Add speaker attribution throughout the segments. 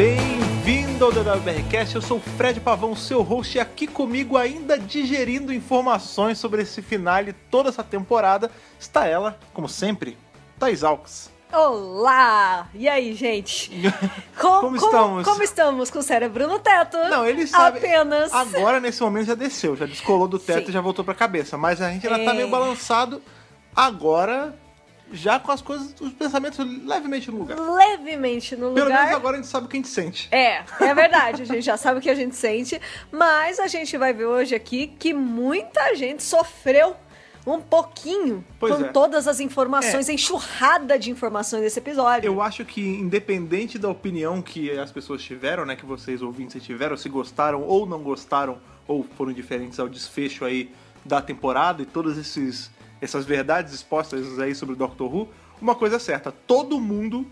Speaker 1: Bem-vindo ao DWBRcast, eu sou o Fred Pavão, seu host, e aqui comigo ainda digerindo informações sobre esse finale, toda essa temporada, está ela, como sempre, Thaís Alves.
Speaker 2: Olá! E aí, gente?
Speaker 1: Como estamos?
Speaker 2: Como estamos? Com o cérebro no teto?
Speaker 1: Não, ele sabe.
Speaker 2: Apenas.
Speaker 1: Agora, nesse momento, já desceu, já descolou do teto
Speaker 2: Sim.
Speaker 1: e já voltou pra cabeça. Mas a gente ainda tá meio balançado agora, já com as coisas, os pensamentos levemente no lugar.
Speaker 2: Levemente no lugar.
Speaker 1: Pelo menos agora a gente sabe o que a gente sente.
Speaker 2: É verdade, a gente já sabe o que a gente sente, mas a gente vai ver hoje aqui que muita gente sofreu um pouquinho com todas as informações, a enxurrada de informações desse episódio.
Speaker 1: Eu acho que, independente da opinião que as pessoas tiveram, né, que vocês ouvintes tiveram, se gostaram ou não gostaram, ou foram diferentes ao desfecho aí da temporada e todas essas verdades expostas aí sobre o Doctor Who, uma coisa é certa, todo mundo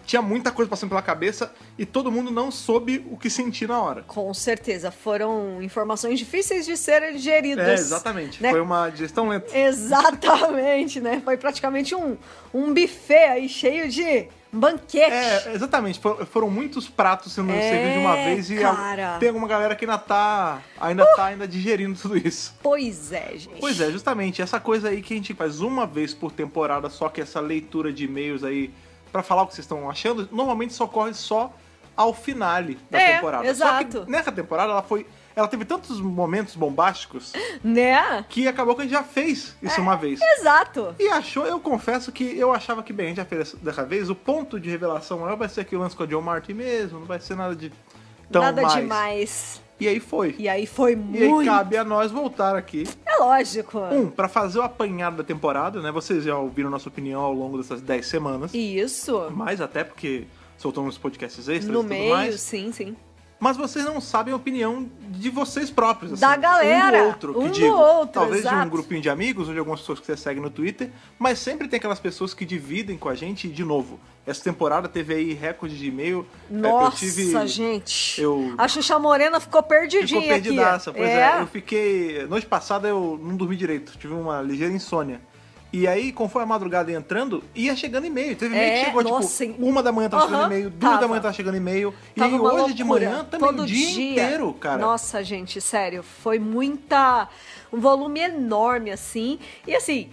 Speaker 1: tinha muita coisa passando pela cabeça e todo mundo não soube o que sentir na hora.
Speaker 2: Com certeza, foram informações difíceis de serem digeridas.
Speaker 1: Exatamente.
Speaker 2: Né?
Speaker 1: Foi uma digestão lenta.
Speaker 2: Exatamente, né? Foi praticamente um buffet aí cheio de banquete.
Speaker 1: Exatamente. Foram muitos pratos sendo servidos de uma vez e
Speaker 2: cara.
Speaker 1: Tem alguma galera que ainda tá digerindo tudo isso.
Speaker 2: Pois é, gente.
Speaker 1: Pois é, justamente. Essa coisa aí que a gente faz uma vez por temporada, só que essa leitura de e-mails aí pra falar o que vocês estão achando, normalmente só ocorre só ao finale da temporada.
Speaker 2: Exato.
Speaker 1: Só que nessa temporada ela teve tantos momentos bombásticos,
Speaker 2: né?
Speaker 1: Que acabou que a gente já fez isso uma vez.
Speaker 2: Exato.
Speaker 1: E eu confesso que eu achava que, bem, a gente já fez dessa vez, o ponto de revelação maior vai ser aqui o lance com a John Martin mesmo, não vai ser nada de tão
Speaker 2: nada
Speaker 1: mais.
Speaker 2: demais.
Speaker 1: E aí foi.
Speaker 2: E aí foi muito.
Speaker 1: E aí cabe a nós voltar aqui.
Speaker 2: É lógico.
Speaker 1: Pra fazer o apanhado da temporada, né? Vocês já ouviram nossa opinião ao longo dessas 10 semanas.
Speaker 2: Isso.
Speaker 1: Mais até porque soltamos podcasts extras
Speaker 2: no
Speaker 1: e tudo
Speaker 2: meio,
Speaker 1: mais.
Speaker 2: sim.
Speaker 1: Mas vocês não sabem a opinião de vocês próprios. Assim,
Speaker 2: da galera.
Speaker 1: Um do outro, que digo. Talvez
Speaker 2: exato.
Speaker 1: de um grupinho de amigos ou de algumas pessoas que você segue no Twitter. Mas sempre tem aquelas pessoas que dividem com a gente. E, de novo, essa temporada teve aí recorde de e-mail.
Speaker 2: Nossa, gente.
Speaker 1: Eu...
Speaker 2: A Xuxa Morena ficou perdidinha
Speaker 1: ficou perdidaça,
Speaker 2: aqui.
Speaker 1: Pois é. Eu fiquei... Noite passada eu não dormi direito. Tive uma ligeira insônia. E aí, conforme a madrugada ia entrando, ia chegando e-mail. Teve e-mail que chegou, tipo, 1 da manhã tava chegando e-mail, 2 da manhã tava chegando e-mail. E aí, hoje de manhã, também o dia inteiro, cara.
Speaker 2: Nossa, gente, sério, foi um volume enorme, assim. E assim,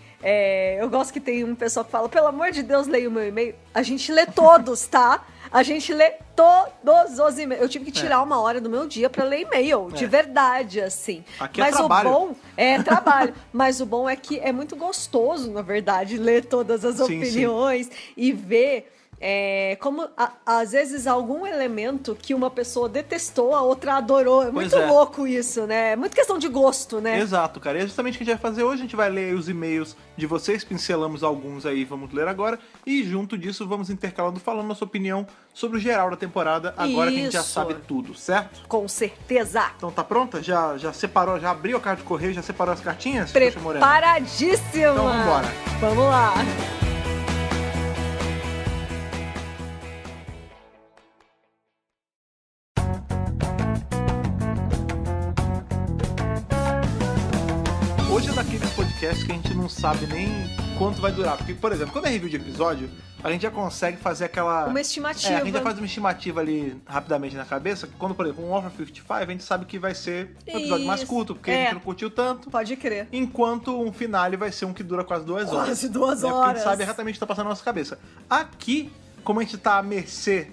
Speaker 2: eu gosto que tem um pessoal que fala, pelo amor de Deus, leia o meu e-mail. A gente lê todos, tá? A gente lê todos os e-mails. Eu tive que tirar 1 hora do meu dia pra ler e-mail, de verdade, assim.
Speaker 1: Aqui
Speaker 2: Mas
Speaker 1: trabalho.
Speaker 2: o bom é trabalho. Mas o bom é que é muito gostoso, na verdade, ler todas as opiniões e ver como, às vezes, algum elemento que uma pessoa detestou, a outra adorou. É muito louco isso, né? É muito questão de gosto, né?
Speaker 1: Exato, cara. E é justamente o que a gente vai fazer hoje. A gente vai ler os e-mails de vocês, pincelamos alguns aí, vamos ler agora. E junto disso, vamos intercalando, falando nossa opinião sobre o geral da temporada, agora que a gente já sabe tudo, certo?
Speaker 2: Com certeza.
Speaker 1: Então tá pronta? Já separou, já abriu a carta de correio, já separou as cartinhas?
Speaker 2: Preparadíssima!
Speaker 1: Então vambora.
Speaker 2: Vamos lá.
Speaker 1: Hoje é daqueles podcasts que a gente não sabe nem quanto vai durar. Porque, por exemplo, quando é review de episódio, a gente já consegue fazer aquela...
Speaker 2: Uma estimativa.
Speaker 1: A gente já faz uma estimativa ali rapidamente na cabeça. Quando, por exemplo, um Offer 55, a gente sabe que vai ser um episódio mais curto, porque a gente não curtiu tanto.
Speaker 2: Pode crer.
Speaker 1: Enquanto um finale vai ser um que dura quase 2 horas.
Speaker 2: Quase 2 horas.
Speaker 1: Porque a gente sabe exatamente o que tá passando na nossa cabeça. Aqui, como a gente tá à mercê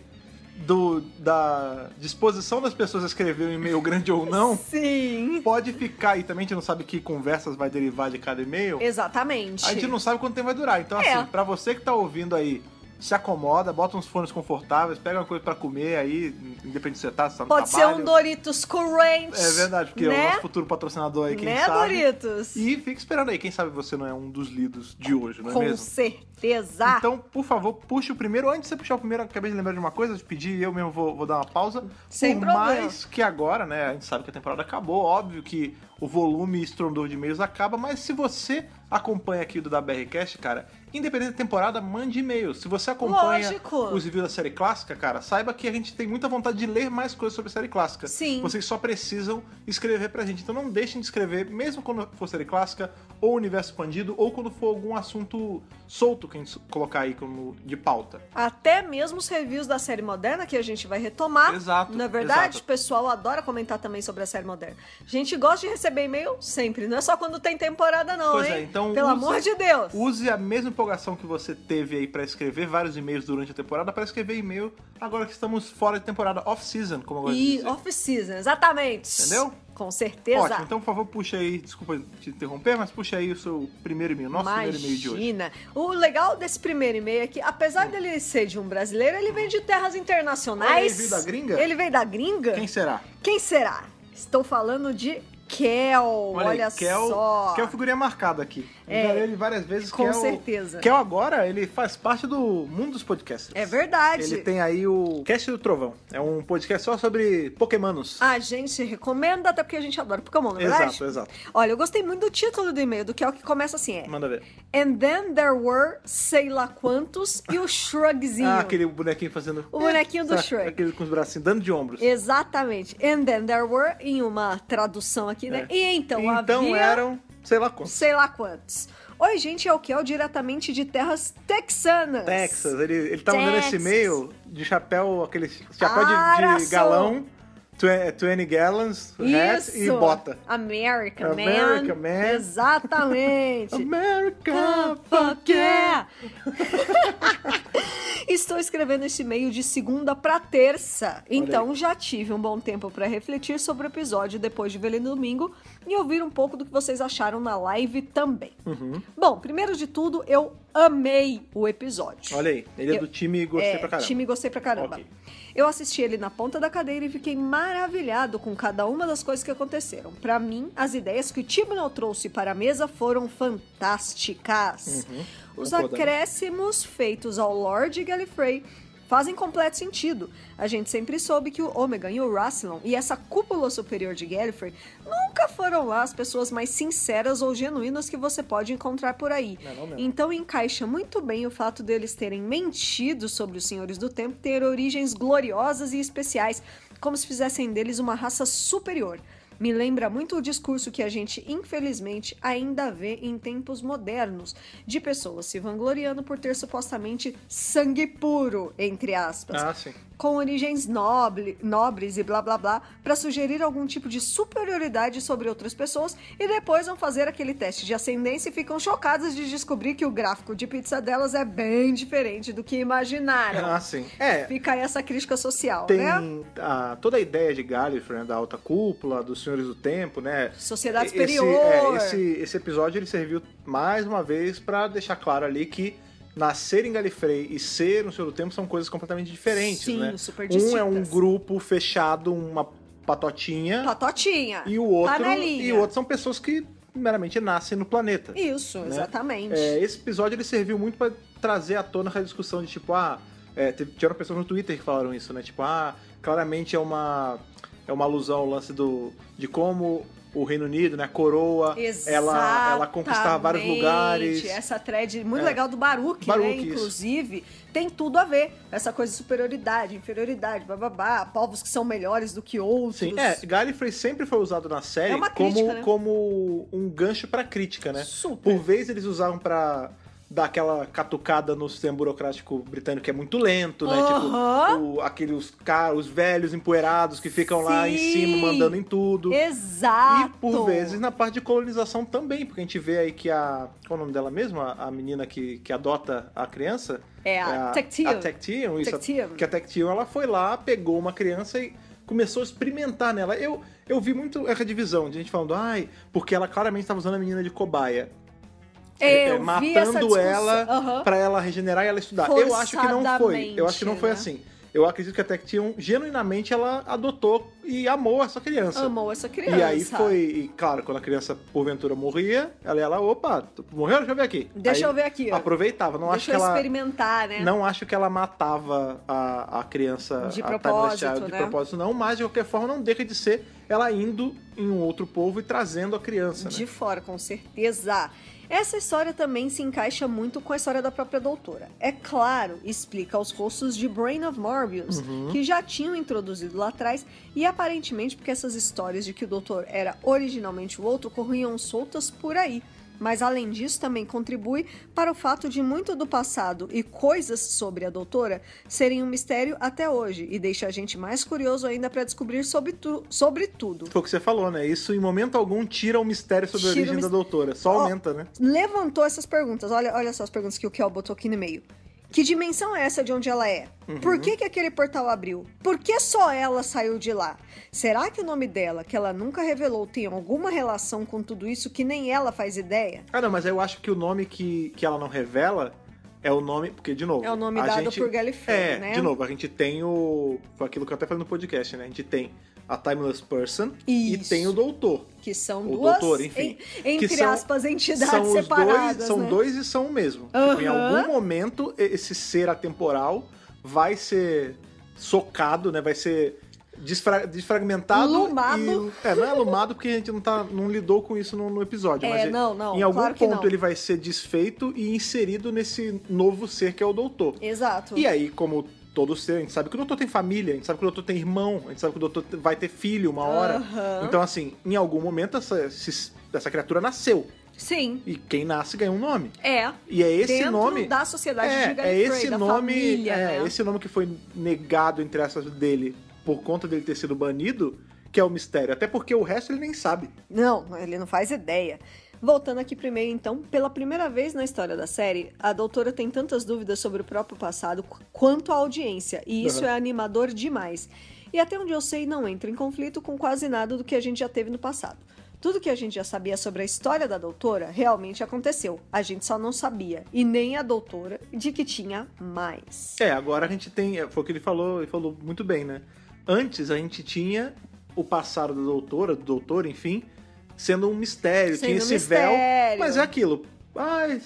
Speaker 1: da disposição das pessoas a escrever um e-mail grande ou não,
Speaker 2: sim,
Speaker 1: pode ficar, e também a gente não sabe que conversas vai derivar de cada e-mail.
Speaker 2: Exatamente.
Speaker 1: A gente não sabe quanto tempo vai durar. Então, assim, pra você que tá ouvindo aí, se acomoda, bota uns fones confortáveis, pega uma coisa pra comer aí, independente se você tá no
Speaker 2: Pode
Speaker 1: trabalho.
Speaker 2: ser um Doritos Current.
Speaker 1: É verdade, porque é o nosso futuro patrocinador aí, quem sabe.
Speaker 2: Doritos?
Speaker 1: E fica esperando aí, quem sabe você não é um dos lidos de hoje, não é
Speaker 2: Com
Speaker 1: mesmo?
Speaker 2: certeza.
Speaker 1: Então, por favor, puxe o primeiro. Antes de você puxar o primeiro, eu acabei de lembrar de uma coisa, de pedir, eu mesmo vou dar uma pausa.
Speaker 2: Sem
Speaker 1: por
Speaker 2: problema.
Speaker 1: mais que agora, né, a gente sabe que a temporada acabou, óbvio que o volume estrondoso de e-mails acaba, mas se você acompanha aqui do WRCast, cara, independente da temporada, mande e-mail. Se você acompanha
Speaker 2: Lógico.
Speaker 1: os reviews da série clássica, cara, saiba que a gente tem muita vontade de ler mais coisas sobre a série clássica.
Speaker 2: Sim.
Speaker 1: Vocês só precisam escrever pra gente. Então não deixem de escrever, mesmo quando for série clássica, ou universo expandido, ou quando for algum assunto solto que a gente colocar aí como de pauta.
Speaker 2: Até mesmo os reviews da série moderna, que a gente vai retomar.
Speaker 1: Exato,
Speaker 2: Não é verdade?
Speaker 1: exato.
Speaker 2: O pessoal adora comentar também sobre a série moderna. A gente gosta de receber e-mail sempre, não é só quando tem temporada não,
Speaker 1: Pois
Speaker 2: hein?
Speaker 1: é, então
Speaker 2: Pelo amor de Deus.
Speaker 1: Use a mesma empolgação que você teve aí pra escrever vários e-mails durante a temporada para escrever e-mail agora que estamos fora de temporada, off-season, como eu gosto de
Speaker 2: E
Speaker 1: dizer.
Speaker 2: off-season, exatamente.
Speaker 1: Entendeu?
Speaker 2: Com certeza.
Speaker 1: Ótimo, então por favor puxa aí, desculpa te interromper, mas puxa aí o seu primeiro e-mail, nosso primeiro e-mail de hoje.
Speaker 2: Imagina. O legal desse primeiro e-mail é que, apesar dele ser de um brasileiro, ele vem de terras internacionais.
Speaker 1: Olha, ele veio da gringa?
Speaker 2: Ele veio da gringa?
Speaker 1: Quem será?
Speaker 2: Quem será? Estou falando de Kel, olha
Speaker 1: aí, Kel,
Speaker 2: só.
Speaker 1: Kel figurinha marcada aqui.
Speaker 2: É,
Speaker 1: Já li ele várias vezes.
Speaker 2: com
Speaker 1: Kel,
Speaker 2: certeza.
Speaker 1: Kel agora, ele faz parte do mundo dos podcasts.
Speaker 2: É verdade.
Speaker 1: Ele tem aí o Cast do Trovão. É um podcast só sobre pokémonos.
Speaker 2: A gente recomenda, até porque a gente adora Pokémon, não é verdade?
Speaker 1: Exato, exato.
Speaker 2: Olha, eu gostei muito do título do e-mail, do Kel, que começa assim,
Speaker 1: Manda ver.
Speaker 2: And then there were sei lá quantos e o shrugzinho.
Speaker 1: Ah, aquele bonequinho fazendo...
Speaker 2: O bonequinho do
Speaker 1: Sabe,
Speaker 2: Shrek.
Speaker 1: Aquele com os bracinhos, dando de ombros.
Speaker 2: Exatamente. And then there were, em uma tradução aqui, né?
Speaker 1: É.
Speaker 2: E então havia...
Speaker 1: eram, sei lá quantos.
Speaker 2: sei lá quantos. Oi, gente, é o Kel diretamente de terras texanas.
Speaker 1: Texas. Ele tá mandando esse
Speaker 2: Texas.
Speaker 1: e-mail de chapéu, aquele chapéu de
Speaker 2: Araço.
Speaker 1: galão, 20 gallons, hat
Speaker 2: Isso.
Speaker 1: e bota.
Speaker 2: America,
Speaker 1: America, man.
Speaker 2: Exatamente.
Speaker 1: America,
Speaker 2: Fuck yeah! Estou escrevendo esse e-mail de segunda pra terça. Então já tive um bom tempo pra refletir sobre o episódio depois de ver ele no domingo e ouvir um pouco do que vocês acharam na live também. Bom, primeiro de tudo, eu amei o episódio.
Speaker 1: Olha aí, ele é do time Gostei pra caramba.
Speaker 2: Time Gostei pra caramba.
Speaker 1: Ok.
Speaker 2: Eu assisti ele na ponta da cadeira e fiquei maravilhado com cada uma das coisas que aconteceram. Pra mim, as ideias que o Tibnall trouxe para a mesa foram fantásticas. Os
Speaker 1: concordamos.
Speaker 2: acréscimos feitos ao Lord Gallifrey fazem completo sentido. A gente sempre soube que o Ômega e o Rassilon e essa cúpula superior de Gallifrey nunca foram lá as pessoas mais sinceras ou genuínas que você pode encontrar por aí.
Speaker 1: Não mesmo.
Speaker 2: Então encaixa muito bem o fato deles terem mentido sobre os Senhores do Tempo ter origens gloriosas e especiais, como se fizessem deles uma raça superior. Me lembra muito o discurso que a gente, infelizmente, ainda vê em tempos modernos, de pessoas se vangloriando por ter supostamente sangue puro, entre aspas,
Speaker 1: Ah, sim.
Speaker 2: com origens nobres e blá blá blá, pra sugerir algum tipo de superioridade sobre outras pessoas e depois vão fazer aquele teste de ascendência e ficam chocadas de descobrir que o gráfico de pizza delas é bem diferente do que imaginaram.
Speaker 1: Ah, sim. É,
Speaker 2: Fica aí essa crítica social,
Speaker 1: tem
Speaker 2: né?
Speaker 1: toda a ideia de Gallifrey, né, da alta cúpula, dos Senhores do Tempo, né?
Speaker 2: Sociedade
Speaker 1: Esse-
Speaker 2: superior.
Speaker 1: Esse episódio ele serviu mais uma vez pra deixar claro ali que nascer em Gallifrey e ser um Senhor do Tempo são coisas completamente diferentes,
Speaker 2: Sim,
Speaker 1: né?
Speaker 2: super
Speaker 1: Um é um
Speaker 2: distintas.
Speaker 1: grupo fechado, uma patotinha,
Speaker 2: Patotinha.
Speaker 1: e o outro
Speaker 2: Panelinha.
Speaker 1: e o outro são pessoas que meramente nascem no planeta.
Speaker 2: Isso,
Speaker 1: né?
Speaker 2: exatamente.
Speaker 1: Esse episódio ele serviu muito pra trazer à tona a discussão de tipo, tiveram pessoas no Twitter que falaram isso, né? Tipo, claramente é uma alusão ao lance de como o Reino Unido, né, a coroa, ela conquistava vários lugares.
Speaker 2: Essa thread muito legal do Baruch, né?
Speaker 1: Baruch, isso.
Speaker 2: Inclusive, tem tudo a ver. Essa coisa de superioridade, inferioridade, bababá, povos que são melhores do que outros.
Speaker 1: Sim, Gallifrey sempre foi usado na série
Speaker 2: É uma crítica, né?
Speaker 1: como um gancho pra crítica, né?
Speaker 2: Super.
Speaker 1: Por vezes eles usavam pra dar aquela catucada no sistema burocrático britânico que é muito lento, né?
Speaker 2: Aham.
Speaker 1: Tipo, os velhos empoeirados que ficam lá em
Speaker 2: Sim.
Speaker 1: cima mandando em tudo.
Speaker 2: Exato.
Speaker 1: E por vezes na parte de colonização também, porque a gente vê aí que qual é o nome dela mesmo? A menina que adota a criança?
Speaker 2: É a Tecteun.
Speaker 1: A Tecteun, isso.
Speaker 2: Tecteun.
Speaker 1: Que a Tecteun, ela foi lá, pegou uma criança e começou a experimentar nela. Eu vi muito essa divisão, de gente falando, porque ela claramente estava usando a menina de cobaia.
Speaker 2: Eu vi essa
Speaker 1: matando
Speaker 2: discussão.
Speaker 1: ela
Speaker 2: Aham.
Speaker 1: pra ela regenerar e ela estudar. Eu acho que não foi. Eu acho que não foi
Speaker 2: Forçadamente,
Speaker 1: assim. Eu acredito que a Tecteun, genuinamente, ela adotou e amou essa criança.
Speaker 2: Amou essa criança.
Speaker 1: E aí foi, e claro, quando a criança porventura morria, ela ia lá, opa, morreu? Deixa eu ver aqui.
Speaker 2: Deixa
Speaker 1: aí,
Speaker 2: eu ver aqui.
Speaker 1: Aproveitava. Não
Speaker 2: Deixa
Speaker 1: acho que
Speaker 2: eu
Speaker 1: ela
Speaker 2: experimentar, né?
Speaker 1: Não acho que ela matava a criança
Speaker 2: De
Speaker 1: a
Speaker 2: propósito,
Speaker 1: Timeless Child,
Speaker 2: né?
Speaker 1: de propósito, não, mas de qualquer forma não deixa de ser ela indo em um outro povo e trazendo a criança.
Speaker 2: De
Speaker 1: né?
Speaker 2: fora, com certeza. Essa história também se encaixa muito com a história da própria doutora. É claro, explica os rostos de Brain of Morbius, que já tinham introduzido lá atrás, e aparentemente porque essas histórias de que o doutor era originalmente o outro corriam soltas por aí. Mas além disso também contribui para o fato de muito do passado e coisas sobre a doutora serem um mistério até hoje, e deixa a gente mais curioso ainda para descobrir sobre tudo.
Speaker 1: Foi o que você falou, né? Isso em momento algum tira o mistério sobre a origem da doutora. Só aumenta, né?
Speaker 2: Levantou essas perguntas. Olha só as perguntas que o Kel botou aqui no meio. Que dimensão é essa de onde ela é? Por que aquele portal abriu? Por que só ela saiu de lá? Será que o nome dela, que ela nunca revelou, tem alguma relação com tudo isso que nem ela faz ideia?
Speaker 1: Ah, não, mas eu acho que o nome que ela não revela é o nome... Porque, de novo...
Speaker 2: É o nome dado por Gallifrey, né?
Speaker 1: De novo, a gente tem foi aquilo que eu até falei no podcast, né? A gente tem a Timeless Person e tem o Doutor.
Speaker 2: Que são
Speaker 1: o
Speaker 2: duas,
Speaker 1: doutor, enfim,
Speaker 2: entre aspas, entidades
Speaker 1: são
Speaker 2: separadas,
Speaker 1: são
Speaker 2: né?
Speaker 1: dois e são o mesmo. Tipo, em algum momento, esse ser atemporal vai ser socado, né? Vai ser desfragmentado.
Speaker 2: Lumado.
Speaker 1: Não é lumado porque a gente não lidou com isso no episódio. Mas
Speaker 2: não.
Speaker 1: Em algum
Speaker 2: claro
Speaker 1: ponto ele vai ser desfeito e inserido nesse novo ser que é o Doutor.
Speaker 2: Exato.
Speaker 1: E aí, como todo ser, a gente sabe que o doutor tem família, a gente sabe que o doutor tem irmão, a gente sabe que o doutor vai ter filho uma hora. Então, assim, em algum momento essa criatura nasceu.
Speaker 2: Sim.
Speaker 1: E quem nasce ganha um nome.
Speaker 2: É.
Speaker 1: E é esse
Speaker 2: dentro
Speaker 1: nome
Speaker 2: da sociedade de Gallifrey,
Speaker 1: é esse
Speaker 2: da
Speaker 1: nome,
Speaker 2: família, né?
Speaker 1: esse nome que foi negado entre essas dele por conta dele ter sido banido, que é o mistério. Até porque o resto ele nem sabe.
Speaker 2: Não, ele não faz ideia. Voltando aqui primeiro, então, pela primeira vez na história da série, a doutora tem tantas dúvidas sobre o próprio passado quanto a audiência, e isso é animador demais. E até onde eu sei, não entra em conflito com quase nada do que a gente já teve no passado. Tudo que a gente já sabia sobre a história da doutora realmente aconteceu. A gente só não sabia, e nem a doutora, de que tinha mais.
Speaker 1: Agora a gente tem, foi o que ele falou muito bem, né? Antes a gente tinha o passado da doutora, do doutor, enfim, sendo um mistério, tinha esse véu, mas é aquilo.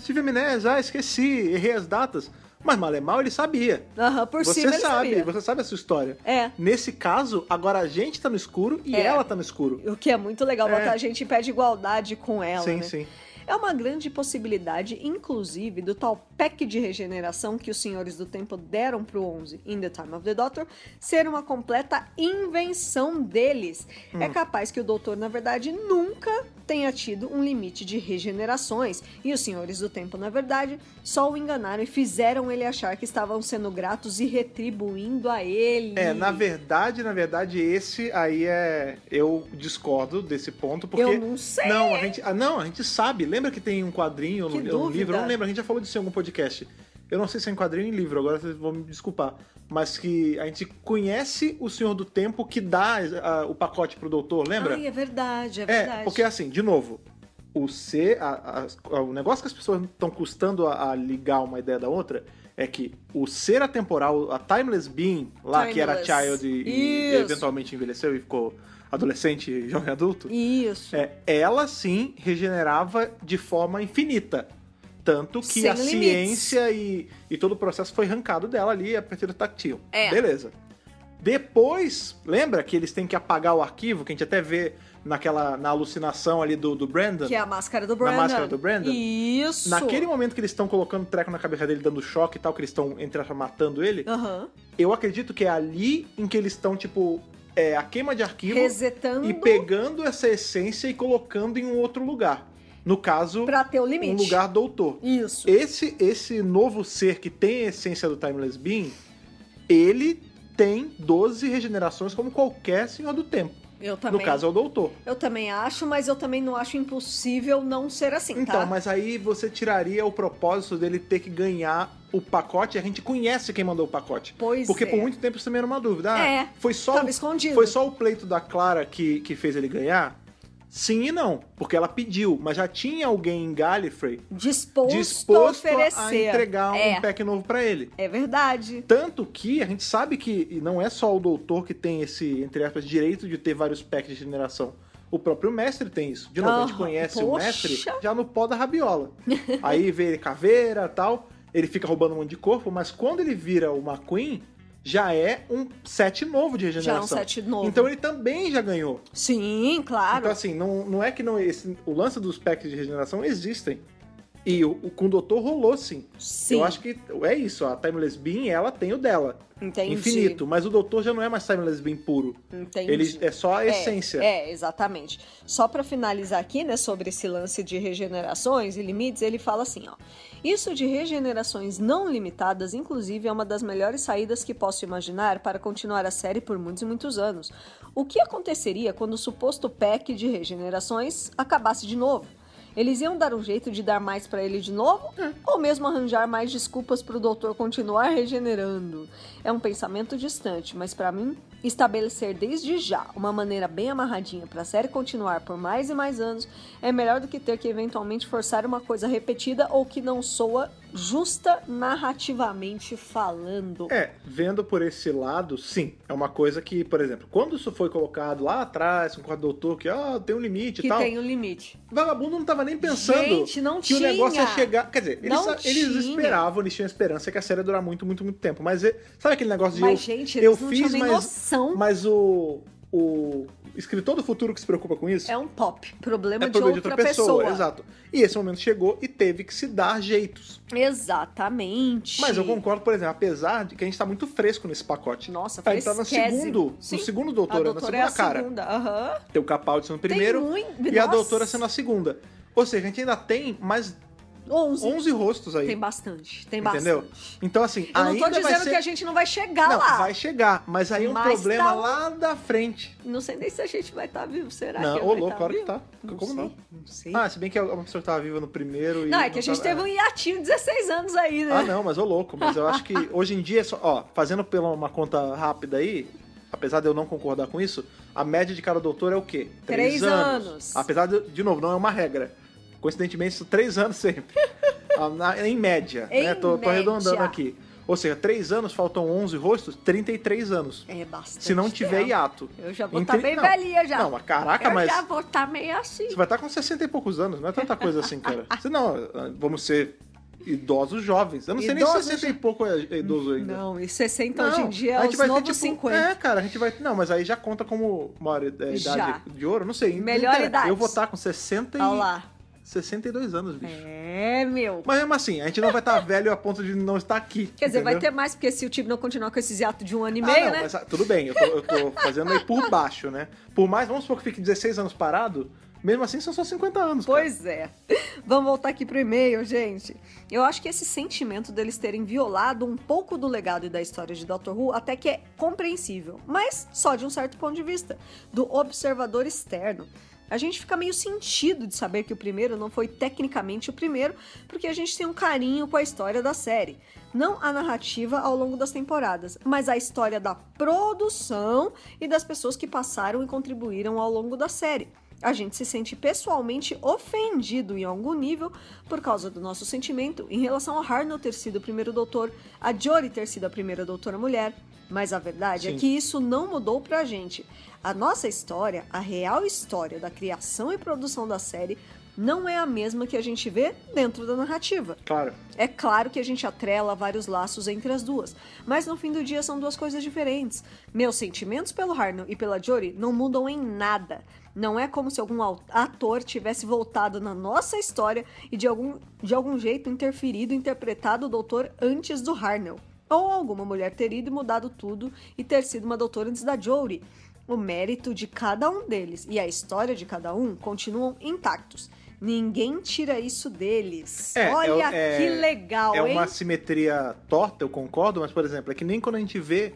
Speaker 1: Tive amnésia, esqueci, errei as datas. Mas mal é mal, ele sabia.
Speaker 2: Por cima ele sabia.
Speaker 1: Você sabe a sua história.
Speaker 2: É.
Speaker 1: Nesse caso, agora a gente tá no escuro e ela tá no escuro.
Speaker 2: O que é muito legal, botar a gente em pé de igualdade com ela,
Speaker 1: sim,
Speaker 2: né?
Speaker 1: Sim.
Speaker 2: É uma grande possibilidade, inclusive, do tal pack de regeneração que os Senhores do Tempo deram pro 11 in The Time of the Doctor ser uma completa invenção deles. É capaz que o Doutor, na verdade, nunca tenha tido um limite de regenerações, e os Senhores do Tempo, na verdade, só o enganaram e fizeram ele achar que estavam sendo gratos e retribuindo a ele.
Speaker 1: Na verdade, esse aí eu discordo desse ponto, porque...
Speaker 2: Eu não sei!
Speaker 1: A gente sabe. Lembra que tem um quadrinho, um livro? Eu não lembro, a gente já falou disso em algum podcast. Eu não sei se é em quadrinho ou em livro, agora vocês vão me desculpar. Mas que a gente conhece o Senhor do Tempo que dá o pacote pro doutor, lembra?
Speaker 2: É verdade, é verdade.
Speaker 1: Porque assim, de novo, o negócio que as pessoas estão custando a ligar uma ideia da outra é que o ser atemporal, a Timeless Being, que era Child e eventualmente envelheceu e ficou adolescente, jovem adulto.
Speaker 2: Isso.
Speaker 1: Ela sim regenerava de forma infinita. Tanto que
Speaker 2: sem
Speaker 1: a
Speaker 2: limites.
Speaker 1: Ciência e todo o processo foi arrancado dela ali a partir do Tactile. Beleza. Depois, lembra que eles têm que apagar o arquivo, que a gente até vê na alucinação ali do Brandon?
Speaker 2: Que é a máscara do Brandon.
Speaker 1: Na máscara do Brandon.
Speaker 2: Isso.
Speaker 1: Naquele momento que eles estão colocando treco na cabeça dele, dando choque e tal, que eles estão, entre aspas, matando ele, eu acredito que é ali em que eles estão, tipo, a queima de arquivo
Speaker 2: resetando
Speaker 1: e pegando essa essência e colocando em um outro lugar. No caso,
Speaker 2: pra ter o limite.
Speaker 1: Um lugar doutor.
Speaker 2: Isso.
Speaker 1: Esse novo ser que tem a essência do Timeless Being, ele tem 12 regenerações como qualquer Senhor do Tempo.
Speaker 2: Eu também.
Speaker 1: No caso, é o doutor.
Speaker 2: Eu também acho, mas eu também não acho impossível não ser assim, tá?
Speaker 1: Então, mas aí você tiraria o propósito dele ter que ganhar o pacote. A gente conhece quem mandou o pacote. Porque por muito tempo isso também era uma dúvida.
Speaker 2: Tava escondido.
Speaker 1: Foi só o pleito da Clara que fez ele ganhar? Sim e não, porque ela pediu, mas já tinha alguém em Gallifrey
Speaker 2: Disposto a oferecer.
Speaker 1: a entregar um pack novo pra ele.
Speaker 2: É verdade.
Speaker 1: Tanto que a gente sabe que não é só o doutor que tem esse, entre aspas, direito de ter vários packs de regeneração. O próprio mestre tem isso. De novo, a gente conhece o mestre já no pó da rabiola. Aí vê ele caveira e tal, ele fica roubando um monte de corpo, mas quando ele vira o McQueen, já é um set novo de regeneração.
Speaker 2: Já é um set novo.
Speaker 1: Então ele também já ganhou.
Speaker 2: Sim, claro.
Speaker 1: Então assim, não é que o lance dos packs de regeneração existem. E com o doutor rolou sim. Eu acho que é isso, a Timeless Being, ela tem o dela.
Speaker 2: Entendi.
Speaker 1: Infinito, mas o doutor já não é mais Timeless Being puro.
Speaker 2: Entendi.
Speaker 1: Ele é só a essência.
Speaker 2: Exatamente. Só pra finalizar aqui, né, sobre esse lance de regenerações e limites, ele fala assim, ó. Isso de regenerações não limitadas, inclusive, é uma das melhores saídas que posso imaginar para continuar a série por muitos e muitos anos. O que aconteceria quando o suposto pack de regenerações acabasse de novo? Eles iam dar um jeito de dar mais pra ele de novo? Ou mesmo arranjar mais desculpas pro doutor continuar regenerando? É um pensamento distante, mas pra mim, estabelecer desde já uma maneira bem amarradinha pra série continuar por mais e mais anos é melhor do que ter que eventualmente forçar uma coisa repetida ou que não soa justa narrativamente falando.
Speaker 1: Vendo por esse lado, sim. É uma coisa que, por exemplo, quando isso foi colocado lá atrás, com o doutor que tem um limite e tal.
Speaker 2: Que tem um limite.
Speaker 1: Vagabundo não tava nem pensando
Speaker 2: Gente, não
Speaker 1: que
Speaker 2: tinha.
Speaker 1: o negócio ia chegar. Quer dizer, eles
Speaker 2: tinha.
Speaker 1: esperavam, eles tinham esperança que a série ia durar muito, muito, muito tempo. Mas sabe aquele negócio de
Speaker 2: gente,
Speaker 1: eu
Speaker 2: eles não
Speaker 1: fiz,
Speaker 2: tinham nem noção.
Speaker 1: Mas o escritor do futuro que se preocupa com isso
Speaker 2: é um problema de outra pessoa.
Speaker 1: Exato. E esse momento chegou e teve que se dar jeitos.
Speaker 2: Exatamente.
Speaker 1: Mas eu concordo, por exemplo, apesar de que a gente tá muito fresco nesse pacote.
Speaker 2: Nossa,
Speaker 1: a gente tá no segundo doutor, na segunda cara.
Speaker 2: Segunda.
Speaker 1: Tem o Capaldi sendo o primeiro e a doutora sendo a segunda. Ou seja, a gente ainda tem mais 11 rostos aí.
Speaker 2: Tem bastante,
Speaker 1: entendeu? Então, assim,
Speaker 2: eu não tô dizendo que a gente não vai chegar lá.
Speaker 1: Não, vai chegar, mas aí um problema lá da frente.
Speaker 2: Não sei nem se a gente vai estar vivo, será?
Speaker 1: Não, louco, claro que tá. Como não?
Speaker 2: Não sei.
Speaker 1: Se bem que uma pessoa tava viva no primeiro e...
Speaker 2: Não, é que a gente teve um hiatinho de 16 anos aí, né?
Speaker 1: Não, mas louco. Mas eu acho que hoje em dia, fazendo pela uma conta rápida aí, apesar de eu não concordar com isso, a média de cada doutor é o quê?
Speaker 2: 3 anos.
Speaker 1: Apesar de novo, não é uma regra. Coincidentemente, isso 3 anos sempre. Em média, né? Tô arredondando aqui. Ou seja, 3 anos, faltam 11 rostos, 33 anos.
Speaker 2: É bastante.
Speaker 1: Se não tiver hiato.
Speaker 2: Eu já vou estar bem velhinha já.
Speaker 1: Não, mas caraca, mas...
Speaker 2: Eu já vou estar meio assim.
Speaker 1: Você vai estar com 60 e poucos anos, não é tanta coisa assim, cara. Senão, vamos ser idosos jovens. Eu não sei nem se 60 e pouco é idoso ainda.
Speaker 2: Não, e 60 hoje em dia é os novos 50.
Speaker 1: Cara, a gente vai... Não, mas aí já conta como maior idade de ouro, não sei.
Speaker 2: Melhor idade.
Speaker 1: Eu vou estar com 60
Speaker 2: Olha lá.
Speaker 1: 62 anos, bicho.
Speaker 2: Meu.
Speaker 1: Mas mesmo assim, a gente não vai estar velho a ponto de não estar aqui.
Speaker 2: Quer dizer, vai ter mais, porque se o time não continuar com esses hiatos de 1 ano e meio, né?
Speaker 1: Mas, tudo bem, eu tô fazendo aí por baixo, né? Por mais, vamos supor que fique 16 anos parado, mesmo assim são só 50 anos,
Speaker 2: Pois é. Vamos voltar aqui pro e-mail, gente. Eu acho que esse sentimento deles terem violado um pouco do legado e da história de Doctor Who até que é compreensível, mas só de um certo ponto de vista, do observador externo. A gente fica meio sentido de saber que o primeiro não foi tecnicamente o primeiro, porque a gente tem um carinho com a história da série. Não a narrativa ao longo das temporadas, mas a história da produção e das pessoas que passaram e contribuíram ao longo da série. A gente se sente pessoalmente ofendido em algum nível por causa do nosso sentimento em relação a Hartnell ter sido o primeiro doutor, a Jodie ter sido a primeira doutora mulher. Mas a verdade é que isso não mudou pra gente. A nossa história, a real história da criação e produção da série, não é a mesma que a gente vê dentro da narrativa.
Speaker 1: Claro.
Speaker 2: É claro que a gente atrela vários laços entre as duas, mas no fim do dia são duas coisas diferentes. Meus sentimentos pelo Hartnell e pela Jodie não mudam em nada. Não é como se algum ator tivesse voltado na nossa história e de algum jeito interferido e interpretado o doutor antes do Hartnell. Ou alguma mulher ter ido e mudado tudo e ter sido uma doutora antes da Jodie. O mérito de cada um deles e a história de cada um continuam intactos. Ninguém tira isso deles. Olha que legal,
Speaker 1: hein?
Speaker 2: É
Speaker 1: uma simetria torta, eu concordo, mas, por exemplo, é que nem quando a gente vê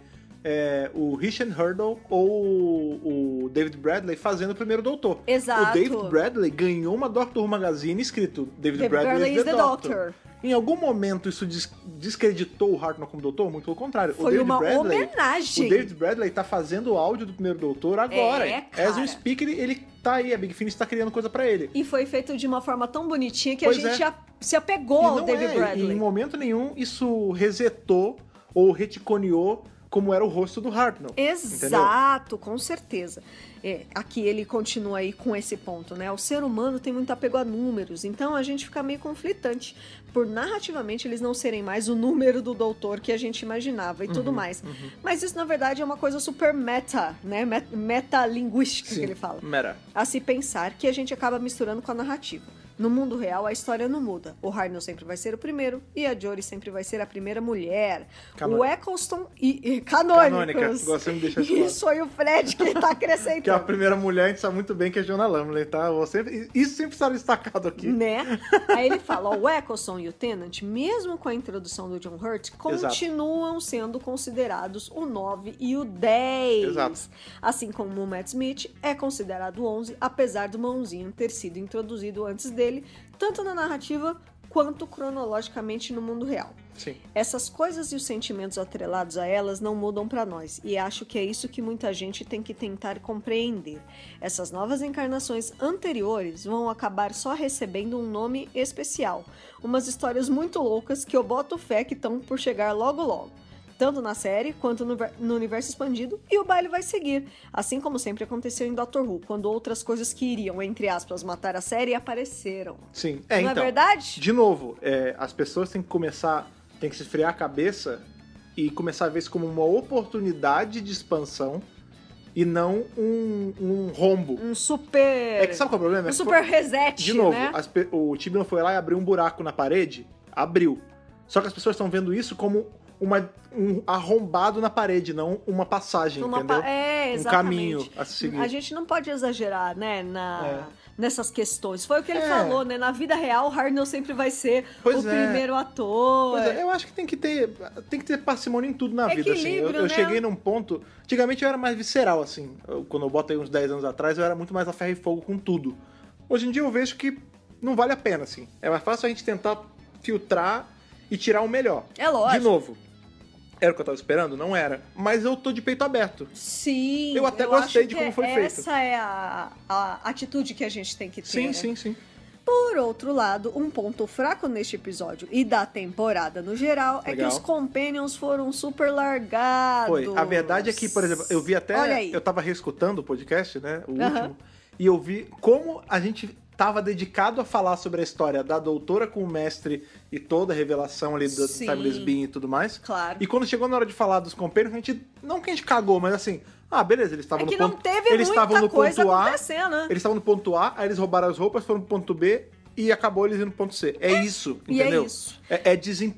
Speaker 1: o Richard Hurdle ou o David Bradley fazendo o primeiro Doutor.
Speaker 2: Exato.
Speaker 1: O David Bradley ganhou uma Doctor Who Magazine escrito David Bradley is the Doctor. Em algum momento isso descreditou o Hartnell como doutor? Muito pelo contrário.
Speaker 2: Foi uma homenagem.
Speaker 1: O David Bradley tá fazendo o áudio do primeiro doutor agora.
Speaker 2: Cara.
Speaker 1: As um speaker, ele tá aí, a Big Finish tá criando coisa pra ele.
Speaker 2: E foi feito de uma forma tão bonitinha que
Speaker 1: Pois
Speaker 2: a gente já se apegou ao David Bradley.
Speaker 1: E em momento nenhum isso resetou ou reticoneou como era o rosto do Hartnell.
Speaker 2: Exato,
Speaker 1: entendeu?
Speaker 2: Com certeza. Aqui ele continua aí com esse ponto, né? O ser humano tem muito apego a números, então a gente fica meio conflitante por narrativamente eles não serem mais o número do doutor que a gente imaginava e tudo mais. Mas isso, na verdade, é uma coisa super meta, né? Metalinguística que ele fala.
Speaker 1: Meta.
Speaker 2: A se pensar que a gente acaba misturando com a narrativa. No mundo real, a história não muda. O Hartnell sempre vai ser o primeiro e a Jodie sempre vai ser a primeira mulher. O Eccleston e canônicos.
Speaker 1: Gostei de deixar
Speaker 2: isso aí o Fred que tá acrescentando.
Speaker 1: Que a primeira mulher, a gente sabe muito bem que é Jonah Lumley, tá? Isso sempre está destacado aqui.
Speaker 2: Né? Aí ele fala, o Eccleston e o Tennant, mesmo com a introdução do John Hurt, continuam sendo considerados o 9 e o 10.
Speaker 1: Exato.
Speaker 2: Assim como o Matt Smith é considerado o 11, apesar do Mãozinho ter sido introduzido antes dele, tanto na narrativa quanto cronologicamente no mundo real.
Speaker 1: Sim.
Speaker 2: Essas coisas e os sentimentos atrelados a elas não mudam para nós, e acho que é isso que muita gente tem que tentar compreender. Essas novas encarnações anteriores vão acabar só recebendo um nome especial, umas histórias muito loucas que eu boto fé que estão por chegar logo logo. Tanto na série quanto no universo expandido, e o baile vai seguir. Assim como sempre aconteceu em Doctor Who, quando outras coisas que iriam, entre aspas, matar a série apareceram.
Speaker 1: Sim.
Speaker 2: Não
Speaker 1: então,
Speaker 2: é verdade?
Speaker 1: De novo, as pessoas têm que se esfriar a cabeça e começar a ver isso como uma oportunidade de expansão e não um rombo.
Speaker 2: Um super...
Speaker 1: Sabe qual é o problema?
Speaker 2: Um super reset,
Speaker 1: de novo,
Speaker 2: né?
Speaker 1: O Tibnon foi lá e abriu um buraco na parede, abriu. Só que as pessoas estão vendo isso como um arrombado na parede, não uma passagem, entendeu?
Speaker 2: Exatamente.
Speaker 1: Um caminho a seguir.
Speaker 2: A gente não pode exagerar, né, nessas questões. Foi o que ele falou, né? Na vida real, o Hartnell sempre vai ser primeiro ator.
Speaker 1: Pois eu acho que tem que ter parcimônia em tudo na vida, assim. Eu
Speaker 2: né?
Speaker 1: cheguei num ponto... Antigamente eu era mais visceral, assim. Quando eu boto aí uns 10 anos atrás, eu era muito mais a ferro e fogo com tudo. Hoje em dia eu vejo que não vale a pena, assim. É mais fácil a gente tentar filtrar e tirar o melhor.
Speaker 2: É lógico.
Speaker 1: De novo, era o que eu tava esperando? Não era. Mas eu tô de peito aberto.
Speaker 2: Sim.
Speaker 1: Eu até gostei de como foi feito.
Speaker 2: Essa é a atitude que a gente tem que ter.
Speaker 1: Sim,
Speaker 2: né?
Speaker 1: sim.
Speaker 2: Por outro lado, um ponto fraco neste episódio e da temporada no geral é que os Companions foram super largados.
Speaker 1: Foi. A verdade é que, por exemplo, eu vi até...
Speaker 2: Olha aí.
Speaker 1: Eu tava reescutando o podcast, né? O último. E eu vi como a gente tava dedicado a falar sobre a história da doutora com o mestre e toda a revelação ali do Timeless Being e tudo mais.
Speaker 2: Claro.
Speaker 1: E quando chegou na hora de falar dos Companions, a gente... Não que a gente cagou, mas assim... beleza, eles estavam no ponto...
Speaker 2: não teve
Speaker 1: eles estavam no
Speaker 2: coisa
Speaker 1: ponto A,
Speaker 2: acontecendo, né?
Speaker 1: Eles estavam no ponto A, aí eles roubaram as roupas, foram pro ponto B e acabou eles indo pro ponto C. É isso, entendeu?
Speaker 2: E é isso.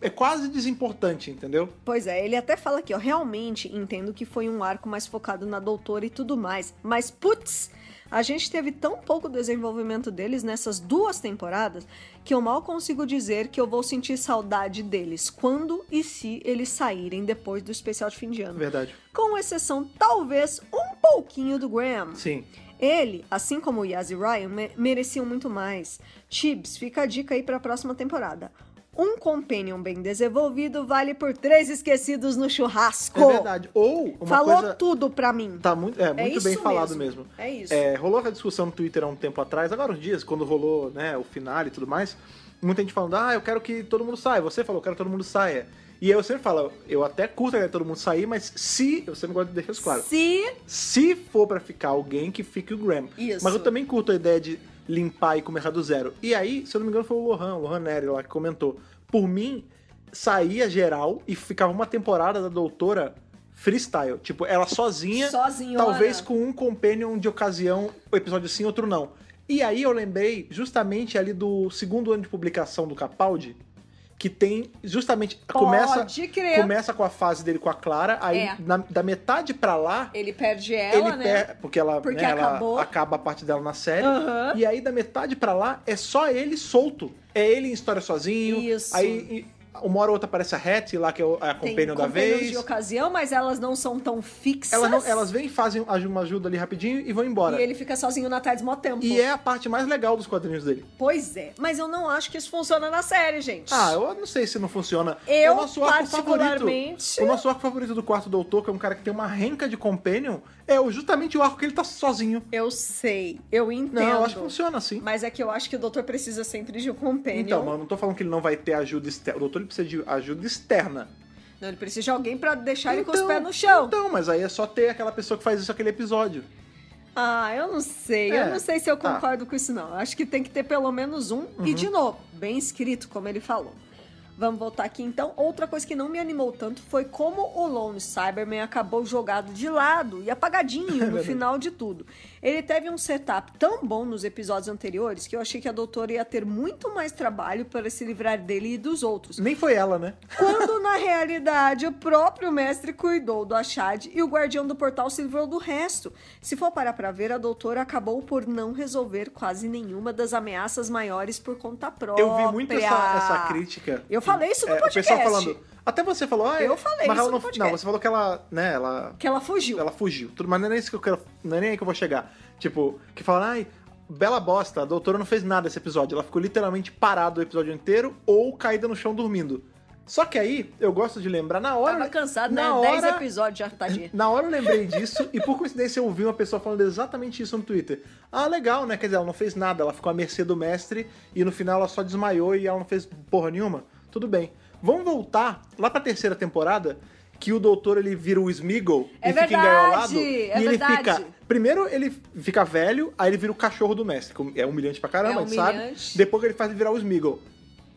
Speaker 1: É quase desimportante, entendeu?
Speaker 2: Pois é, ele até fala aqui, ó, realmente entendo que foi um arco mais focado na doutora e tudo mais, mas putz, a gente teve tão pouco desenvolvimento deles nessas 2 temporadas que eu mal consigo dizer que eu vou sentir saudade deles quando e se eles saírem depois do especial de fim de ano.
Speaker 1: Verdade.
Speaker 2: Com exceção, talvez, um pouquinho do Graham.
Speaker 1: Sim.
Speaker 2: Ele, assim como o Yaz e Ryan, mereciam muito mais. Tibbs, fica a dica aí pra próxima temporada. Um companion bem desenvolvido vale por 3 esquecidos no churrasco.
Speaker 1: É verdade. Ou uma
Speaker 2: Falou
Speaker 1: coisa...
Speaker 2: tudo pra mim.
Speaker 1: Tá muito bem falado mesmo.
Speaker 2: É isso.
Speaker 1: Rolou a discussão no Twitter há um tempo atrás, agora uns dias, quando rolou, né, o final e tudo mais, muita gente falando, eu quero que todo mundo saia. Você falou, eu quero que todo mundo saia. E eu sempre falo, eu até curto que todo mundo sair, mas eu sempre gosto de deixar isso claro. Se for pra ficar alguém, que fique o Graham.
Speaker 2: Isso.
Speaker 1: Mas eu também curto a ideia de limpar e começar do zero. E aí, se eu não me engano, foi o Lohan Nery lá que comentou. Por mim, saía geral e ficava uma temporada da doutora freestyle. Tipo, ela sozinha, talvez com um companion de ocasião, o episódio sim, outro não. E aí eu lembrei justamente ali do 2º ano de publicação do Capaldi, que tem justamente... Começa com a fase dele com a Clara, aí da metade pra lá...
Speaker 2: Ele perde ela, né?
Speaker 1: Porque ela acaba a parte dela na série. E aí da metade pra lá é só ele solto. É ele em história sozinho.
Speaker 2: Isso.
Speaker 1: Aí uma hora ou outra aparece a Hattie lá, que é a companion da
Speaker 2: companions
Speaker 1: vez.
Speaker 2: de ocasião, mas elas não são tão fixas.
Speaker 1: Elas vêm, fazem uma ajuda ali rapidinho e vão embora.
Speaker 2: E ele fica sozinho na tarde mó tempo.
Speaker 1: E é a parte mais legal dos quadrinhos dele.
Speaker 2: Pois é, mas eu não acho que isso funciona na série, gente.
Speaker 1: Eu não sei se não funciona.
Speaker 2: Eu,
Speaker 1: o nosso arco
Speaker 2: particularmente...
Speaker 1: O nosso arco favorito do Quarto Doutor, que é um cara que tem uma renca de companion, é justamente o arco que ele tá sozinho.
Speaker 2: Eu sei, eu entendo.
Speaker 1: Não, eu acho que funciona assim.
Speaker 2: Mas é que eu acho que o doutor precisa sempre de um companion.
Speaker 1: Então, mas eu não tô falando que ele não vai ter ajuda externa. O doutor ele precisa de ajuda externa.
Speaker 2: Não, ele precisa de alguém pra deixar ele com os pés no chão.
Speaker 1: Então, mas aí é só ter aquela pessoa que faz isso naquele episódio.
Speaker 2: Eu não sei. Eu não sei se eu concordo com isso, não. Eu acho que tem que ter pelo menos um. E, de novo, bem escrito, como ele falou. Vamos voltar aqui, então. Outra coisa que não me animou tanto foi como o Lone Cyberman acabou jogado de lado e apagadinho no final de tudo. Ele teve um setup tão bom nos episódios anteriores que eu achei que a doutora ia ter muito mais trabalho para se livrar dele e dos outros.
Speaker 1: Nem foi ela, né?
Speaker 2: Quando, na realidade, o próprio mestre cuidou do Ashad e o guardião do portal se livrou do resto. Se for parar pra ver, a doutora acabou por não resolver quase nenhuma das ameaças maiores por conta própria.
Speaker 1: Eu vi muito essa crítica.
Speaker 2: Eu falei isso no podcast.
Speaker 1: O pessoal falando... Até você falou...
Speaker 2: Eu falei
Speaker 1: mas
Speaker 2: isso
Speaker 1: ela
Speaker 2: no podcast.
Speaker 1: Não, você falou que ela... Né,
Speaker 2: que ela fugiu.
Speaker 1: Ela fugiu. Mas não é nem isso que eu quero... Não é nem aí que eu vou chegar. Tipo, que falaram... Bela bosta, a doutora não fez nada nesse episódio. Ela ficou literalmente parada o episódio inteiro ou caída no chão dormindo. Só que aí, eu gosto de lembrar na hora...
Speaker 2: Tava cansado, né? 10 episódios já, tadinha.
Speaker 1: Na hora eu lembrei disso e por coincidência eu ouvi uma pessoa falando exatamente isso no Twitter. Legal, né? Quer dizer, ela não fez nada, ela ficou à mercê do mestre e no final ela só desmaiou e ela não fez porra nenhuma. Tudo bem. Vamos voltar lá pra terceira temporada, que o doutor ele vira o Smeagol e fica engaiolado. Ele fica... Primeiro ele fica velho, aí ele vira o cachorro do mestre, que é humilhante pra caramba, a gente sabe. Depois que ele faz ele virar o Smeagol.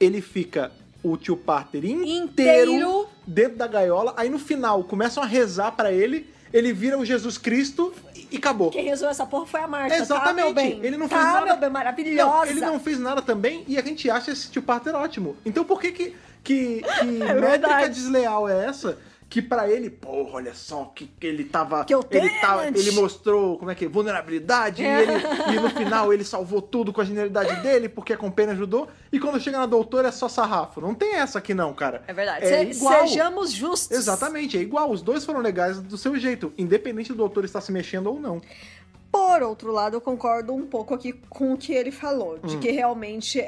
Speaker 1: Ele fica o tio Parter inteiro dentro da gaiola, aí no final começam a rezar pra ele, ele vira o Jesus Cristo e acabou.
Speaker 2: Quem rezou essa porra foi a Marta,
Speaker 1: exatamente.
Speaker 2: Tá, meu bem?
Speaker 1: Ele não fez nada.
Speaker 2: Meu bem, maravilhosa.
Speaker 1: Não, ele não fez nada também e a gente acha esse tio Parter ótimo. Então por que métrica
Speaker 2: verdade.
Speaker 1: desleal é essa? Que pra ele, porra, olha só que ele tava...
Speaker 2: Tenant.
Speaker 1: Ele mostrou, como é que é, vulnerabilidade e no final ele salvou tudo com a genialidade dele porque a companhia ajudou e quando chega na doutora é só sarrafo. Não tem essa aqui não, cara.
Speaker 2: É verdade.
Speaker 1: Igual.
Speaker 2: Sejamos justos.
Speaker 1: Exatamente, é igual. Os dois foram legais do seu jeito, independente do doutor estar se mexendo ou não.
Speaker 2: Por outro lado, eu concordo um pouco aqui com o que ele falou, de que realmente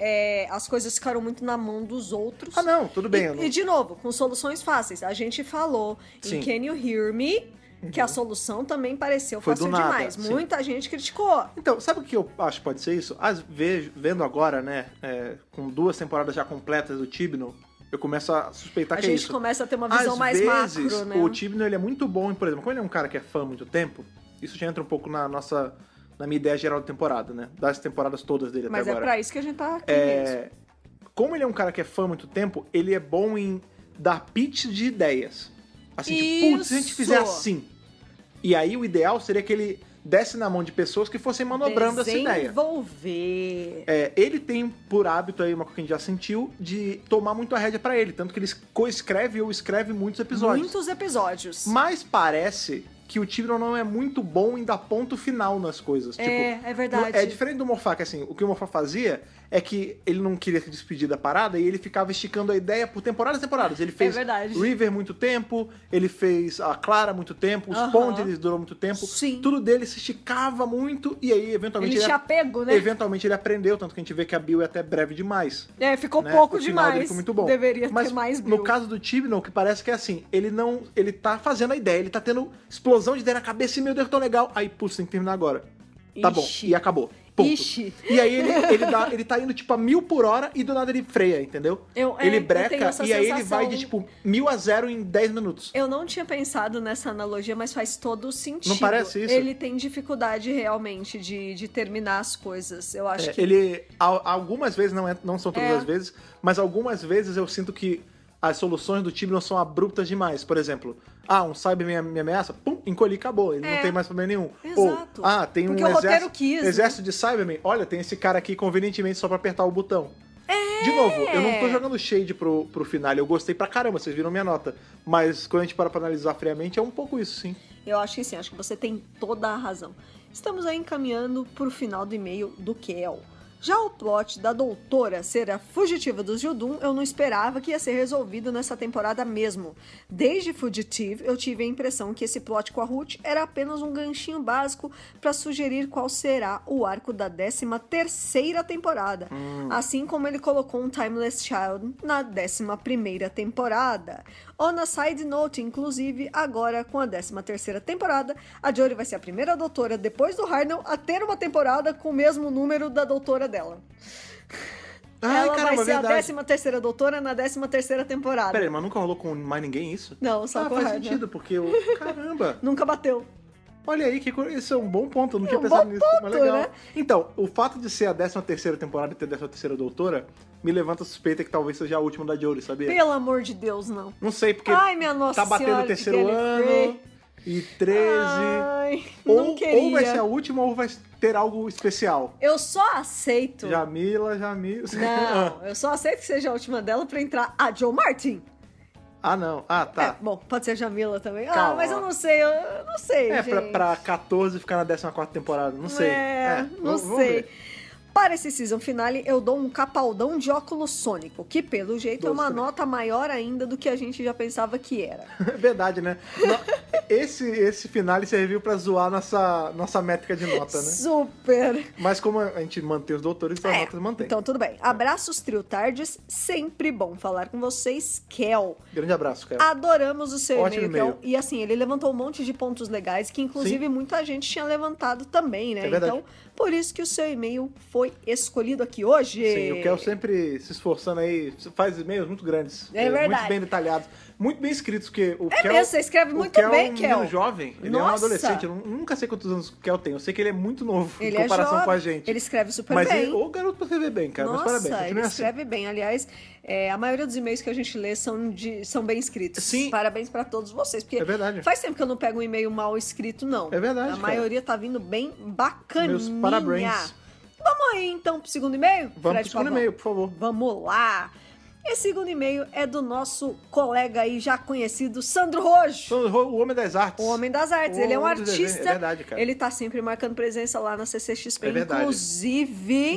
Speaker 2: as coisas ficaram muito na mão dos outros.
Speaker 1: Não, tudo bem.
Speaker 2: E de novo, com soluções fáceis. A gente falou em Can You Hear Me, que a solução também pareceu fácil demais. Muita gente criticou.
Speaker 1: Então, sabe o que eu acho que pode ser isso? Vendo agora, né, com 2 temporadas já completas do Tibno, eu começo a suspeitar que é isso.
Speaker 2: A gente começa a ter uma visão mais macro, né?
Speaker 1: O Tibno, ele é muito bom, por exemplo, como ele é um cara que é fã há muito tempo, isso já entra um pouco na minha ideia geral da temporada, né? Das temporadas todas dele
Speaker 2: Mas
Speaker 1: até agora.
Speaker 2: Mas é pra isso que a gente tá aqui mesmo.
Speaker 1: Como ele é um cara que é fã há muito tempo, ele é bom em dar pitch de ideias. Assim, tipo, putz, se a gente fizer assim. E aí o ideal seria que ele desse na mão de pessoas que fossem manobrando essa ideia.
Speaker 2: Desenvolver.
Speaker 1: Ele tem por hábito aí, uma coisa que a gente já sentiu, de tomar muito a rédea pra ele. Tanto que ele coescreve ou escreve muitos episódios.
Speaker 2: Muitos episódios.
Speaker 1: Mas parece que o Tibnon não é muito bom em dar ponto final nas coisas.
Speaker 2: É verdade.
Speaker 1: É diferente do Moffat, assim, o que o Moffat fazia é que ele não queria se despedir da parada e ele ficava esticando a ideia por temporadas e temporadas. Ele fez River muito tempo, ele fez a Clara muito tempo, os Pond ele durou muito tempo.
Speaker 2: Sim.
Speaker 1: Tudo dele se esticava muito e aí, eventualmente...
Speaker 2: Ele tinha apego, né?
Speaker 1: Eventualmente ele aprendeu, tanto que a gente vê que a Bill é até breve demais.
Speaker 2: Ficou pouco
Speaker 1: o final
Speaker 2: demais.
Speaker 1: dele ficou muito bom.
Speaker 2: Deveria ter mais Bill.
Speaker 1: No caso do Tibnon, que parece que é assim, ele tá fazendo a ideia, ele tá tendo explosão de ideia na cabeça e, meu Deus, tão legal. Aí, putz, tem que terminar agora. Tá bom. E acabou. Ponto.
Speaker 2: Ixi.
Speaker 1: E aí ele tá indo tipo a 1000 por hora e do nada ele freia, entendeu? Ele breca e aí ele vai de tipo 1000 a 0 em 10 minutos.
Speaker 2: Eu não tinha pensado nessa analogia, mas faz todo sentido.
Speaker 1: Não parece isso?
Speaker 2: Ele tem dificuldade realmente de terminar as coisas. Eu acho que...
Speaker 1: Ele, algumas vezes, não são todas as vezes, mas algumas vezes eu sinto que as soluções do Tibnon são abruptas demais. Por exemplo, um Cyberman me ameaça, pum, encolhi, acabou. Ele não tem mais problema nenhum.
Speaker 2: Exato.
Speaker 1: Ou, tem
Speaker 2: porque
Speaker 1: um exército de Cyberman. Olha, tem esse cara aqui convenientemente só pra apertar o botão. De novo, eu não tô jogando shade pro final. Eu gostei pra caramba, vocês viram minha nota. Mas quando a gente para pra analisar friamente, é um pouco isso, sim.
Speaker 2: Eu acho que sim, acho que você tem toda a razão. Estamos aí encaminhando pro final do e-mail do Kel. Já o plot da doutora ser a fugitiva dos Judum, eu não esperava que ia ser resolvido nessa temporada mesmo. Desde Fugitive, eu tive a impressão que esse plot com a Ruth era apenas um ganchinho básico para sugerir qual será o arco da 13ª temporada. Assim como ele colocou um Timeless Child na 11ª temporada. On a side note, inclusive, agora com a 13ª temporada, a Jory vai ser a primeira doutora, depois do Hartnell, a ter uma temporada com o mesmo número da doutora dela. Ela vai ser verdade. A 13ª doutora na 13ª temporada.
Speaker 1: Peraí, mas nunca rolou com mais ninguém isso?
Speaker 2: Não, só com o
Speaker 1: faz
Speaker 2: Hartnell.
Speaker 1: sentido, porque caramba.
Speaker 2: Nunca bateu.
Speaker 1: Olha aí, isso é um bom ponto, eu não tinha pensado nisso, mas legal. Né? Então, o fato de ser a 13ª temporada e ter a 13ª doutora me levanta a suspeita que talvez seja a última da Jory, sabia?
Speaker 2: Pelo amor de Deus, não.
Speaker 1: Não sei, porque
Speaker 2: ai, minha nossa
Speaker 1: tá batendo o terceiro ano e 13.
Speaker 2: Ai, não queria.
Speaker 1: Ou vai ser a última ou vai ter algo especial.
Speaker 2: Eu só aceito.
Speaker 1: Jamila.
Speaker 2: Não, eu só aceito que seja a última dela pra entrar a Jo Martin.
Speaker 1: Ah, não. Ah, tá.
Speaker 2: Bom, pode ser Jamila também.
Speaker 1: Calma.
Speaker 2: Mas eu não sei, gente.
Speaker 1: Pra 14 ficar na 14ª temporada, não sei.
Speaker 2: Não sei. Para esse season finale, eu dou um capaldão de óculos sônico, que pelo jeito é uma nota maior ainda do que a gente já pensava que era.
Speaker 1: É verdade, né? Esse finale serviu pra zoar nossa métrica de nota, né?
Speaker 2: Super!
Speaker 1: Mas como a gente mantém os doutores, as notas mantém.
Speaker 2: Então tudo bem. Abraços, Trio Tardes. Sempre bom falar com vocês, Kel.
Speaker 1: Grande abraço, Kel.
Speaker 2: Adoramos o seu
Speaker 1: Ótimo
Speaker 2: e-mail, Kel. E assim, ele levantou um monte de pontos legais que inclusive muita gente tinha levantado também, né?
Speaker 1: É verdade.
Speaker 2: Então, por isso que o seu e-mail foi escolhido aqui hoje.
Speaker 1: Sim, o Kel sempre se esforçando aí, faz e-mails muito grandes.
Speaker 2: É verdade.
Speaker 1: Muito bem detalhados, muito bem escritos, porque o Kel...
Speaker 2: mesmo, você escreve muito bem, Kel.
Speaker 1: Ele é um menino jovem, ele é um adolescente, eu nunca sei quantos anos o Kel tem, eu sei que ele é muito novo em comparação com a gente.
Speaker 2: Ele escreve super bem.
Speaker 1: Mas o garoto pra escrever bem, cara,
Speaker 2: nossa,
Speaker 1: mas parabéns.
Speaker 2: Ele escreve bem, aliás, a maioria dos e-mails que a gente lê são bem escritos.
Speaker 1: Sim.
Speaker 2: Parabéns pra todos vocês, porque
Speaker 1: é verdade.
Speaker 2: Faz tempo que eu não pego um e-mail mal escrito, não.
Speaker 1: É verdade,
Speaker 2: a maioria tá vindo bem bacaninha.
Speaker 1: Meus parabéns.
Speaker 2: Vamos aí, então, pro segundo e-mail?
Speaker 1: Vamos pro segundo e-mail, por favor.
Speaker 2: Vamos lá. Esse segundo e-mail é do nosso colega aí já conhecido, Sandro Rojo.
Speaker 1: O Homem das Artes.
Speaker 2: O Homem das Artes. Ele é um artista.
Speaker 1: É verdade, cara.
Speaker 2: Ele tá sempre marcando presença lá na CCXP.
Speaker 1: É verdade.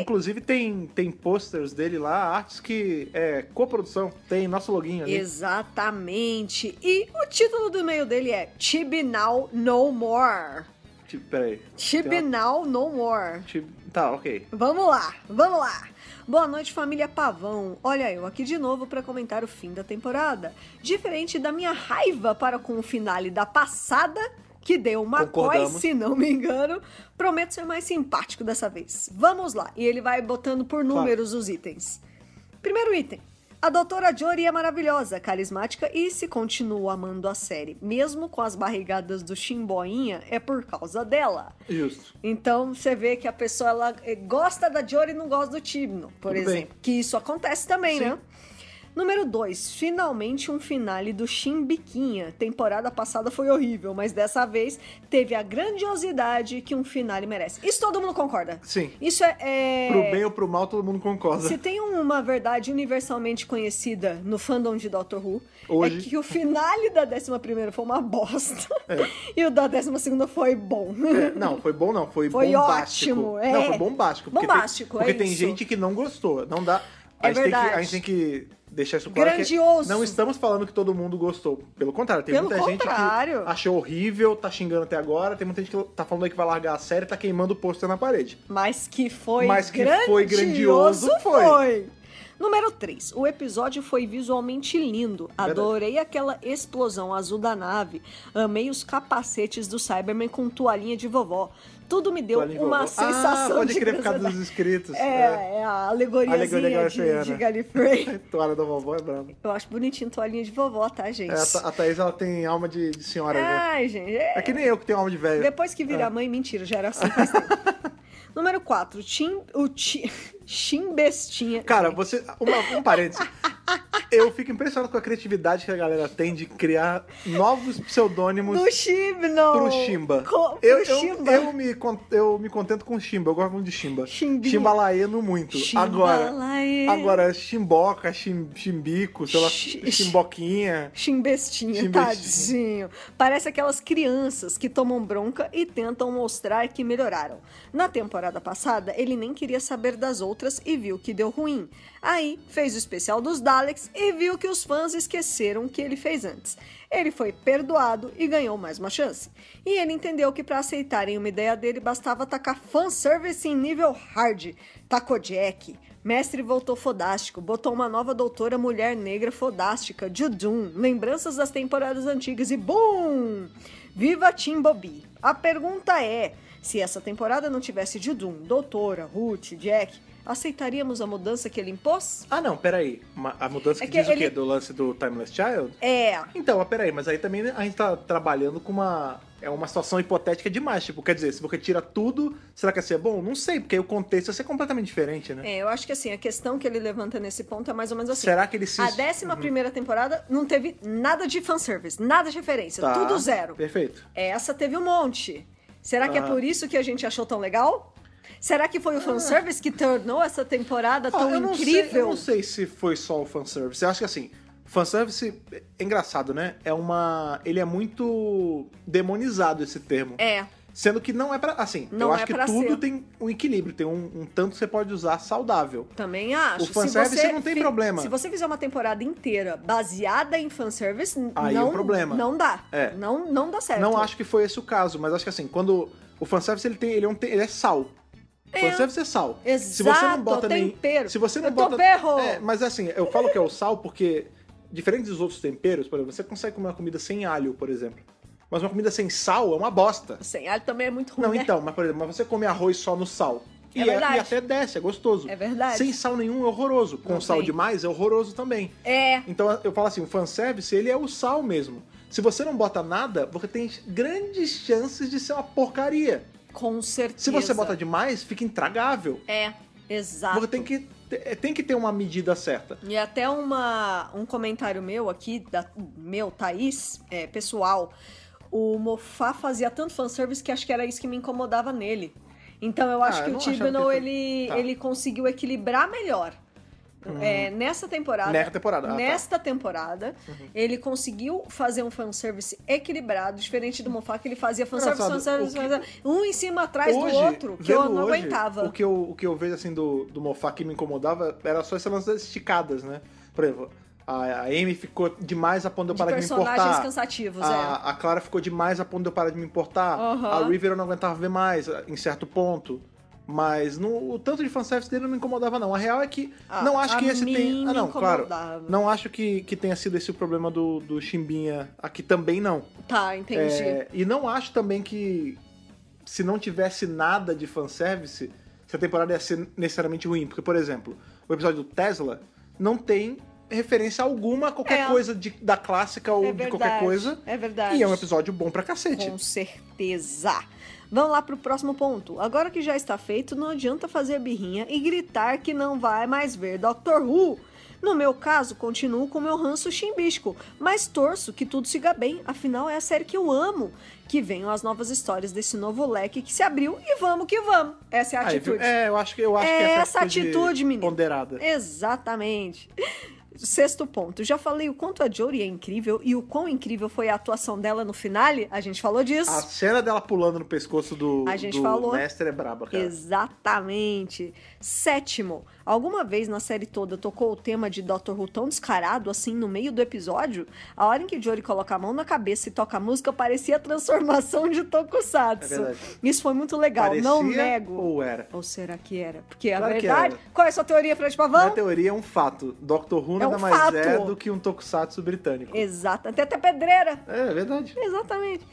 Speaker 2: Inclusive
Speaker 1: tem posters dele lá, artes que é coprodução. Tem nosso login ali.
Speaker 2: Exatamente. E o título do e-mail dele é Chibi Now No More.
Speaker 1: Peraí.
Speaker 2: Chibi Now No More.
Speaker 1: Tá, ok.
Speaker 2: Vamos lá. Boa noite, família Pavão. Olha, eu aqui de novo para comentar o fim da temporada. Diferente da minha raiva para com o finale da passada, que deu uma McCoy, se não me engano, prometo ser mais simpático dessa vez. Vamos lá. E ele vai botando por números os itens. Primeiro item. A doutora Jory é maravilhosa, carismática e se continua amando a série. Mesmo com as barrigadas do Chimboinha, é por causa dela.
Speaker 1: Justo.
Speaker 2: Então, você vê que a pessoa ela gosta da Jory e não gosta do Tibno, por exemplo. Que isso acontece também, né? Número 2. Finalmente um finale do Chimbiquinha. Temporada passada foi horrível, mas dessa vez teve a grandiosidade que um finale merece. Isso todo mundo concorda?
Speaker 1: Sim.
Speaker 2: Isso é...
Speaker 1: Pro bem ou pro mal, todo mundo concorda.
Speaker 2: Se tem uma verdade universalmente conhecida no fandom de Doctor Who,
Speaker 1: hoje,
Speaker 2: é que o finale da 11ª foi uma bosta. E o da 12ª foi bom.
Speaker 1: Não, foi bom não, foi bombástico.
Speaker 2: Ótimo.
Speaker 1: Não, foi bombástico.
Speaker 2: Porque
Speaker 1: tem gente que não gostou. Não dá...
Speaker 2: É verdade.
Speaker 1: A gente tem que deixar isso claro.
Speaker 2: Grandioso.
Speaker 1: Não estamos falando que todo mundo gostou. Pelo contrário, tem muita gente que achou horrível, tá xingando até agora. Tem muita gente que tá falando aí que vai largar a série e tá queimando o pôster na parede.
Speaker 2: Mas que foi
Speaker 1: grandioso, foi.
Speaker 2: Número 3. O episódio foi visualmente lindo. Adorei aquela explosão azul da nave. Amei os capacetes do Cyberman com toalhinha de vovó. Tudo me deu uma sensação
Speaker 1: pode
Speaker 2: de
Speaker 1: crer por causa dos inscritos.
Speaker 2: É a alegoriazinha de Gallifrey.
Speaker 1: Toalha da vovó é brava.
Speaker 2: Eu acho bonitinho toalhinha de vovó, tá, gente?
Speaker 1: A Thaís, ela tem alma de senhora.
Speaker 2: Ai, gente.
Speaker 1: É que nem eu que tenho alma de velho.
Speaker 2: Depois que virar mãe, mentira, já era assim faz tempo. Número 4. Chimbestinha.
Speaker 1: Cara, um parênteses. Eu fico impressionado com a criatividade que a galera tem de criar novos pseudônimos
Speaker 2: do Chibno.
Speaker 1: Pro Chimba. Eu me contento com Chimba. Eu gosto muito de Chimba. Chimbalaeno muito. Agora, Agora, chimboca, chimbico, sei lá, chimboquinha.
Speaker 2: Chimbestinha, tadinho. Parece aquelas crianças que tomam bronca e tentam mostrar que melhoraram. Na temporada passada, ele nem queria saber das outras e viu que deu ruim. Aí, fez o especial dos Daleks e viu que os fãs esqueceram o que ele fez antes. Ele foi perdoado e ganhou mais uma chance. E ele entendeu que para aceitarem uma ideia dele, bastava tacar fanservice em nível hard. Tacou Jack. Mestre voltou fodástico, botou uma nova doutora mulher negra fodástica, Judum, lembranças das temporadas antigas e BUM! Viva Tim Bobby! A pergunta é, se essa temporada não tivesse Judum, doutora, Ruth, Jack, aceitaríamos a mudança que ele impôs?
Speaker 1: Ah, não, peraí. A mudança que diz o quê? Do lance do Timeless Child?
Speaker 2: É.
Speaker 1: Então, peraí, mas aí também a gente tá trabalhando com uma situação hipotética demais. Tipo, quer dizer, se você tira tudo, será que ia ser bom? Não sei, porque aí o contexto ia ser completamente diferente, né?
Speaker 2: Eu acho que assim, a questão que ele levanta nesse ponto é mais ou menos assim.
Speaker 1: Será que ele se...
Speaker 2: A 11ª temporada não teve nada de fanservice, nada de referência,
Speaker 1: Tá,
Speaker 2: tudo zero.
Speaker 1: Perfeito.
Speaker 2: Essa teve um monte. Será que é por isso que a gente achou tão legal? Será que foi o fanservice que tornou essa temporada tão incrível?
Speaker 1: Eu não sei se foi só o fanservice. Eu acho que assim, fanservice é engraçado, né? Ele é muito demonizado esse termo.
Speaker 2: É.
Speaker 1: Sendo que não é pra... Assim,
Speaker 2: Não
Speaker 1: eu acho
Speaker 2: é
Speaker 1: que
Speaker 2: pra
Speaker 1: tudo
Speaker 2: ser.
Speaker 1: tem um equilíbrio. Tem um tanto que você pode usar saudável.
Speaker 2: Também acho.
Speaker 1: O fanservice não tem problema.
Speaker 2: Se você fizer uma temporada inteira baseada em fanservice,
Speaker 1: Aí
Speaker 2: não,
Speaker 1: é um problema.
Speaker 2: não dá.
Speaker 1: É.
Speaker 2: Não dá certo.
Speaker 1: Não acho que foi esse o caso, mas acho que assim, quando o fanservice ele é sal. O fanservice é sal.
Speaker 2: Exato,
Speaker 1: se você não bota
Speaker 2: tempero.
Speaker 1: Se você não
Speaker 2: Eu tô
Speaker 1: bota.
Speaker 2: berro.
Speaker 1: Mas assim, eu falo que é o sal porque, diferente dos outros temperos, por exemplo, você consegue comer uma comida sem alho, por exemplo. Mas uma comida sem sal é uma bosta.
Speaker 2: Sem alho também é muito ruim,
Speaker 1: Não,
Speaker 2: né?
Speaker 1: então, mas por exemplo, você come arroz só no sal.
Speaker 2: É verdade.
Speaker 1: E até desce, é gostoso.
Speaker 2: É verdade.
Speaker 1: Sem sal nenhum é horroroso. Com
Speaker 2: Não
Speaker 1: sal
Speaker 2: tem.
Speaker 1: demais é horroroso também.
Speaker 2: É.
Speaker 1: Então eu falo assim, o fanservice, ele é o sal mesmo. Se você não bota nada, você tem grandes chances de ser uma porcaria.
Speaker 2: Com certeza.
Speaker 1: Se você bota demais, fica intragável.
Speaker 2: É, exato.
Speaker 1: Você tem que ter uma medida certa.
Speaker 2: E até um comentário meu aqui, Thaís, pessoal, o Moffat fazia tanto fanservice que acho que era isso que me incomodava nele. Então eu acho que o Chibnall, ele conseguiu equilibrar melhor. Nessa temporada. Nesta temporada, ele conseguiu fazer um fanservice equilibrado, diferente do Moffat, que ele fazia fanservice, um em cima atrás do outro, que eu não aguentava.
Speaker 1: O que eu vejo assim do Moffat que me incomodava era só esse lance das esticadas, né? Por exemplo, a Amy ficou demais a ponto de eu parar de me importar.
Speaker 2: Personagens cansativos,
Speaker 1: a Clara ficou demais a ponto de eu parar de me importar. A River eu não aguentava ver mais, em certo ponto. Mas o tanto de fanservice dele não me incomodava, não. A real é que não acho que esse tem... não, claro. Não acho que tenha sido esse o problema do Chimbinha. Aqui também não.
Speaker 2: Tá, entendi.
Speaker 1: E não acho também que se não tivesse nada de fanservice, se a temporada ia ser necessariamente ruim. Porque, por exemplo, o episódio do Tesla não tem referência alguma a qualquer coisa da clássica ou de qualquer coisa.
Speaker 2: É verdade.
Speaker 1: E é um episódio bom pra cacete.
Speaker 2: Com certeza. Vamos lá pro próximo ponto. Agora que já está feito, não adianta fazer birrinha e gritar que não vai mais ver Doctor Who. No meu caso, continuo com meu ranço chimbisco, mas torço que tudo siga bem, afinal é a série que eu amo. Que venham as novas histórias desse novo leque que se abriu e vamos que vamos. Essa é a atitude.
Speaker 1: Eu acho que
Speaker 2: essa atitude, menino.
Speaker 1: Ponderada.
Speaker 2: Exatamente. Sexto ponto, já falei o quanto a Jodie é incrível e o quão incrível foi a atuação dela no finale, a gente falou disso.
Speaker 1: A cena dela pulando no pescoço do mestre é braba, cara.
Speaker 2: Exatamente. Sétimo, alguma vez na série toda tocou o tema de Doctor Who tão descarado assim no meio do episódio? A hora em que Jodie coloca a mão na cabeça e toca a música parecia a transformação de Tokusatsu.
Speaker 1: É verdade.
Speaker 2: Isso foi muito legal,
Speaker 1: parecia,
Speaker 2: não nego.
Speaker 1: Ou era?
Speaker 2: Ou será que era? Porque a
Speaker 1: claro
Speaker 2: verdade... Qual é a sua teoria, Fred Pavão?
Speaker 1: Minha teoria é um fato. Doctor Who nada mais é do que um tokusatsu britânico.
Speaker 2: Exato. Até pedreira.
Speaker 1: É verdade.
Speaker 2: Exatamente.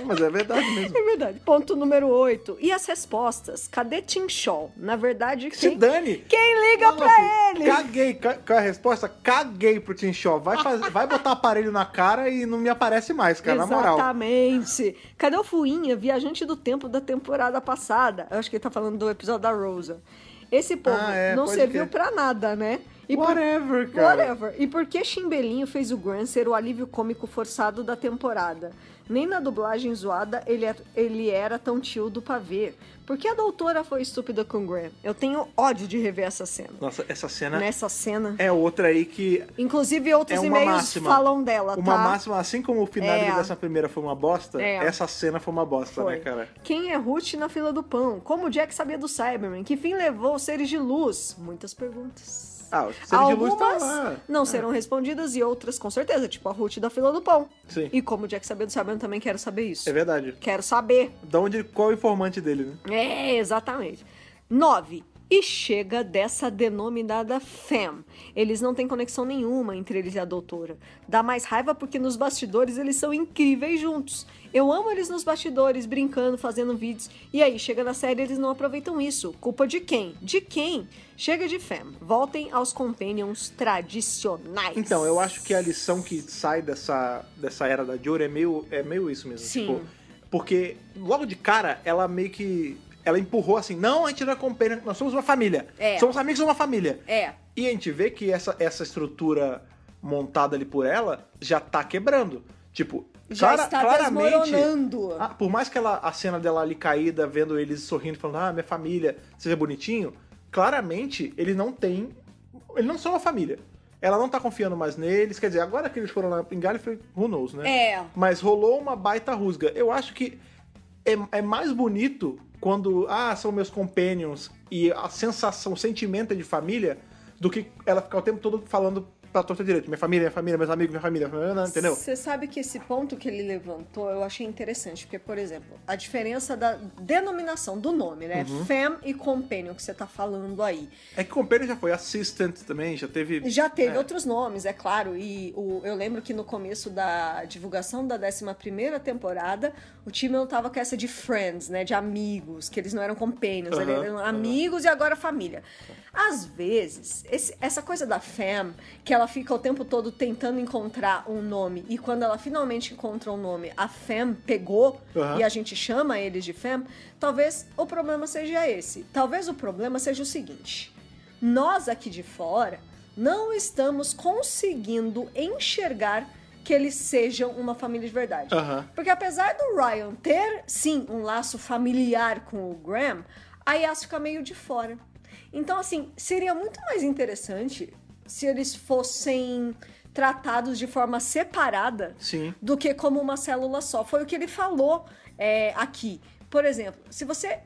Speaker 1: Mas é verdade mesmo.
Speaker 2: É verdade. Ponto número 8. E as respostas? Cadê Tim Shaw? Na verdade,
Speaker 1: Se dane!
Speaker 2: Quem liga pra ele?
Speaker 1: Caguei. Qual é a resposta? Caguei pro Tim Shaw. Vai botar aparelho na cara e não me aparece mais, cara, na moral.
Speaker 2: Exatamente. Cadê o Fuinha, viajante do tempo da temporada passada? Eu acho que ele tá falando do episódio da Rosa. Esse povo não serviu pra nada, né?
Speaker 1: Cara.
Speaker 2: Whatever. E por que Chimbelinho fez o Grant ser o alívio cômico forçado da temporada? Nem na dublagem zoada ele era tão tio do pavê. Por que a doutora foi estúpida com o Graham? Eu tenho ódio de rever essa cena.
Speaker 1: Nossa, essa cena...
Speaker 2: Nessa cena...
Speaker 1: É outra aí que...
Speaker 2: Inclusive, outros e-mails máxima. Falam dela, tá?
Speaker 1: Uma máxima, assim como o final dessa primeira foi uma bosta, essa cena foi uma bosta, né, cara?
Speaker 2: Quem é Ruth na fila do pão? Como o Jack sabia do Cyberman? Que fim levou os seres de luz? Muitas perguntas.
Speaker 1: Os seres de luz tá lá.
Speaker 2: Não serão respondidas e outras com certeza, tipo a Ruth da fila do pão.
Speaker 1: Sim.
Speaker 2: E como o Jack sabia do Cyberman, também quero saber isso.
Speaker 1: É verdade.
Speaker 2: Quero saber.
Speaker 1: Qual é o informante dele, né?
Speaker 2: É, exatamente. 9. E chega dessa denominada fam. Eles não têm conexão nenhuma entre eles e a doutora. Dá mais raiva porque nos bastidores eles são incríveis juntos. Eu amo eles nos bastidores, brincando, fazendo vídeos. E aí, chega na série eles não aproveitam isso. Culpa de quem? De quem? Chega de fam. Voltem aos companions tradicionais.
Speaker 1: Então, eu acho que a lição que sai dessa era da Jory é meio isso mesmo.
Speaker 2: Sim.
Speaker 1: Tipo, porque logo de cara, ela meio que... Ela empurrou assim, não, a gente não é companion, nós somos uma família. Somos amigos de uma família. E a gente vê que essa estrutura montada ali por ela já tá quebrando. Tipo,
Speaker 2: já está
Speaker 1: claramente,
Speaker 2: desmoronando.
Speaker 1: Por mais que a cena dela ali caída, vendo eles sorrindo, falando, minha família, seja bonitinho, claramente eles não são uma família. Ela não tá confiando mais neles, quer dizer, agora que eles foram lá em Gallifrey, who knows, né? Mas rolou uma baita rusga. Eu acho que é mais bonito quando, são meus companions e a sensação, o sentimento é de família, do que ela ficar o tempo todo falando pra torta direito. Minha família, meus amigos, minha família, entendeu?
Speaker 2: Você sabe que esse ponto que ele levantou eu achei interessante, porque, por exemplo, a diferença da denominação do nome, né? Fam e Companion, que você tá falando aí.
Speaker 1: É que Companion já foi Assistant também, já teve...
Speaker 2: Já teve outros nomes, é claro, e eu lembro que no começo da divulgação da 11ª temporada, o time não tava com essa de friends, né? De amigos, que eles não eram companions, eles eram amigos e agora família. Às vezes, essa coisa da fam, que ela fica o tempo todo tentando encontrar um nome, e quando ela finalmente encontra um nome, a fam pegou, e a gente chama eles de fam, talvez o problema seja esse. Talvez o problema seja o seguinte: nós aqui de fora não estamos conseguindo enxergar que eles sejam uma família de verdade. Porque apesar do Ryan ter, sim, um laço familiar com o Graham, a Yas fica meio de fora. Então, assim, seria muito mais interessante se eles fossem tratados de forma separada do que como uma célula só. Foi o que ele falou aqui. Por exemplo, se você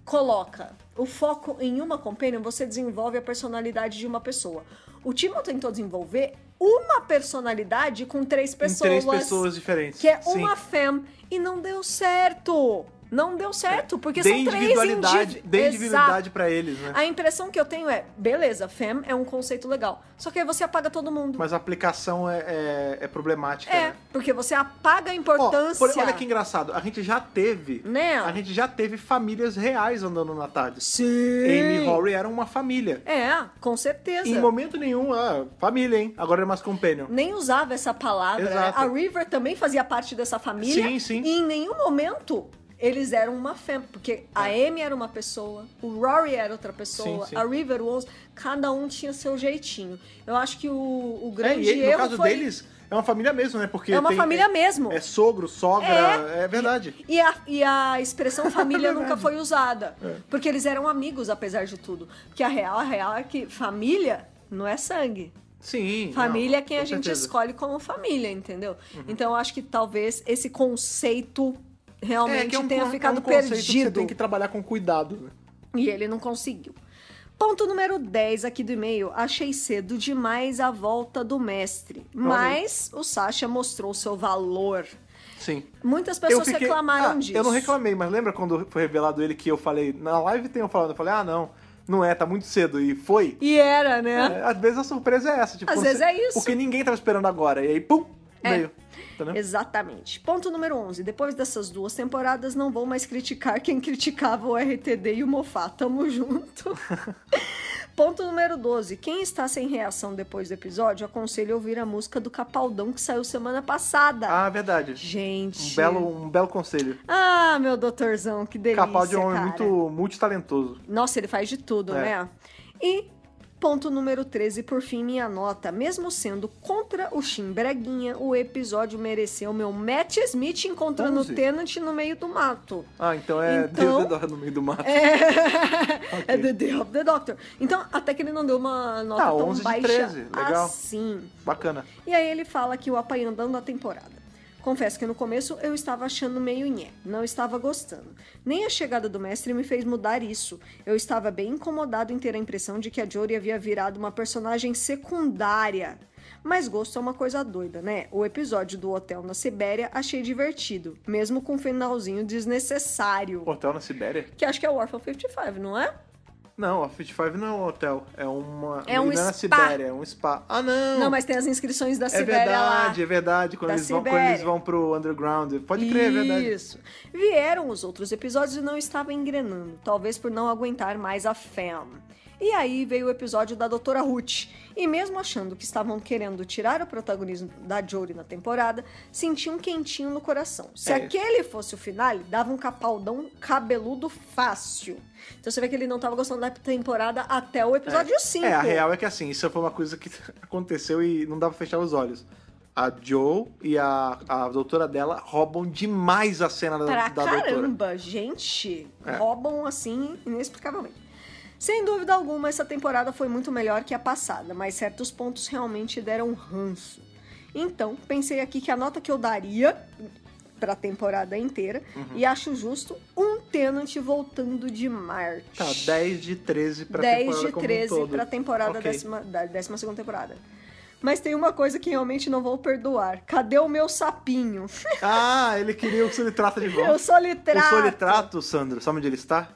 Speaker 2: coloca o foco em uma companion, você desenvolve a personalidade de uma pessoa. O Timon tentou desenvolver uma personalidade com 3 pessoas.
Speaker 1: Em 3 pessoas diferentes.
Speaker 2: Que é uma fam. E não deu certo. Não deu certo, porque são 3
Speaker 1: individualidade. Dê individualidade pra eles, né?
Speaker 2: A impressão que eu tenho é, beleza, fam é um conceito legal. Só que aí você apaga todo mundo.
Speaker 1: Mas a aplicação é problemática, né?
Speaker 2: Porque você apaga a importância.
Speaker 1: Olha que engraçado, a gente já teve...
Speaker 2: Né?
Speaker 1: A gente já teve famílias reais andando na tarde.
Speaker 2: Sim!
Speaker 1: Amy e Rory eram uma família.
Speaker 2: Com certeza.
Speaker 1: Em momento nenhum, família, hein? Agora é mais companion.
Speaker 2: Nem usava essa palavra.
Speaker 1: Exato.
Speaker 2: A River também fazia parte dessa família.
Speaker 1: Sim, sim.
Speaker 2: E em nenhum momento... eles eram uma fam, porque a Amy era uma pessoa, o Rory era outra pessoa,
Speaker 1: sim.
Speaker 2: a River, o Oz, cada um tinha seu jeitinho. Eu acho que o grande
Speaker 1: no
Speaker 2: erro
Speaker 1: caso
Speaker 2: foi...
Speaker 1: deles, é uma família mesmo, né? Porque
Speaker 2: é uma família mesmo.
Speaker 1: É sogro, sogra, é verdade.
Speaker 2: E a expressão família nunca foi usada, porque eles eram amigos, apesar de tudo. Porque a real é que família não é sangue.
Speaker 1: Sim.
Speaker 2: Família é quem a
Speaker 1: com
Speaker 2: gente
Speaker 1: certeza.
Speaker 2: escolhe como família, entendeu? Então eu acho que talvez esse conceito... realmente tenha ficado perdido.
Speaker 1: Que você tem que trabalhar com cuidado. Né?
Speaker 2: E ele não conseguiu. Ponto número 10 aqui do e-mail. Achei cedo demais a volta do mestre. Mas o Sasha mostrou seu valor.
Speaker 1: Sim.
Speaker 2: Muitas pessoas reclamaram disso.
Speaker 1: Eu não reclamei, mas lembra quando foi revelado ele que eu falei... Na live eu falei, não é, tá muito cedo. E foi.
Speaker 2: E era, né?
Speaker 1: Às vezes a surpresa é essa. Tipo,
Speaker 2: às vezes é isso.
Speaker 1: Porque ninguém tava esperando agora. E aí, pum, veio. Entendeu?
Speaker 2: Exatamente. Ponto número 11. Depois dessas 2 temporadas, não vou mais criticar quem criticava o RTD e o Moffat. Tamo junto. Ponto número 12. Quem está sem reação depois do episódio, aconselho a ouvir a música do Capaldão que saiu semana passada.
Speaker 1: Ah, verdade.
Speaker 2: Gente.
Speaker 1: Um belo conselho.
Speaker 2: Ah, meu doutorzão, que delícia,
Speaker 1: Capaldi é um homem
Speaker 2: cara.
Speaker 1: muito multitalentoso.
Speaker 2: Nossa, ele faz de tudo, né? E Ponto número 13, por fim, minha nota. Mesmo sendo contra o Shin Breguinha, o episódio mereceu meu Matt Smith encontrando o
Speaker 1: 11?
Speaker 2: Tennant no meio do mato.
Speaker 1: Ah, então é
Speaker 2: Então-
Speaker 1: Day of the Doctor no meio do mato.
Speaker 2: É The Day of the Doctor. Então, até que ele não deu uma nota
Speaker 1: Ah,
Speaker 2: tão
Speaker 1: 11 de
Speaker 2: baixa
Speaker 1: 13, legal.
Speaker 2: assim.
Speaker 1: Bacana.
Speaker 2: E aí ele fala que o apanhando da temporada. Confesso que no começo eu estava achando meio nhé, não estava gostando. Nem a chegada do mestre me fez mudar isso. Eu estava bem incomodado em ter a impressão de que a Jory havia virado uma personagem secundária. Mas gosto é uma coisa doida, né? O episódio do hotel na Sibéria achei divertido, mesmo com um finalzinho desnecessário.
Speaker 1: Hotel na Sibéria?
Speaker 2: Que acho que é o Orphan 55, não é?
Speaker 1: Não, a 55 não é um hotel. É uma.
Speaker 2: É um
Speaker 1: não é na
Speaker 2: spa.
Speaker 1: Sibéria, é um spa. Ah, não!
Speaker 2: Não, mas tem as inscrições da
Speaker 1: É
Speaker 2: Sibéria lá.
Speaker 1: verdade, é verdade. Quando
Speaker 2: Da
Speaker 1: eles, vão, quando
Speaker 2: Sibéria.
Speaker 1: eles vão pro underground. Pode crer, é verdade.
Speaker 2: Isso. Vieram os outros episódios e não estava engrenando, talvez por não aguentar mais a fam. E aí veio o episódio da Doutora Ruth. E mesmo achando que estavam querendo tirar o protagonismo da Jory na temporada, senti um quentinho no coração. Se aquele fosse o finale, dava um capaldão cabeludo fácil. Então você vê que ele não estava gostando da temporada até o episódio 5.
Speaker 1: A real é que assim, isso foi uma coisa que aconteceu e não dá pra fechar os olhos. A Jo e a doutora dela roubam demais a cena
Speaker 2: Pra
Speaker 1: da doutora.
Speaker 2: caramba, gente.
Speaker 1: É.
Speaker 2: Roubam assim, inexplicavelmente. Sem dúvida alguma, essa temporada foi muito melhor que a passada, mas certos pontos realmente deram ranço. Então, pensei aqui que a nota que eu daria pra temporada inteira, e acho justo, um Tennant voltando de Marte.
Speaker 1: Tá, 10 de 13 pra
Speaker 2: 10
Speaker 1: temporada
Speaker 2: de
Speaker 1: como
Speaker 2: 13
Speaker 1: um todo.
Speaker 2: pra temporada
Speaker 1: Ok.
Speaker 2: da 12ª temporada. Mas tem uma coisa que realmente não vou perdoar. Cadê o meu sapinho?
Speaker 1: Ah, ele queria o Solitrato de volta.
Speaker 2: Eu solitrato.
Speaker 1: O Solitrato, Sandro, sabe onde ele está?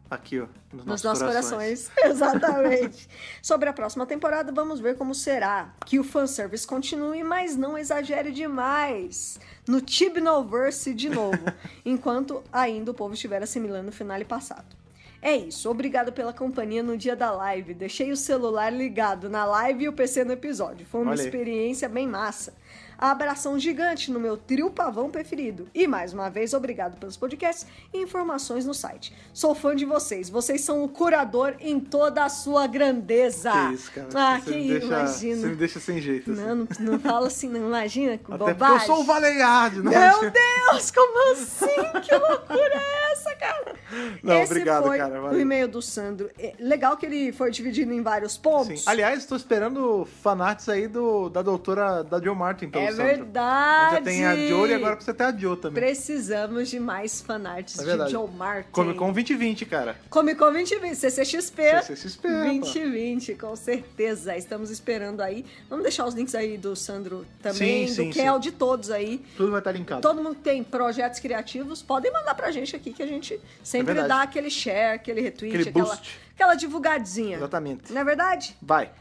Speaker 1: Aqui, ó.
Speaker 2: Nos nossos corações. Exatamente. Sobre a próxima temporada, vamos ver como será. Que o fanservice continue, mas não exagere demais. No Tibnoverse de novo. Enquanto ainda o povo estiver assimilando o finale passado. É isso. Obrigado pela companhia no dia da live. Deixei o celular ligado na live e o PC no episódio. Foi uma
Speaker 1: Olha aí.
Speaker 2: experiência bem massa. Abração gigante no meu trio pavão preferido. E mais uma vez, obrigado pelos podcasts e informações no site. Sou fã de vocês. Vocês são o curador em toda a sua grandeza.
Speaker 1: Que isso, cara.
Speaker 2: Ah,
Speaker 1: Você
Speaker 2: que
Speaker 1: me
Speaker 2: isso,
Speaker 1: deixa,
Speaker 2: imagina.
Speaker 1: Você me deixa sem jeito. assim.
Speaker 2: Não fala assim, não imagina, que
Speaker 1: Até porque
Speaker 2: bobagem.
Speaker 1: eu sou o Valeyard, não
Speaker 2: Meu Deus, como assim? Que loucura é essa, cara?
Speaker 1: Não,
Speaker 2: Esse
Speaker 1: obrigado,
Speaker 2: foi
Speaker 1: cara,
Speaker 2: o
Speaker 1: valeu.
Speaker 2: e-mail do Sandro. É legal que ele foi dividido em vários pontos.
Speaker 1: Sim. Aliás, estou esperando fanarts aí da doutora, da Jo Martin pelo
Speaker 2: É
Speaker 1: Sandro.
Speaker 2: verdade.
Speaker 1: Já tem a Jo e agora precisa ter a Jo também.
Speaker 2: Precisamos de mais fanarts
Speaker 1: É
Speaker 2: de
Speaker 1: verdade.
Speaker 2: Joe Martin.
Speaker 1: Comic Con 2020, cara.
Speaker 2: Comic Con 2020, CCXP.
Speaker 1: CCXP,
Speaker 2: 2020, com certeza. Estamos esperando aí. Vamos deixar os links aí do Sandro também,
Speaker 1: Sim,
Speaker 2: do
Speaker 1: sim,
Speaker 2: Kel,
Speaker 1: sim.
Speaker 2: de todos aí.
Speaker 1: Tudo vai estar linkado.
Speaker 2: Todo mundo que tem projetos criativos, podem mandar pra gente aqui, que a gente sempre
Speaker 1: verdade.
Speaker 2: dá aquele share, aquele retweet,
Speaker 1: Aquele boost.
Speaker 2: aquela divulgadinha.
Speaker 1: Exatamente.
Speaker 2: Não é verdade?
Speaker 1: Vai.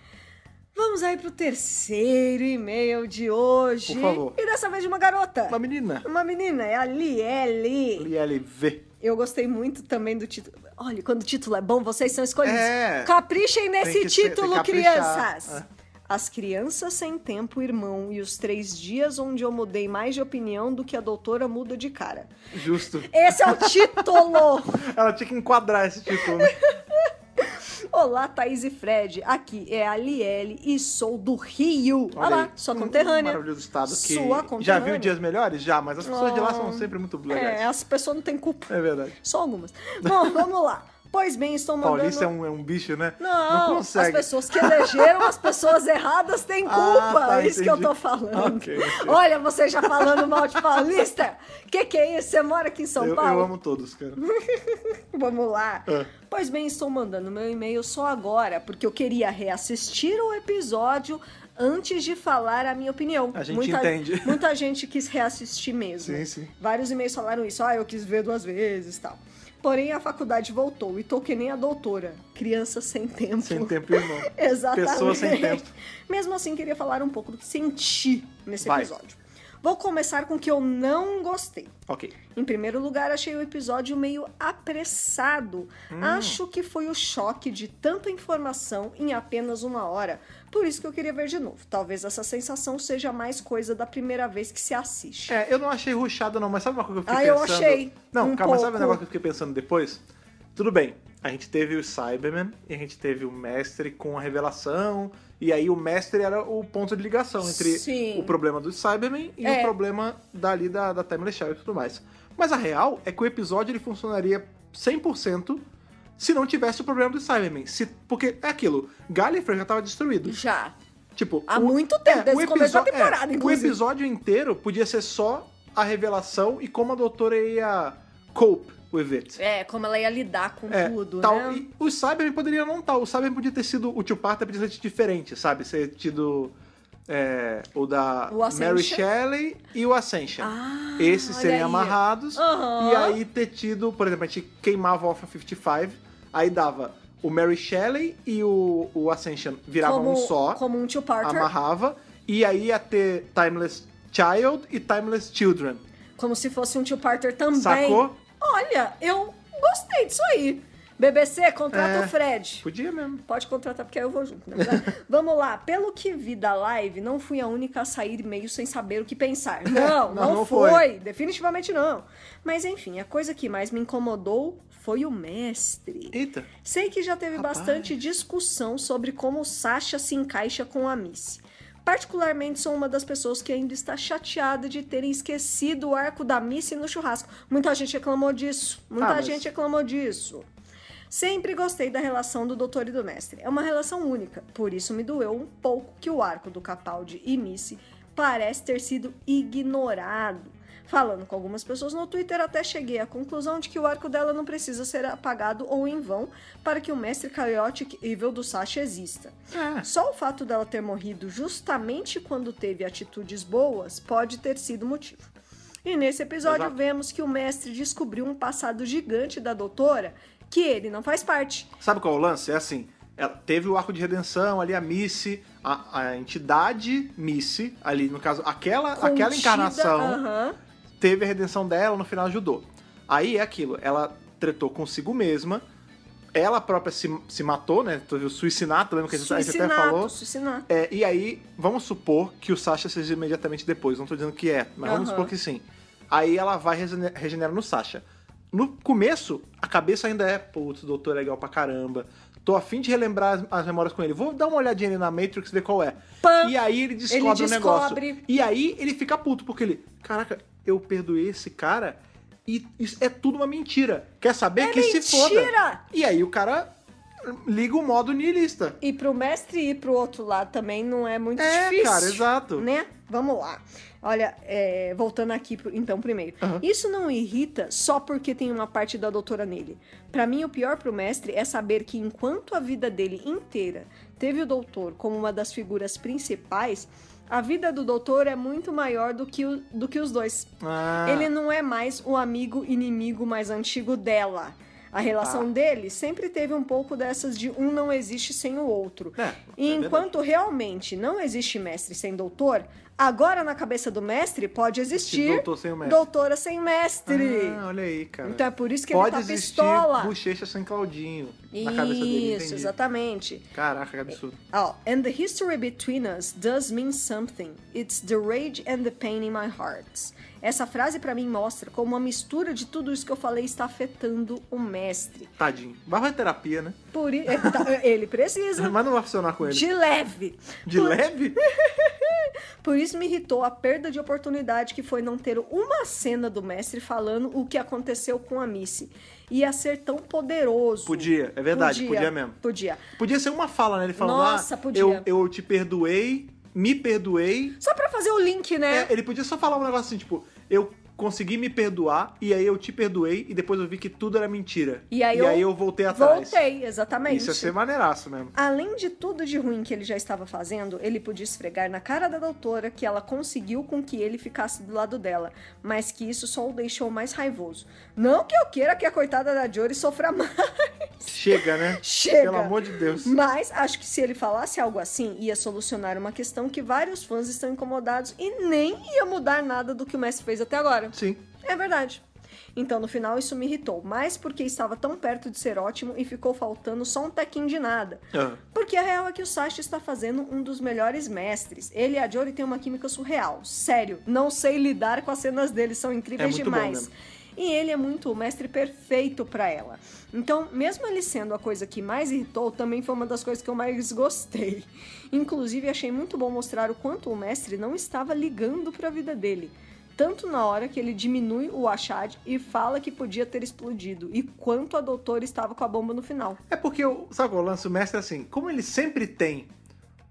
Speaker 2: Vamos aí pro terceiro e-mail de hoje.
Speaker 1: Por favor.
Speaker 2: E dessa vez de uma garota.
Speaker 1: Uma menina.
Speaker 2: Uma menina, é a Lielle.
Speaker 1: LV.
Speaker 2: Eu gostei muito também do título. Olha, quando o título é bom, vocês são escolhidos.
Speaker 1: É.
Speaker 2: Caprichem nesse
Speaker 1: Tem que ser- tem
Speaker 2: título,
Speaker 1: que caprichar.
Speaker 2: crianças.
Speaker 1: É.
Speaker 2: As Crianças Sem Tempo, Irmão, e os 3 dias onde eu mudei mais de opinião do que a doutora muda de cara.
Speaker 1: Justo.
Speaker 2: Esse é o título!
Speaker 1: Ela tinha que enquadrar esse título, né?
Speaker 2: Olá, Thaís e Fred. Aqui é a Lielle e sou do Rio. Olha lá,
Speaker 1: aí.
Speaker 2: sua conterrânea.
Speaker 1: Maravilhoso estado. Que
Speaker 2: Sua
Speaker 1: já
Speaker 2: conterrânea.
Speaker 1: viu dias melhores? Já, mas as pessoas de lá são sempre muito legais.
Speaker 2: É, as pessoas não têm culpa.
Speaker 1: É verdade.
Speaker 2: Só algumas. Bom, vamos lá. Pois bem, estou mandando...
Speaker 1: Paulista é um bicho, né?
Speaker 2: Não,
Speaker 1: consegue.
Speaker 2: as pessoas que elegeram as pessoas erradas têm culpa.
Speaker 1: tá,
Speaker 2: É isso que eu tô
Speaker 1: entendi.
Speaker 2: falando.
Speaker 1: Ok.
Speaker 2: Olha, você já falando mal de paulista? Que é isso? Você mora aqui em São
Speaker 1: Eu
Speaker 2: Paulo?
Speaker 1: amo todos, cara.
Speaker 2: Vamos lá.
Speaker 1: É.
Speaker 2: Pois bem, estou mandando meu e-mail só agora, porque eu queria reassistir o episódio antes de falar a minha opinião.
Speaker 1: A gente entende.
Speaker 2: Muita gente quis reassistir mesmo.
Speaker 1: Sim, sim.
Speaker 2: Vários e-mails falaram isso. Ah, eu quis ver 2 vezes e tal. Porém, a faculdade voltou e tô que nem a doutora. Criança sem tempo.
Speaker 1: Sem tempo, irmão.
Speaker 2: Exatamente.
Speaker 1: Pessoa sem tempo.
Speaker 2: Mesmo assim, queria falar um pouco do que senti nesse
Speaker 1: Vai.
Speaker 2: episódio. Vou começar com o que eu não gostei.
Speaker 1: Ok.
Speaker 2: Em primeiro lugar, achei o episódio meio apressado. Acho que foi o choque de tanta informação em apenas 1 hora. Por isso que eu queria ver de novo. Talvez essa sensação seja mais coisa da primeira vez que se assiste.
Speaker 1: É, eu não achei rushado, não, mas sabe uma coisa que eu
Speaker 2: Ah,
Speaker 1: fiquei
Speaker 2: eu
Speaker 1: pensando?
Speaker 2: achei
Speaker 1: Não,
Speaker 2: um
Speaker 1: calma, sabe
Speaker 2: pouco.
Speaker 1: um negócio que eu fiquei pensando depois? Tudo bem, a gente teve o Cyberman e a gente teve o Mestre com a revelação, e aí o Mestre era o ponto de ligação entre
Speaker 2: Sim.
Speaker 1: o problema do Cyberman e o problema da Timeless Child e tudo mais. Mas a real é que o episódio ele funcionaria 100% se não tivesse o problema do Cyberman. Porque é aquilo, Gallifrey já tava destruído.
Speaker 2: Já.
Speaker 1: Tipo,
Speaker 2: Há muito tempo, desde o começo da temporada,
Speaker 1: o
Speaker 2: inclusive.
Speaker 1: episódio inteiro podia ser só a revelação e como a doutora ia cope with it.
Speaker 2: Como ela ia lidar com tudo,
Speaker 1: tal.
Speaker 2: né?
Speaker 1: E o Cyberman poderia não estar. O Cyberman podia ter sido. O Tio Parter podia ser diferente, sabe? Ser tido. O da
Speaker 2: O Ascension.
Speaker 1: Mary Shelley e o Ascension.
Speaker 2: Ah,
Speaker 1: Esses
Speaker 2: olha
Speaker 1: seriam
Speaker 2: aí.
Speaker 1: amarrados.
Speaker 2: Aham.
Speaker 1: E aí ter tido, por exemplo, a gente queimava o Orphan 55, aí dava o Mary Shelley e o Ascension viravam um só.
Speaker 2: Como um two-parter.
Speaker 1: Amarrava. E aí ia ter Timeless Child e Timeless Children.
Speaker 2: Como se fosse um two-parter também.
Speaker 1: Sacou?
Speaker 2: Olha, eu gostei disso aí. BBC, contrata o Fred.
Speaker 1: Podia mesmo.
Speaker 2: Pode contratar, porque aí eu vou junto. Né? Vamos lá. Pelo que vi da live, não fui a única a sair meio sem saber o que pensar. Não foi. Definitivamente não. Mas enfim, a coisa que mais me incomodou foi o Mestre.
Speaker 1: Eita.
Speaker 2: Sei que já teve
Speaker 1: Rapaz.
Speaker 2: bastante discussão sobre como o Sasha se encaixa com a Missy. Particularmente sou uma das pessoas que ainda está chateada de terem esquecido o arco da Missy no churrasco. Muita gente reclamou disso. Sempre gostei da relação do Doutor e do Mestre. É uma relação única, por isso me doeu um pouco que o arco do Capaldi e Missy parece ter sido ignorado. Falando com algumas pessoas no Twitter, até cheguei à conclusão de que o arco dela não precisa ser apagado ou em vão para que o Mestre Chaotic Evil do Sasha exista. Só o fato dela ter morrido justamente quando teve atitudes boas pode ter sido motivo. E nesse episódio vemos que o Mestre descobriu um passado gigante da Doutora que ele não faz parte.
Speaker 1: Sabe qual é o lance? É assim, ela teve o arco de redenção ali, a Missy, a entidade Missy, ali no caso, aquela encarnação, teve a redenção dela, no final ajudou. Aí é aquilo, ela tretou consigo mesma, ela própria se matou, né? Teve o suicinato, lembra que a gente até falou?
Speaker 2: Suicinato.
Speaker 1: E aí, vamos supor que o Sasha seja imediatamente depois, não tô dizendo que mas vamos supor que sim. Aí ela vai regenerar no Sasha. No começo, a cabeça ainda é, putz, o doutor é legal pra caramba. Tô a fim de relembrar as memórias com ele. Vou dar uma olhadinha ali na Matrix, ver qual é. E aí ele descobre o negócio. E aí ele fica puto, porque ele... Caraca, eu perdoei esse cara e isso é tudo uma mentira. Quer saber? Que
Speaker 2: mentira!
Speaker 1: se foda. E aí o cara liga o modo niilista.
Speaker 2: E pro Mestre ir pro outro lado também não é muito difícil.
Speaker 1: Cara, exato.
Speaker 2: Né? Vamos lá. Olha, voltando aqui, então, primeiro. Isso não irrita só porque tem uma parte da doutora nele. Pra mim, o pior pro Mestre é saber que enquanto a vida dele inteira teve o doutor como uma das figuras principais, a vida do doutor é muito maior do que os dois. Ele não é mais o amigo-inimigo mais antigo dela. A relação dele sempre teve um pouco dessas de um não existe sem o outro. E enquanto realmente não existe mestre sem doutor, agora na cabeça do mestre pode existir
Speaker 1: doutor sem o mestre.
Speaker 2: doutora sem mestre.
Speaker 1: Olha aí, cara.
Speaker 2: Então é por isso que
Speaker 1: pode
Speaker 2: ele tá
Speaker 1: existir
Speaker 2: pistola.
Speaker 1: Bochecha sem Claudinho na cabeça dele.
Speaker 2: Isso, exatamente.
Speaker 1: Caraca, que absurdo.
Speaker 2: And the history between us does mean something. It's the rage and the pain in my heart. Essa frase pra mim mostra como uma mistura de tudo isso que eu falei está afetando o mestre.
Speaker 1: Tadinho. Vai pra terapia, né?
Speaker 2: Ele precisa.
Speaker 1: Mas não vai funcionar com ele.
Speaker 2: De leve.
Speaker 1: Leve?
Speaker 2: Por isso me irritou a perda de oportunidade que foi não ter uma cena do mestre falando o que aconteceu com a Missy. Ia ser tão poderoso.
Speaker 1: Podia, é verdade, podia mesmo. Podia ser uma fala, né? Ele falando,
Speaker 2: nossa, podia.
Speaker 1: Eu te perdoei, me perdoei.
Speaker 2: Só pra fazer o link, né?
Speaker 1: Ele podia só falar um negócio assim, tipo, eu consegui me perdoar, e aí eu te perdoei, e depois eu vi que tudo era mentira. E aí eu voltei atrás.
Speaker 2: Exatamente.
Speaker 1: Isso ia ser maneiraço mesmo.
Speaker 2: Além de tudo de ruim que ele já estava fazendo, ele podia esfregar na cara da doutora que ela conseguiu com que ele ficasse do lado dela, mas que isso só o deixou mais raivoso. Não que eu queira que a coitada da Jory sofra mais.
Speaker 1: Chega, né?
Speaker 2: Chega.
Speaker 1: Pelo amor de Deus.
Speaker 2: Mas acho que se ele falasse algo assim, ia solucionar uma questão que vários fãs estão incomodados e nem ia mudar nada do que o mestre fez até agora.
Speaker 1: Sim.
Speaker 2: É verdade. Então, no final, isso me irritou. Mais porque estava tão perto de ser ótimo e ficou faltando só um tequinho de nada. Porque a real é que o Sasha está fazendo um dos melhores mestres. Ele e a Jory têm uma química surreal. Sério, não sei lidar com as cenas deles, são incríveis demais. E ele é muito o mestre perfeito pra ela. Então, mesmo ele sendo a coisa que mais irritou, também foi uma das coisas que eu mais gostei. Inclusive, achei muito bom mostrar o quanto o mestre não estava ligando pra vida dele. Tanto na hora que ele diminui o Ashad e fala que podia ter explodido, e quanto a doutora estava com a bomba no final.
Speaker 1: É porque, sabe qual é o lance? O mestre é assim, como ele sempre tem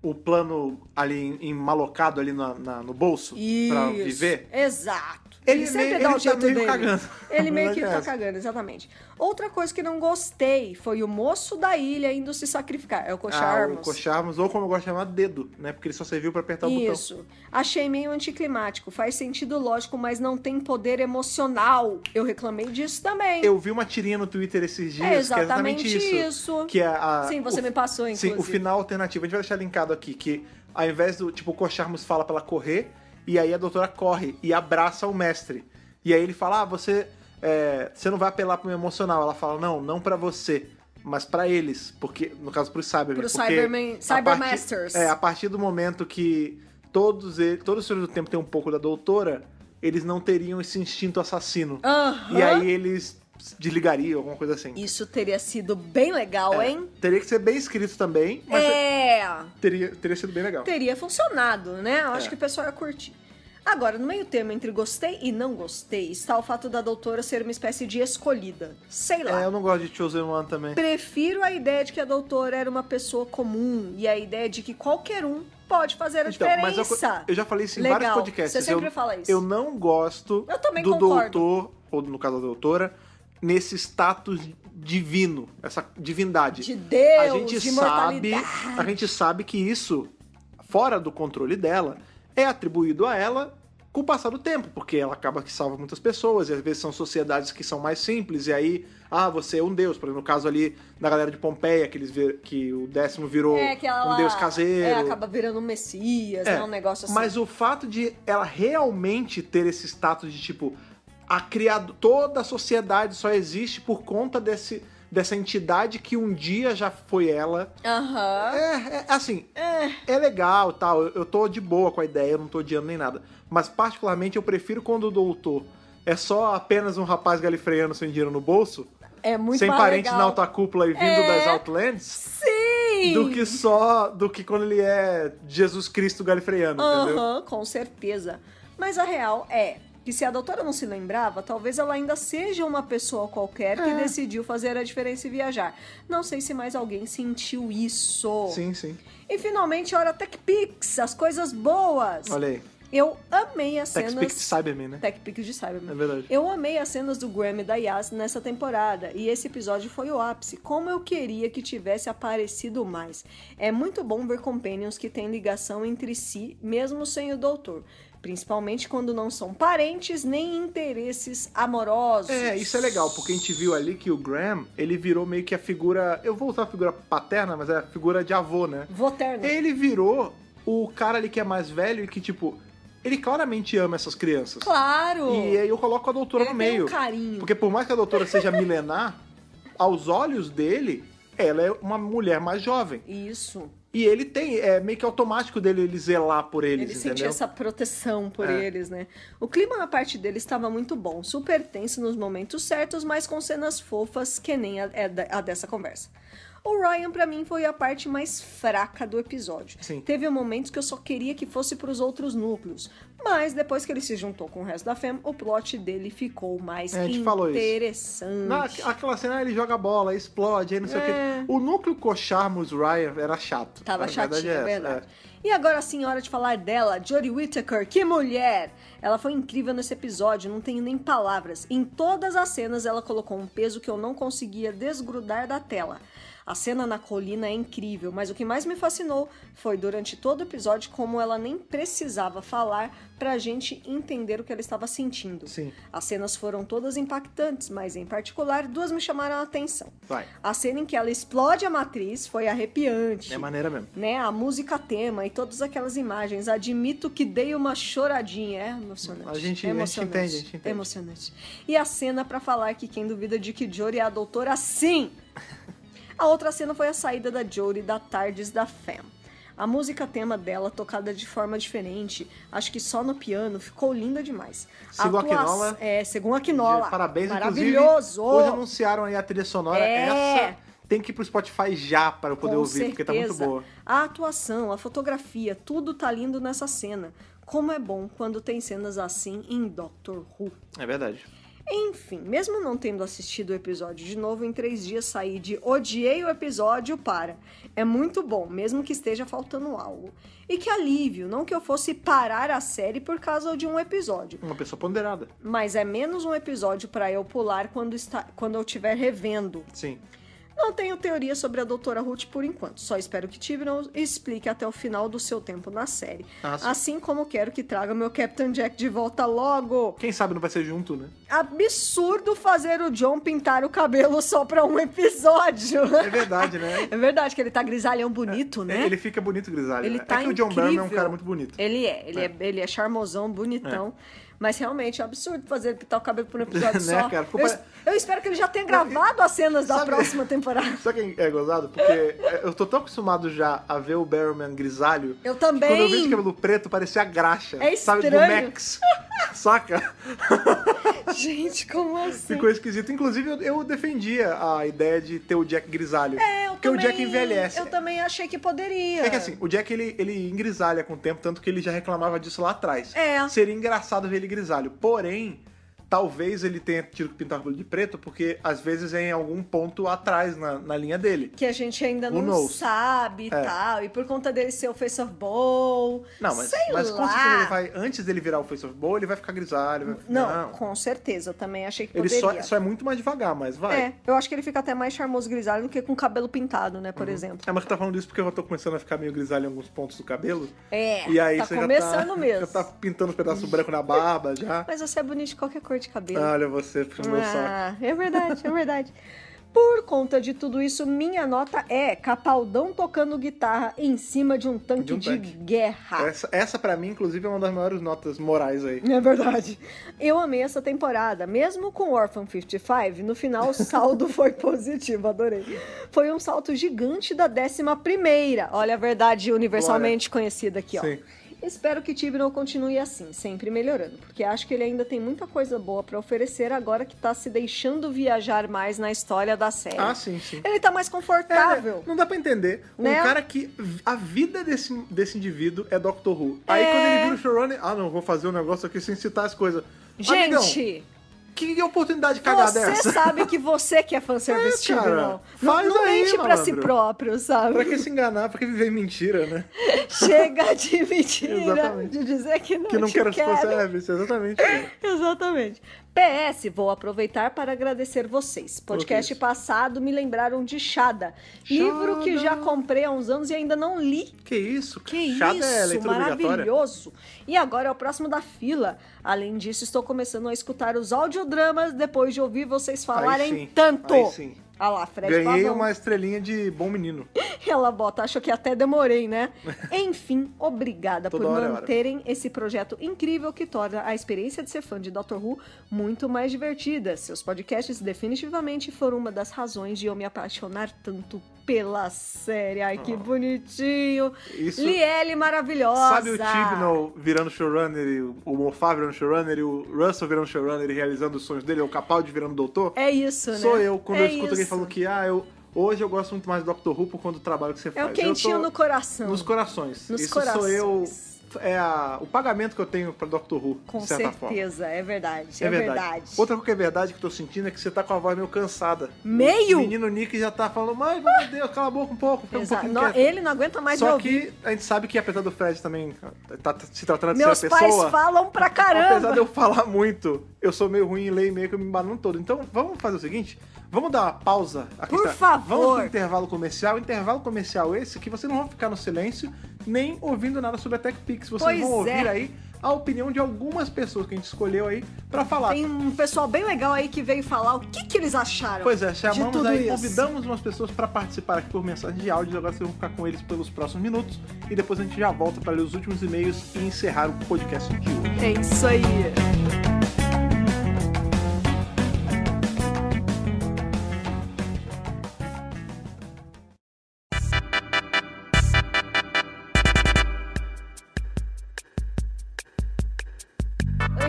Speaker 1: o plano ali malocado ali no bolso pra viver...
Speaker 2: Exato.
Speaker 1: Ele
Speaker 2: sempre
Speaker 1: meio,
Speaker 2: dá o
Speaker 1: ele
Speaker 2: jeito
Speaker 1: tá meio
Speaker 2: dele.
Speaker 1: cagando.
Speaker 2: Ele meio que
Speaker 1: É
Speaker 2: tá
Speaker 1: essa.
Speaker 2: cagando, exatamente. Outra coisa que não gostei foi o moço da ilha indo se sacrificar. É o Kocharmus.
Speaker 1: O Kocharmus, ou como eu gosto de chamar, dedo, né? Porque ele só serviu pra apertar o botão.
Speaker 2: Isso. Achei meio anticlimático. Faz sentido lógico, mas não tem poder emocional. Eu reclamei disso também.
Speaker 1: Eu vi uma tirinha no Twitter esses dias,
Speaker 2: É exatamente
Speaker 1: que é exatamente
Speaker 2: isso.
Speaker 1: Que é
Speaker 2: Sim, você me passou, inclusive.
Speaker 1: Sim, o final alternativo. A gente vai deixar linkado aqui, que ao invés do, tipo, o Kocharmus fala pra ela correr, e aí a doutora corre e abraça o mestre. E aí ele fala, você não vai apelar pro meu emocional. Ela fala, não pra você, mas pra eles. Porque, no caso, pros Cybermen.
Speaker 2: Pro Cybermasters.
Speaker 1: A partir do momento que todos os Senhores do Tempo têm um pouco da doutora, eles não teriam esse instinto assassino.
Speaker 2: Aham.
Speaker 1: E aí eles desligariam, alguma coisa assim.
Speaker 2: Isso teria sido bem legal, hein?
Speaker 1: Teria que ser bem escrito também, mas teria sido bem legal.
Speaker 2: Teria funcionado, né? Eu acho que o pessoal ia curtir. Agora, no meio termo entre gostei e não gostei, está o fato da doutora ser uma espécie de escolhida. Sei lá.
Speaker 1: Eu não gosto de Chosen One também.
Speaker 2: Prefiro a ideia de que a doutora era uma pessoa comum e a ideia de que qualquer um pode fazer a diferença.
Speaker 1: Mas eu já falei isso em
Speaker 2: Legal.
Speaker 1: vários podcasts.
Speaker 2: Você sempre fala isso.
Speaker 1: Eu não gosto
Speaker 2: Eu também
Speaker 1: do
Speaker 2: concordo.
Speaker 1: doutor, ou no caso da doutora, nesse status divino, essa divindade.
Speaker 2: De Deus,
Speaker 1: a gente
Speaker 2: de
Speaker 1: sabe,
Speaker 2: imortalidade.
Speaker 1: A gente sabe que isso, fora do controle dela, é atribuído a ela com o passar do tempo, porque ela acaba que salva muitas pessoas, e às vezes são sociedades que são mais simples, e aí, você é um deus. Por exemplo, no caso ali da galera de Pompeia, que o 10º virou um deus caseiro.
Speaker 2: acaba virando um messias, né? Um negócio assim.
Speaker 1: Mas o fato de ela realmente ter esse status de, tipo, toda a sociedade só existe por conta dessa entidade que um dia já foi ela.
Speaker 2: Aham.
Speaker 1: É legal e tal, eu tô de boa com a ideia, eu não tô odiando nem nada. Mas particularmente eu prefiro quando o doutor é só apenas um rapaz galifreano sem dinheiro no bolso,
Speaker 2: É muito
Speaker 1: sem
Speaker 2: mais
Speaker 1: parentes
Speaker 2: legal.
Speaker 1: na alta cúpula e vindo das Outlands,
Speaker 2: Sim!
Speaker 1: do que quando ele é Jesus Cristo galifreano, entendeu?
Speaker 2: Aham, com certeza. Mas a real é que se a doutora não se lembrava, talvez ela ainda seja uma pessoa qualquer que decidiu fazer a diferença e viajar. Não sei se mais alguém sentiu isso.
Speaker 1: Sim, sim.
Speaker 2: E finalmente, hora TechPix, as coisas boas.
Speaker 1: Olha aí.
Speaker 2: Eu amei as cenas...
Speaker 1: TechPix de Cybermen, né?
Speaker 2: TechPix de Cybermen.
Speaker 1: É verdade.
Speaker 2: Eu amei as cenas do Graham e da Yas nessa temporada, e esse episódio foi o ápice. Como eu queria que tivesse aparecido mais. É muito bom ver Companions que têm ligação entre si, mesmo sem o doutor. Principalmente quando não são parentes nem interesses amorosos.
Speaker 1: Isso é legal, porque a gente viu ali que o Graham, ele virou meio que a figura... Eu vou usar a figura paterna, mas é a figura de avô, né?
Speaker 2: Voterno.
Speaker 1: Ele virou o cara ali que é mais velho e que, tipo... Ele claramente ama essas crianças.
Speaker 2: Claro!
Speaker 1: E aí eu coloco a doutora
Speaker 2: Ele
Speaker 1: no
Speaker 2: tem
Speaker 1: meio.
Speaker 2: um carinho.
Speaker 1: Porque por mais que a doutora seja milenar, aos olhos dele, ela é uma mulher mais jovem.
Speaker 2: Isso.
Speaker 1: E ele tem, é meio que automático dele ele zelar por eles,
Speaker 2: Ele
Speaker 1: entendeu?
Speaker 2: sentia essa proteção por eles, né? O clima na parte dele estava muito bom, super tenso nos momentos certos, mas com cenas fofas que nem a dessa conversa. O Ryan, pra mim, foi a parte mais fraca do episódio.
Speaker 1: Sim.
Speaker 2: Teve momentos que eu só queria que fosse pros outros núcleos. Mas depois que ele se juntou com o resto da Femme, o plot dele ficou mais
Speaker 1: A gente falou isso.
Speaker 2: interessante.
Speaker 1: Aquela cena, ele joga a bola, explode, aí não sei o quê. O núcleo Kocharmus Ryan era chato.
Speaker 2: Tava
Speaker 1: A verdade
Speaker 2: chatinho, é
Speaker 1: essa,
Speaker 2: verdade. E agora sim, hora de falar dela, Jodie Whittaker, que mulher! Ela foi incrível nesse episódio, não tenho nem palavras. Em todas as cenas ela colocou um peso que eu não conseguia desgrudar da tela. A cena na colina é incrível, mas o que mais me fascinou foi durante todo o episódio como ela nem precisava falar pra gente entender o que ela estava sentindo.
Speaker 1: Sim.
Speaker 2: As cenas foram todas impactantes, mas em particular duas me chamaram a atenção.
Speaker 1: Vai.
Speaker 2: A cena em que ela explode a matriz foi arrepiante.
Speaker 1: É maneira mesmo.
Speaker 2: Né, a música tema e todas aquelas imagens. Admito que dei uma choradinha. É emocionante.
Speaker 1: A gente
Speaker 2: emocionante.
Speaker 1: entende, a gente entende.
Speaker 2: Emocionante. E a cena pra falar que quem duvida de que Jodie é a doutora, sim! A outra cena foi a saída da Jodie da TARDIS da Femme. A música tema dela, tocada de forma diferente, acho que só no piano, ficou linda demais.
Speaker 1: Segundo a Quinola.
Speaker 2: Segundo a Quinola.
Speaker 1: Parabéns,
Speaker 2: maravilhoso.
Speaker 1: Inclusive, hoje anunciaram aí a trilha sonora. Essa tem que ir pro Spotify já para eu poder ouvir, porque tá muito boa.
Speaker 2: A atuação, a fotografia, tudo tá lindo nessa cena. Como é bom quando tem cenas assim em Doctor Who.
Speaker 1: É verdade.
Speaker 2: Enfim, mesmo não tendo assistido o episódio de novo, em 3 dias saí de odiei o episódio para é muito bom, mesmo que esteja faltando algo. E que alívio, não que eu fosse parar a série por causa de um episódio.
Speaker 1: Uma pessoa ponderada.
Speaker 2: Mas é menos um episódio para eu pular quando eu estiver revendo.
Speaker 1: Sim.
Speaker 2: Não tenho teoria sobre a Doutora Ruth por enquanto, só espero que Tibnall explique até o final do seu tempo na série. Assim como quero que traga meu Captain Jack de volta logo.
Speaker 1: Quem sabe não vai ser junto, né?
Speaker 2: Absurdo fazer o John pintar o cabelo só pra um episódio.
Speaker 1: É verdade, né?
Speaker 2: É verdade que ele tá grisalhão bonito, né?
Speaker 1: Ele fica bonito grisalho.
Speaker 2: Ele tá
Speaker 1: que o John Byrne é um cara muito bonito.
Speaker 2: Ele é charmosão, bonitão. Mas realmente é absurdo fazer ele pintar o cabelo por um episódio
Speaker 1: né,
Speaker 2: só.
Speaker 1: Cara?
Speaker 2: Eu espero que ele já tenha gravado as cenas da próxima temporada.
Speaker 1: Sabe quem é gozado? Porque eu tô tão acostumado já a ver o Barrowman grisalho.
Speaker 2: Eu também.
Speaker 1: Quando eu vi de cabelo preto, parecia graxa.
Speaker 2: É estranho.
Speaker 1: Sabe, do Max. Saca?
Speaker 2: Gente, como assim?
Speaker 1: Ficou esquisito. Inclusive, eu defendia a ideia de ter o Jack grisalho. Porque o Jack envelhece.
Speaker 2: Eu também achei que poderia.
Speaker 1: É que assim, o Jack, ele engrisalha com o tempo, tanto que ele já reclamava disso lá atrás.
Speaker 2: É.
Speaker 1: Seria engraçado ver ele grisalho. Porém, talvez ele tenha tido que pintar o cabelo de preto, porque às vezes é em algum ponto atrás na linha dele.
Speaker 2: Que a gente ainda não sabe e tal. E por conta dele ser o Face of Bowl.
Speaker 1: Não, mas com certeza ele vai, antes dele virar o Face of Bowl, ele vai ficar grisalho.
Speaker 2: Não, com certeza. Eu também achei que poderia.
Speaker 1: Ele só é muito mais devagar, mas vai.
Speaker 2: Eu acho que ele fica até mais charmoso grisalho do que com o cabelo pintado, né, por exemplo.
Speaker 1: Mas você tá falando isso porque eu tô começando a ficar meio grisalho em alguns pontos do cabelo.
Speaker 2: E aí tá
Speaker 1: você
Speaker 2: começando mesmo.
Speaker 1: Já tá pintando os pedaços brancos na barba, já.
Speaker 2: Mas você é bonito de qualquer cor de cabelo.
Speaker 1: Olha você, puxa o meu saco.
Speaker 2: É verdade, é verdade. Por conta de tudo isso, minha nota é Capaldão tocando guitarra em cima de um tanque de guerra.
Speaker 1: Essa pra mim, inclusive, é uma das maiores notas morais aí.
Speaker 2: É verdade. Eu amei essa temporada. Mesmo com Orphan 55, no final o saldo foi positivo, adorei. Foi um salto gigante da 11ª. Olha a verdade universalmente conhecida aqui, ó.
Speaker 1: Sim.
Speaker 2: Espero que Tibnall continue assim, sempre melhorando, porque acho que ele ainda tem muita coisa boa pra oferecer agora que tá se deixando viajar mais na história da série.
Speaker 1: Sim, sim.
Speaker 2: Ele tá mais confortável.
Speaker 1: Não dá pra entender.
Speaker 2: Né?
Speaker 1: Um cara que a vida desse indivíduo é Doctor Who. Aí quando ele vira o showrunner, não, vou fazer um negócio aqui sem citar as coisas.
Speaker 2: Gente...
Speaker 1: Amigão, que oportunidade cagada é essa?
Speaker 2: Você sabe que você que é fanservice, Tibnall.
Speaker 1: Faz
Speaker 2: não
Speaker 1: aí,
Speaker 2: mente pra si
Speaker 1: malandro.
Speaker 2: próprio, sabe?
Speaker 1: Pra que se enganar? Pra que viver em mentira, né?
Speaker 2: Chega de mentira.
Speaker 1: Exatamente.
Speaker 2: De dizer que não,
Speaker 1: Que não quero
Speaker 2: quero.
Speaker 1: fanservice, exatamente.
Speaker 2: Exatamente. PS, vou aproveitar para agradecer vocês. Podcast passado me lembraram de Shada. Livro que já comprei há uns anos e ainda não li.
Speaker 1: Que isso?
Speaker 2: Que
Speaker 1: Shada
Speaker 2: isso,
Speaker 1: é leitura
Speaker 2: maravilhoso. E agora é o próximo da fila. Além disso, estou começando a escutar os audiodramas depois de ouvir vocês falarem tanto.
Speaker 1: Aí sim.
Speaker 2: Ah lá, Fred
Speaker 1: Ganhei
Speaker 2: Pavão.
Speaker 1: uma estrelinha de bom menino.
Speaker 2: Ela bota, acho que até demorei, né? Enfim, obrigada por manterem esse projeto incrível que torna a experiência de ser fã de Doctor Who muito mais divertida. Seus podcasts definitivamente foram uma das razões de eu me apaixonar tanto pela série. Ai, que bonitinho.
Speaker 1: Isso...
Speaker 2: Lielle maravilhosa.
Speaker 1: Sabe o Tibnall virando showrunner, o Moffat virando showrunner, e o Russell virando showrunner e realizando os sonhos dele, o Capaldi virando doutor?
Speaker 2: É isso, né?
Speaker 1: Sou eu, quando eu escuto alguém falando que hoje eu gosto muito mais do Doctor Who por conta do trabalho que você faz.
Speaker 2: É o quentinho no coração.
Speaker 1: Nos corações.
Speaker 2: Nos
Speaker 1: Isso
Speaker 2: corações.
Speaker 1: sou eu. É o pagamento que eu tenho pra Doctor Who,
Speaker 2: com
Speaker 1: de certa
Speaker 2: certeza,
Speaker 1: forma.
Speaker 2: é verdade, é verdade.
Speaker 1: Outra coisa que é verdade que eu tô sentindo é que você tá com a voz meio cansada.
Speaker 2: Meio?
Speaker 1: O menino Nick já tá falando, mãe, meu Deus, cala a boca um pouco. Fica um pouquinho quieto.
Speaker 2: Ele não aguenta mais
Speaker 1: Só
Speaker 2: me ouvir.
Speaker 1: que a gente sabe que apesar do Fred também tá se tratando de
Speaker 2: Meus
Speaker 1: ser a pessoa...
Speaker 2: Meus pais falam pra caramba.
Speaker 1: Apesar de eu falar muito, eu sou meio ruim em ler e-mail que eu me embanano todo. Então vamos fazer o seguinte... Vamos dar uma pausa aqui.
Speaker 2: Por favor.
Speaker 1: Vamos pro intervalo comercial. Intervalo comercial esse que vocês não vão ficar no silêncio nem ouvindo nada sobre a TechPix. Vocês vão ouvir aí a opinião de algumas pessoas que a gente escolheu aí pra falar.
Speaker 2: Tem um pessoal bem legal aí que veio falar o que eles acharam.
Speaker 1: Pois é, chamamos aí,
Speaker 2: isso.
Speaker 1: Convidamos umas pessoas pra participar aqui por mensagem de áudio. Agora vocês vão ficar com eles pelos próximos minutos e depois a gente já volta pra ler os últimos e-mails e encerrar o podcast de hoje.
Speaker 2: É isso aí.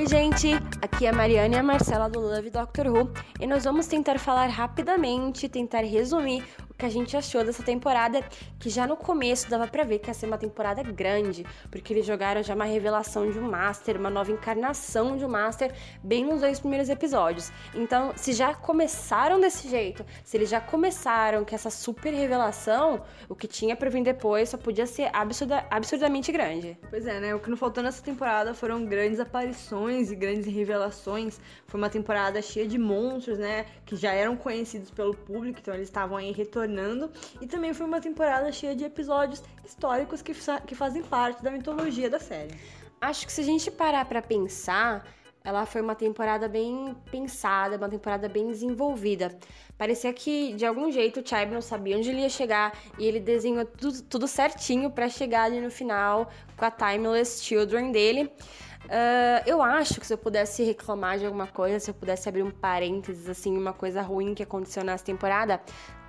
Speaker 3: Oi, gente! Aqui é a Mariana e a Marcela do Love Doctor Who e nós vamos tentar falar rapidamente, tentar resumir o que a gente achou dessa temporada, que já no começo dava pra ver que ia ser uma temporada grande, porque eles jogaram já uma revelação de um Master, uma nova encarnação de um Master, bem nos 2 primeiros episódios. Então, se já começaram desse jeito, se eles já começaram com essa super revelação, o que tinha pra vir depois só podia ser absurdamente grande.
Speaker 4: Pois é, né? O que não faltou nessa temporada foram grandes aparições e grandes revelações. Foi uma temporada cheia de monstros, né? Que já eram conhecidos pelo público, então eles estavam aí retornando. E também foi uma temporada cheia de episódios históricos que fazem parte da mitologia da série.
Speaker 3: Acho que se a gente parar pra pensar, ela foi uma temporada bem pensada, uma temporada bem desenvolvida. Parecia que, de algum jeito, o Chibnall sabia onde ele ia chegar e ele desenhou tudo certinho pra chegar ali no final com a Timeless Children dele. Eu acho que se eu pudesse reclamar de alguma coisa, se eu pudesse abrir um parênteses, assim, uma coisa ruim que aconteceu nessa temporada,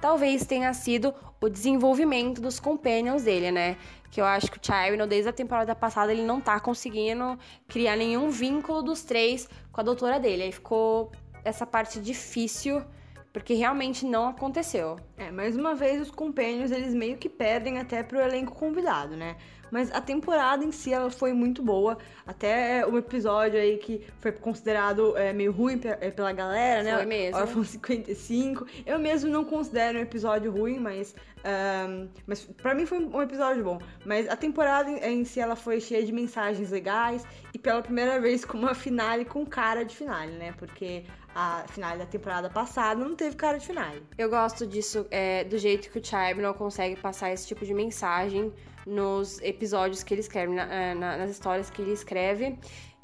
Speaker 3: talvez tenha sido o desenvolvimento dos companions dele, né? Que eu acho que o Chibnall, desde a temporada passada, ele não tá conseguindo criar nenhum vínculo dos 3 com a doutora dele. Aí ficou essa parte difícil, porque realmente não aconteceu.
Speaker 4: Mais uma vez, os companions, eles meio que perdem até pro elenco convidado, né? Mas a temporada em si, ela foi muito boa. Até um episódio aí que foi considerado meio ruim pela galera, né?
Speaker 3: Foi mesmo.
Speaker 4: Órfão 55. Eu mesmo não considero um episódio ruim, mas pra mim foi um episódio bom. Mas a temporada em si, ela foi cheia de mensagens legais. E pela primeira vez com uma finale com cara de finale, né? Porque a finale da temporada passada não teve cara de finale.
Speaker 3: Eu gosto disso, do jeito que o Chibnall consegue passar esse tipo de mensagem nos episódios que ele escreve, nas histórias que ele escreve.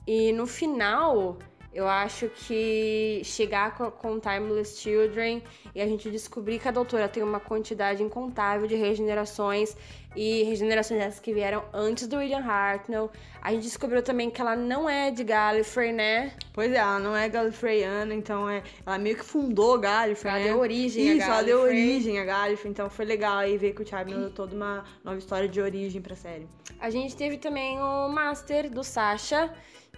Speaker 3: E no final, eu acho que chegar com Timeless Children e a gente descobrir que a doutora tem uma quantidade incontável de regenerações, e regenerações essas que vieram antes do William Hartnell. A gente descobriu também que ela não é de Gallifrey, né?
Speaker 4: Pois é, ela não é galifreyana, então ela meio que fundou Gallifrey,
Speaker 3: ela
Speaker 4: né?
Speaker 3: deu origem a Gallifrey.
Speaker 4: Ela deu origem a Gallifrey, então foi legal aí ver que o Chibnall deu toda uma nova história de origem pra série.
Speaker 3: A gente teve também o Master do Sasha,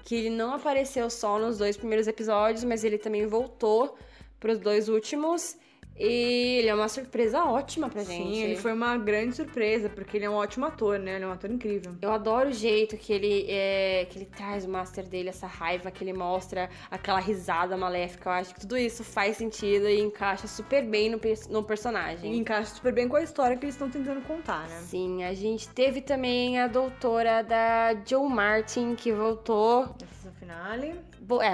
Speaker 3: que ele não apareceu só nos 2 primeiros episódios, mas ele também voltou pros 2 últimos. E ele é uma surpresa ótima pra gente.
Speaker 4: Sim, ele foi uma grande surpresa, porque ele é um ótimo ator, né? Ele é um ator incrível.
Speaker 3: Eu adoro o jeito que ele traz o Master dele, essa raiva que ele mostra, aquela risada maléfica. Eu acho que tudo isso faz sentido e encaixa super bem no personagem.
Speaker 4: E encaixa super bem com a história que eles estão tentando contar, né?
Speaker 3: Sim, a gente teve também a doutora da Jo Martin, que voltou.
Speaker 4: Essa finale.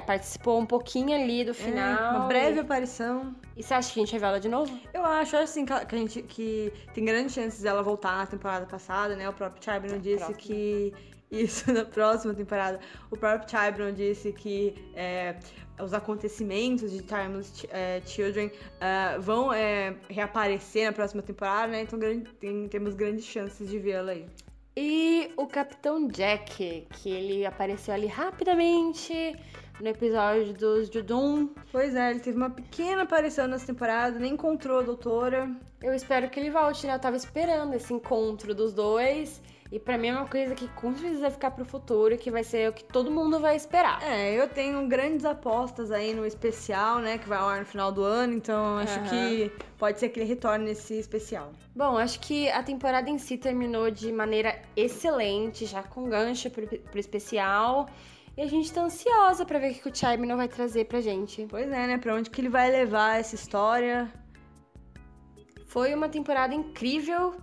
Speaker 3: Participou um pouquinho ali do final.
Speaker 4: Uma breve aparição.
Speaker 3: E você acha que a gente vai ver ela de novo?
Speaker 4: Eu acho assim que tem grandes chances dela voltar na temporada passada, né? O próprio Chibnall disse que... Isso, na próxima temporada. O próprio Chibnall disse que os acontecimentos de Timeless Children vão reaparecer na próxima temporada, né? Então temos grandes chances de vê-la aí.
Speaker 3: E o Capitão Jack, que ele apareceu ali rapidamente no episódio dos Judum.
Speaker 4: Pois é, ele teve uma pequena aparição nessa temporada, nem encontrou a doutora.
Speaker 3: Eu espero que ele volte, né? Eu tava esperando esse encontro dos dois. E pra mim é uma coisa que com certeza vai ficar pro futuro, que vai ser o que todo mundo vai esperar.
Speaker 4: Eu tenho grandes apostas aí no especial, né? Que vai ao ar no final do ano, então acho que pode ser que ele retorne nesse especial.
Speaker 3: Bom, acho que a temporada em si terminou de maneira excelente, já com gancho pro especial. E a gente tá ansiosa pra ver o que o Chibnall vai trazer pra gente.
Speaker 4: Pois é, né? Pra onde que ele vai levar essa história?
Speaker 3: Foi uma temporada incrível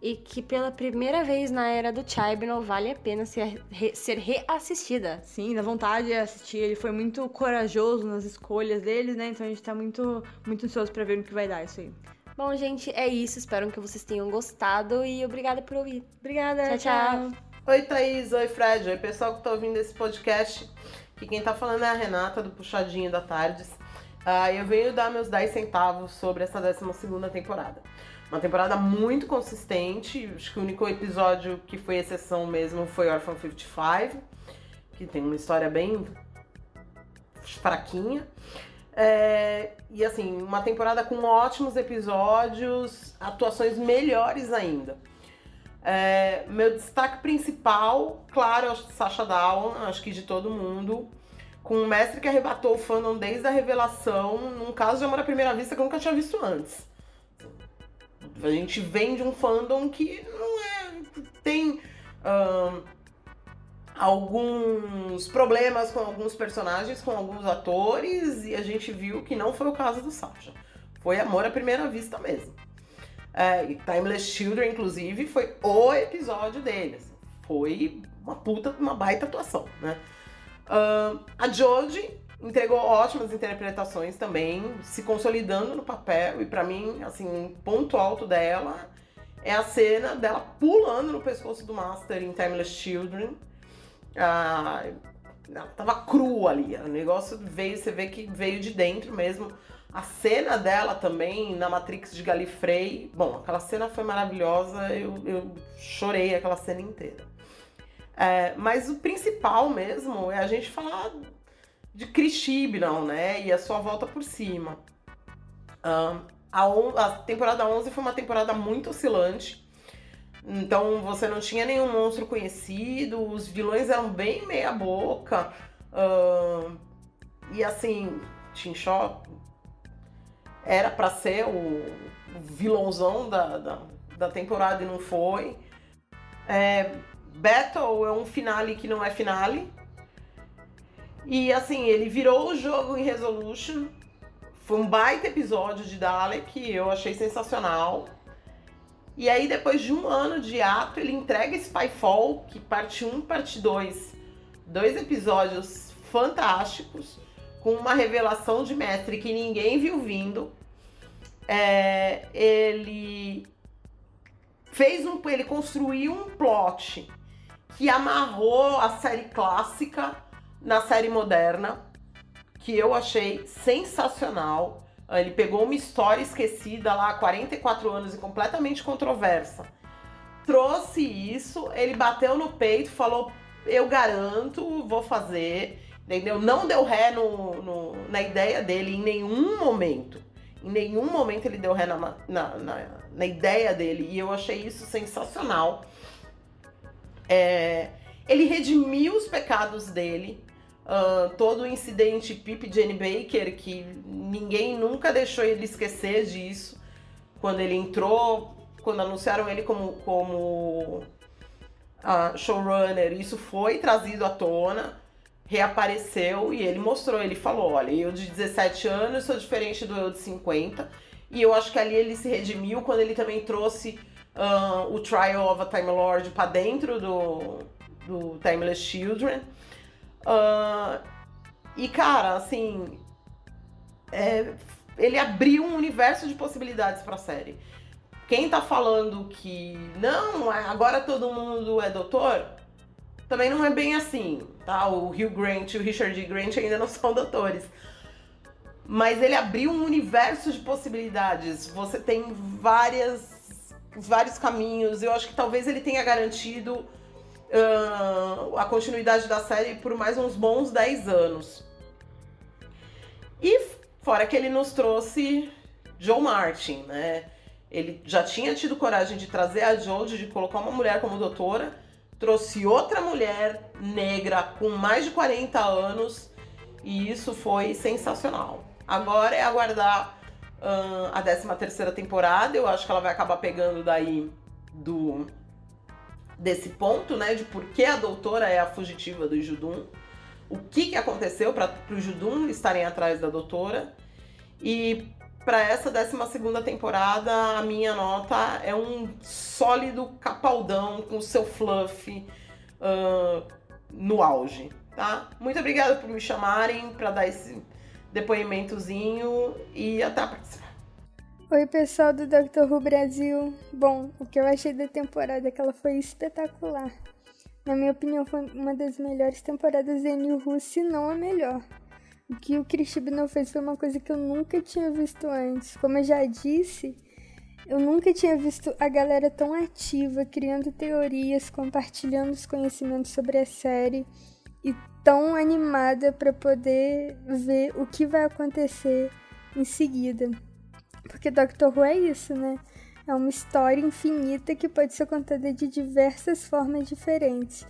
Speaker 3: e que pela primeira vez na era do Chibnall vale a pena ser reassistida.
Speaker 4: Sim, dá vontade de assistir. Ele foi muito corajoso nas escolhas dele, né? Então a gente tá muito, muito ansioso pra ver no que vai dar isso aí.
Speaker 3: Bom, gente, é isso. Espero que vocês tenham gostado e obrigada por ouvir.
Speaker 4: Obrigada,
Speaker 3: tchau.
Speaker 5: Oi, Thaís. Oi, Fred. Oi, pessoal que tá ouvindo esse podcast. Que quem tá falando é a Renata, do Puxadinho da Tardes. Eu venho dar meus 10 centavos sobre essa 12ª temporada. Uma temporada muito consistente. Acho que o único episódio que foi exceção mesmo foi Orphan 55, que tem uma história bem fraquinha. E assim, uma temporada com ótimos episódios, atuações melhores ainda. Meu destaque principal, claro, é o Sacha Dhawan, acho que de todo mundo. com um mestre que arrebatou o fandom desde a revelação, num caso de amor à primeira vista que eu nunca tinha visto antes. A gente vem de um fandom que não é... tem alguns problemas com alguns personagens, com alguns atores, e a gente viu que não foi o caso do Sasha. Foi amor à primeira vista mesmo. E Timeless Children, inclusive, foi o episódio deles. Foi uma baita atuação, né? A Jodie entregou ótimas interpretações também, se consolidando no papel, e pra mim, assim, um ponto alto dela é a cena dela pulando no pescoço do Master em Timeless Children. Ela tava crua ali, o negócio veio, você vê que veio de dentro mesmo. A cena dela também na Matrix de Gallifrey, bom, aquela cena foi maravilhosa, eu chorei aquela cena inteira. Mas o principal mesmo é a gente falar de Chris Chibnall, né, e a sua volta por cima. A temporada 11 foi uma temporada muito oscilante, então você não tinha nenhum monstro conhecido, os vilões eram bem meia boca, e assim, Tim Shaw era pra ser o vilãozão da temporada e não foi. Battle é um finale que não é finale. E assim, ele virou o jogo em Resolution. Foi um baita episódio de Dalek, eu achei sensacional. E aí, depois de um ano de ato, ele entrega Spyfall, que parte 1 e parte 2. 2 episódios fantásticos, com uma revelação de mestre que ninguém viu vindo. Ele construiu um plot que amarrou a série clássica na série moderna, que eu achei sensacional. Ele pegou uma história esquecida lá há 44 anos e completamente controversa, trouxe isso, ele bateu no peito, falou, eu garanto, vou fazer, entendeu? Não deu ré na ideia dele em nenhum momento. Em nenhum momento ele deu ré na ideia dele, e eu achei isso sensacional. Ele redimiu os pecados dele, todo o incidente Pip Jenny Baker, que ninguém nunca deixou ele esquecer disso, quando ele entrou, quando anunciaram ele como showrunner, isso foi trazido à tona, reapareceu e ele mostrou, ele falou, olha, eu de 17 anos sou diferente do eu de 50, e eu acho que ali ele se redimiu quando ele também trouxe o Trial of a Time Lord pra dentro do Timeless Children. E cara, assim, ele abriu um universo de possibilidades pra série. Quem tá falando que não, agora todo mundo é doutor, também não é bem assim, tá? O Hugh Grant e o Richard D. Grant ainda não são doutores. Mas ele abriu um universo de possibilidades. Você tem vários caminhos. Eu acho que talvez ele tenha garantido a continuidade da série por mais uns bons 10 anos. E fora que ele nos trouxe Joe Martin, né? Ele já tinha tido coragem de trazer a Jodie, de colocar uma mulher como doutora, trouxe outra mulher negra com mais de 40 anos, e isso foi sensacional. Agora é aguardar a 13ª temporada. Eu acho que ela vai acabar pegando daí desse ponto, né, de por que a doutora é a fugitiva do Judum, o que aconteceu para os Judum estarem atrás da doutora. E para essa 12ª temporada, a minha nota é um sólido capaldão com o seu fluff no auge, tá? Muito obrigada por me chamarem para dar esse depoimentozinho e até a próxima.
Speaker 6: Oi, pessoal do Dr. Who Brasil. Bom, o que eu achei da temporada é que ela foi espetacular. Na minha opinião, foi uma das melhores temporadas da New Who, se não a melhor. O que o Chris Chibnall fez foi uma coisa que eu nunca tinha visto antes. Como eu já disse, eu nunca tinha visto a galera tão ativa, criando teorias, compartilhando os conhecimentos sobre a série e tão animada para poder ver o que vai acontecer em seguida. Porque Doctor Who é isso, né? É uma história infinita que pode ser contada de diversas formas diferentes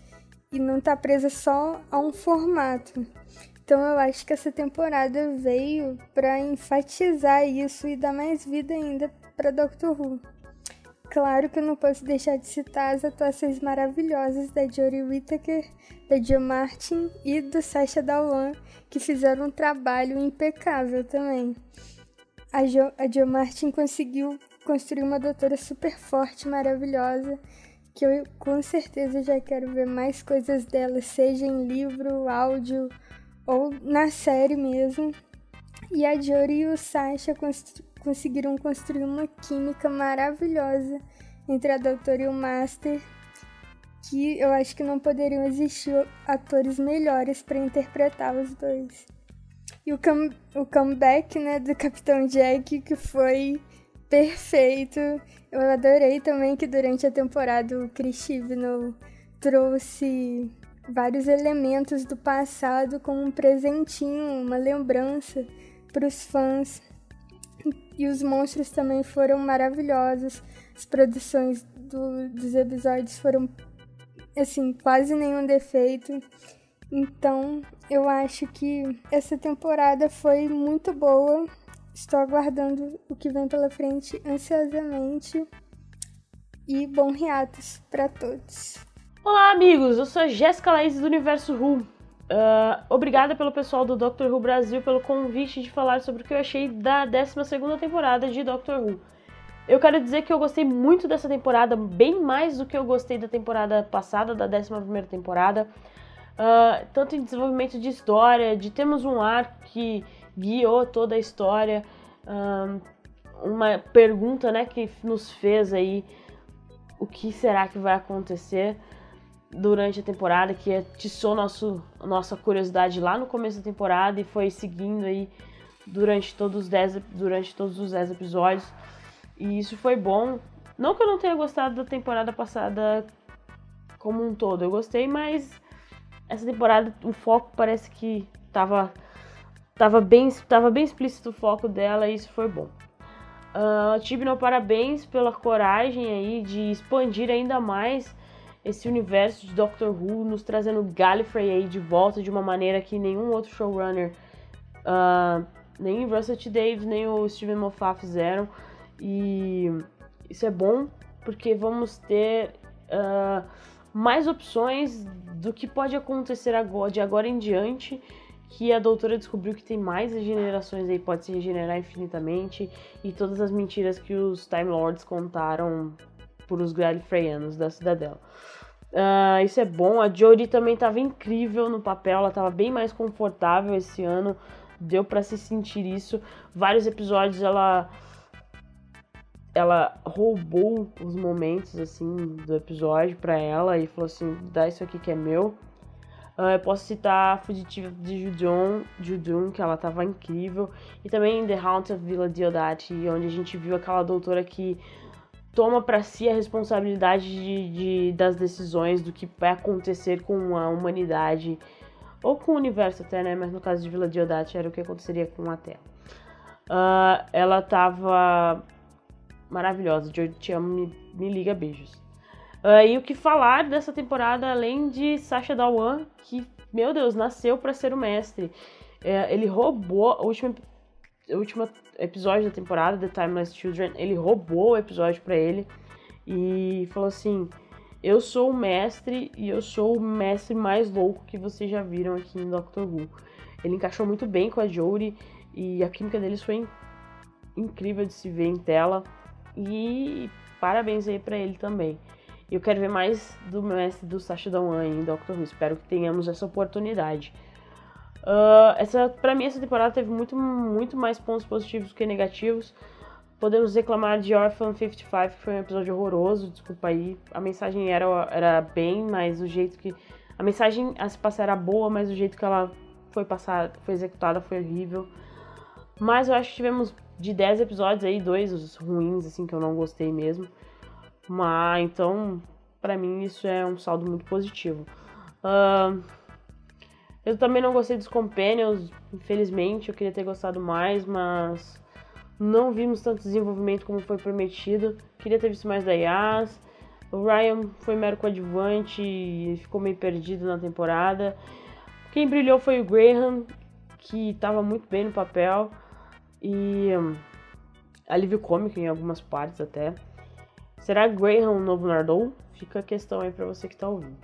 Speaker 6: e não tá presa só a um formato. Então eu acho que essa temporada veio para enfatizar isso e dar mais vida ainda para Doctor Who. Claro que eu não posso deixar de citar as atuações maravilhosas da Jodie Whittaker, da Jo Martin e do Sacha Dhawan, que fizeram um trabalho impecável também. A Jo Martin conseguiu construir uma doutora super forte, maravilhosa, que eu com certeza já quero ver mais coisas dela, seja em livro, áudio ou na série mesmo. E a Jodie e o Sacha conseguiram construir uma química maravilhosa entre a doutora e o Master, que eu acho que não poderiam existir atores melhores para interpretar os dois. E o comeback, né, do Capitão Jack, que foi perfeito. Eu adorei também que durante a temporada o Chris Chibnall trouxe vários elementos do passado como um presentinho, uma lembrança para os fãs. E os monstros também foram maravilhosos. As produções dos episódios foram, assim, quase nenhum defeito. Então, eu acho que essa temporada foi muito boa. Estou aguardando o que vem pela frente ansiosamente. E bom hiatus para todos.
Speaker 7: Olá, amigos! Eu sou a Jéssica Laís do Universo Who. Obrigada pelo pessoal do Doctor Who Brasil pelo convite de falar sobre o que eu achei da 12ª temporada de Doctor Who. Eu quero dizer que eu gostei muito dessa temporada, bem mais do que eu gostei da temporada passada, da 11ª temporada. Tanto em desenvolvimento de história, de termos um arco que guiou toda a história, uma pergunta, né, que nos fez aí o que será que vai acontecer durante a temporada, que atiçou nossa curiosidade lá no começo da temporada e foi seguindo aí durante todos os 10 episódios, e isso foi bom. Não que eu não tenha gostado da temporada passada como um todo, eu gostei, mas essa temporada o foco parece que tava bem explícito o foco dela, e isso foi bom. Chibnall, parabéns pela coragem aí de expandir ainda mais esse universo de Doctor Who, nos trazendo Gallifrey aí de volta de uma maneira que nenhum outro showrunner, nem Russell T. Davies, nem o Steven Moffat fizeram. E isso é bom, porque vamos ter mais opções do que pode acontecer de agora em diante, que a doutora descobriu que tem mais regenerações aí, pode se regenerar infinitamente, e todas as mentiras que os Time Lords contaram por os Gallifreyanos da Cidadela. Isso é bom. A Jodie também estava incrível no papel, ela estava bem mais confortável esse ano, deu para se sentir isso. Vários episódios ela roubou os momentos assim do episódio para ela e falou assim: dá isso aqui que é meu. Eu posso citar a Fugitiva de Judun, que ela estava incrível, e também The Haunted Villa Diodati, onde a gente viu aquela doutora que toma para si a responsabilidade das decisões do que vai acontecer com a humanidade, ou com o universo até, né? Mas no caso de Villa Diodati era o que aconteceria com a Terra. Ela tava maravilhosa. Eu te amo, me liga, beijos. E o que falar dessa temporada, além de Sacha Dhawan, que, meu Deus, nasceu para ser o mestre. Ele roubou o último episódio da temporada, The Timeless Children, ele roubou o episódio pra ele e falou assim: eu sou o mestre e eu sou o mestre mais louco que vocês já viram aqui em Doctor Who. Ele encaixou muito bem com a Jodie e a química deles foi incrível de se ver em tela, e parabéns aí pra ele também. Eu quero ver mais do mestre do Sacha Dhawan em Doctor Who, espero que tenhamos essa oportunidade. Pra mim essa temporada teve muito mais pontos positivos do que negativos. Podemos reclamar de Orphan 55, que foi um episódio horroroso, desculpa aí. A mensagem era bem, mas o jeito que... A mensagem a se passar era boa, mas o jeito que ela foi executada foi horrível. Mas eu acho que tivemos de 10 episódios aí, 2 ruins, assim, que eu não gostei mesmo. Mas, então, pra mim isso é um saldo muito positivo. Eu também não gostei dos Companions, infelizmente, eu queria ter gostado mais, mas não vimos tanto desenvolvimento como foi prometido. Queria ter visto mais da Yas. O Ryan foi mero coadjuvante e ficou meio perdido na temporada. Quem brilhou foi o Graham, que estava muito bem no papel. E alívio cômico em algumas partes até. Será Graham o novo Nardole? Fica a questão aí pra você que tá ouvindo.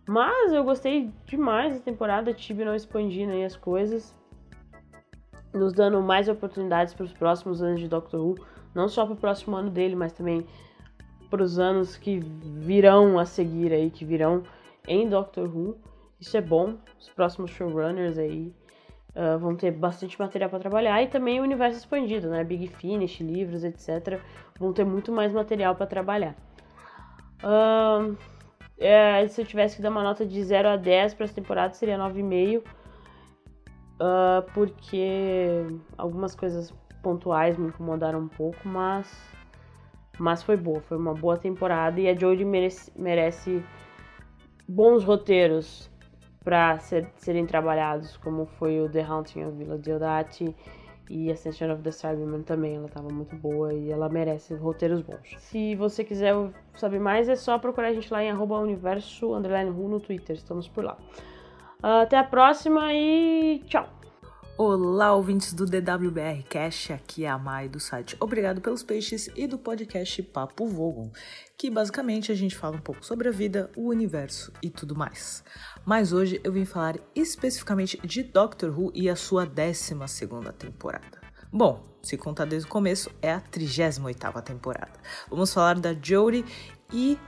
Speaker 7: Mas eu gostei demais da temporada, Tibnall expandindo aí as coisas, nos dando mais oportunidades para os próximos anos de Doctor Who, não só para o próximo ano dele, mas também para os anos que virão a seguir aí, que virão em Doctor Who. Isso é bom, os próximos showrunners aí vão ter bastante material para trabalhar, e também o universo expandido, né? Big Finish, livros, etc. Vão ter muito mais material para trabalhar. Se eu tivesse que dar uma nota de 0 a 10 para essa temporada, seria 9,5. Porque algumas coisas pontuais me incomodaram um pouco, mas foi boa, foi uma boa temporada, e a Jodie merece bons roteiros para serem trabalhados, como foi o The Haunting of Villa Diodati e Ascension of the Cybermen também. Ela estava muito boa e ela merece roteiros bons. Se você quiser saber mais, é só procurar a gente lá em @universo_Who no Twitter, estamos por lá. Até a próxima e tchau!
Speaker 8: Olá, ouvintes do DWBR Cast, aqui é a Mai do site Obrigado pelos Peixes e do podcast Papo Vogon, que basicamente a gente fala um pouco sobre a vida, o universo e tudo mais. Mas hoje eu vim falar especificamente de Doctor Who e a sua 12ª temporada. Bom, se contar desde o começo, é a 38ª temporada. Vamos falar da Jodie e,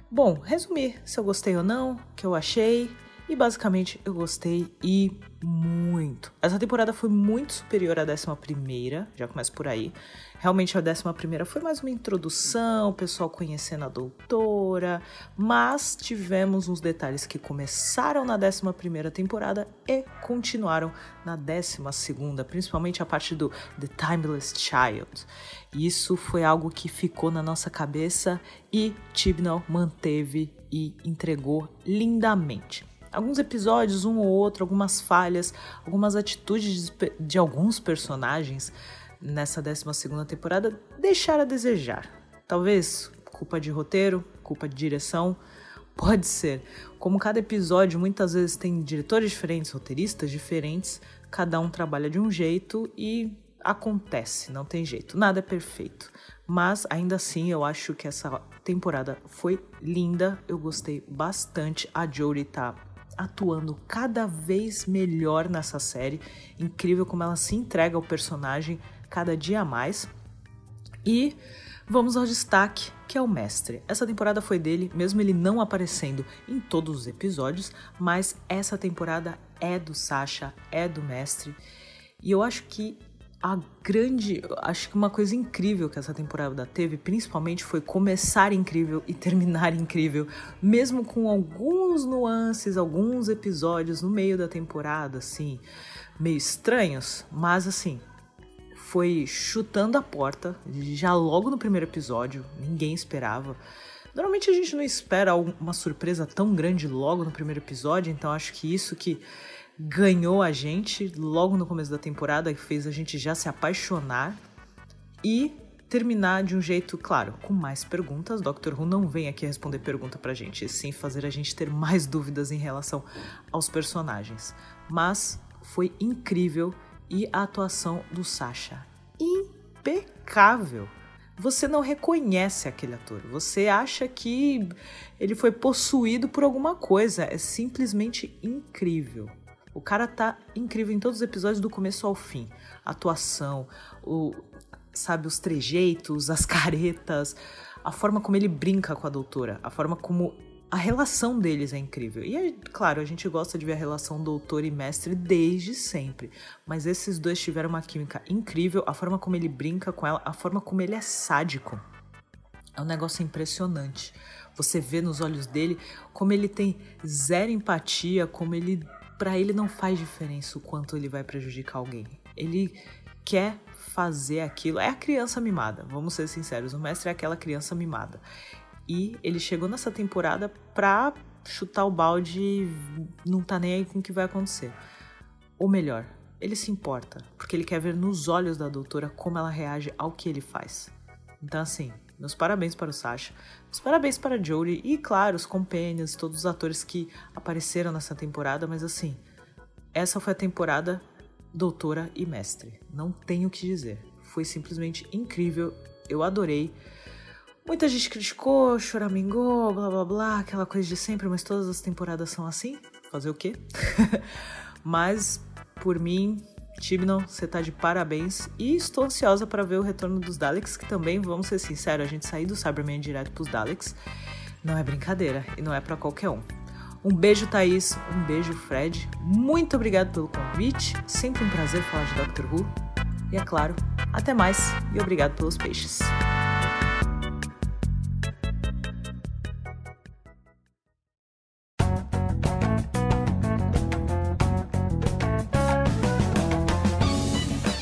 Speaker 8: bom, resumir se eu gostei ou não, o que eu achei. E basicamente eu gostei e muito. Essa temporada foi muito superior à 11ª, já começa por aí. Realmente a 11ª foi mais uma introdução, o pessoal conhecendo a doutora, mas tivemos uns detalhes que começaram na 11ª temporada e continuaram na 12ª, principalmente a parte do The Timeless Child. Isso foi algo que ficou na nossa cabeça e Chibnall manteve e entregou lindamente. Alguns episódios, um ou outro, algumas falhas, algumas atitudes de alguns personagens nessa 12ª temporada deixaram a desejar. Talvez culpa de roteiro, culpa de direção, pode ser. Como cada episódio muitas vezes tem diretores diferentes, roteiristas diferentes, cada um trabalha de um jeito e acontece, não tem jeito, nada é perfeito. Mas ainda assim eu acho que essa temporada foi linda, eu gostei bastante, a Jodie tá atuando cada vez melhor nessa série, incrível como ela se entrega ao personagem cada dia a mais. E vamos ao destaque, que é o mestre. Essa temporada foi dele, mesmo ele não aparecendo em todos os episódios, mas essa temporada é do Sacha, é do mestre. E eu acho que acho que uma coisa incrível que essa temporada teve, principalmente, foi começar incrível e terminar incrível, mesmo com alguns nuances, alguns episódios no meio da temporada, assim, meio estranhos, mas assim, foi chutando a porta, já logo no primeiro episódio, ninguém esperava. Normalmente a gente não espera uma surpresa tão grande logo no primeiro episódio, então acho que isso que ganhou a gente logo no começo da temporada, que fez a gente já se apaixonar e terminar de um jeito, claro, com mais perguntas. Doctor Who não vem aqui responder pergunta pra gente, e sim fazer a gente ter mais dúvidas em relação aos personagens. Mas foi incrível e a atuação do Sacha, impecável. Você não reconhece aquele ator, você acha que ele foi possuído por alguma coisa, é simplesmente incrível. O cara tá incrível em todos os episódios do começo ao fim. A atuação, os trejeitos, as caretas, a forma como ele brinca com a doutora, a forma como a relação deles é incrível. E, claro, a gente gosta de ver a relação doutor e mestre desde sempre. Mas esses dois tiveram uma química incrível, a forma como ele brinca com ela, a forma como ele é sádico. É um negócio impressionante. Você vê nos olhos dele como ele tem zero empatia, como ele... Pra ele não faz diferença o quanto ele vai prejudicar alguém. Ele quer fazer aquilo. É a criança mimada, vamos ser sinceros. O mestre é aquela criança mimada. E ele chegou nessa temporada pra chutar o balde e não tá nem aí com o que vai acontecer. Ou melhor, ele se importa, porque ele quer ver nos olhos da doutora como ela reage ao que ele faz. Então assim, Meus parabéns para o Sasha, meus parabéns para a Jodie e, claro, os companions, todos os atores que apareceram nessa temporada, mas assim, essa foi a temporada doutora e mestre. Não tenho o que dizer. Foi simplesmente incrível, eu adorei. Muita gente criticou, choramingou, blá blá blá, aquela coisa de sempre, mas todas as temporadas são assim. Fazer o quê? Mas, por mim, Chibnall, você tá de parabéns. E estou ansiosa para ver o retorno dos Daleks, que também, vamos ser sinceros, a gente sair do Cyberman direto pros Daleks não é brincadeira e não é para qualquer um. Um beijo, Thaís. Um beijo, Fred. Muito obrigado pelo convite. Sempre um prazer falar de Doctor Who. E, é claro, até mais e obrigado pelos peixes.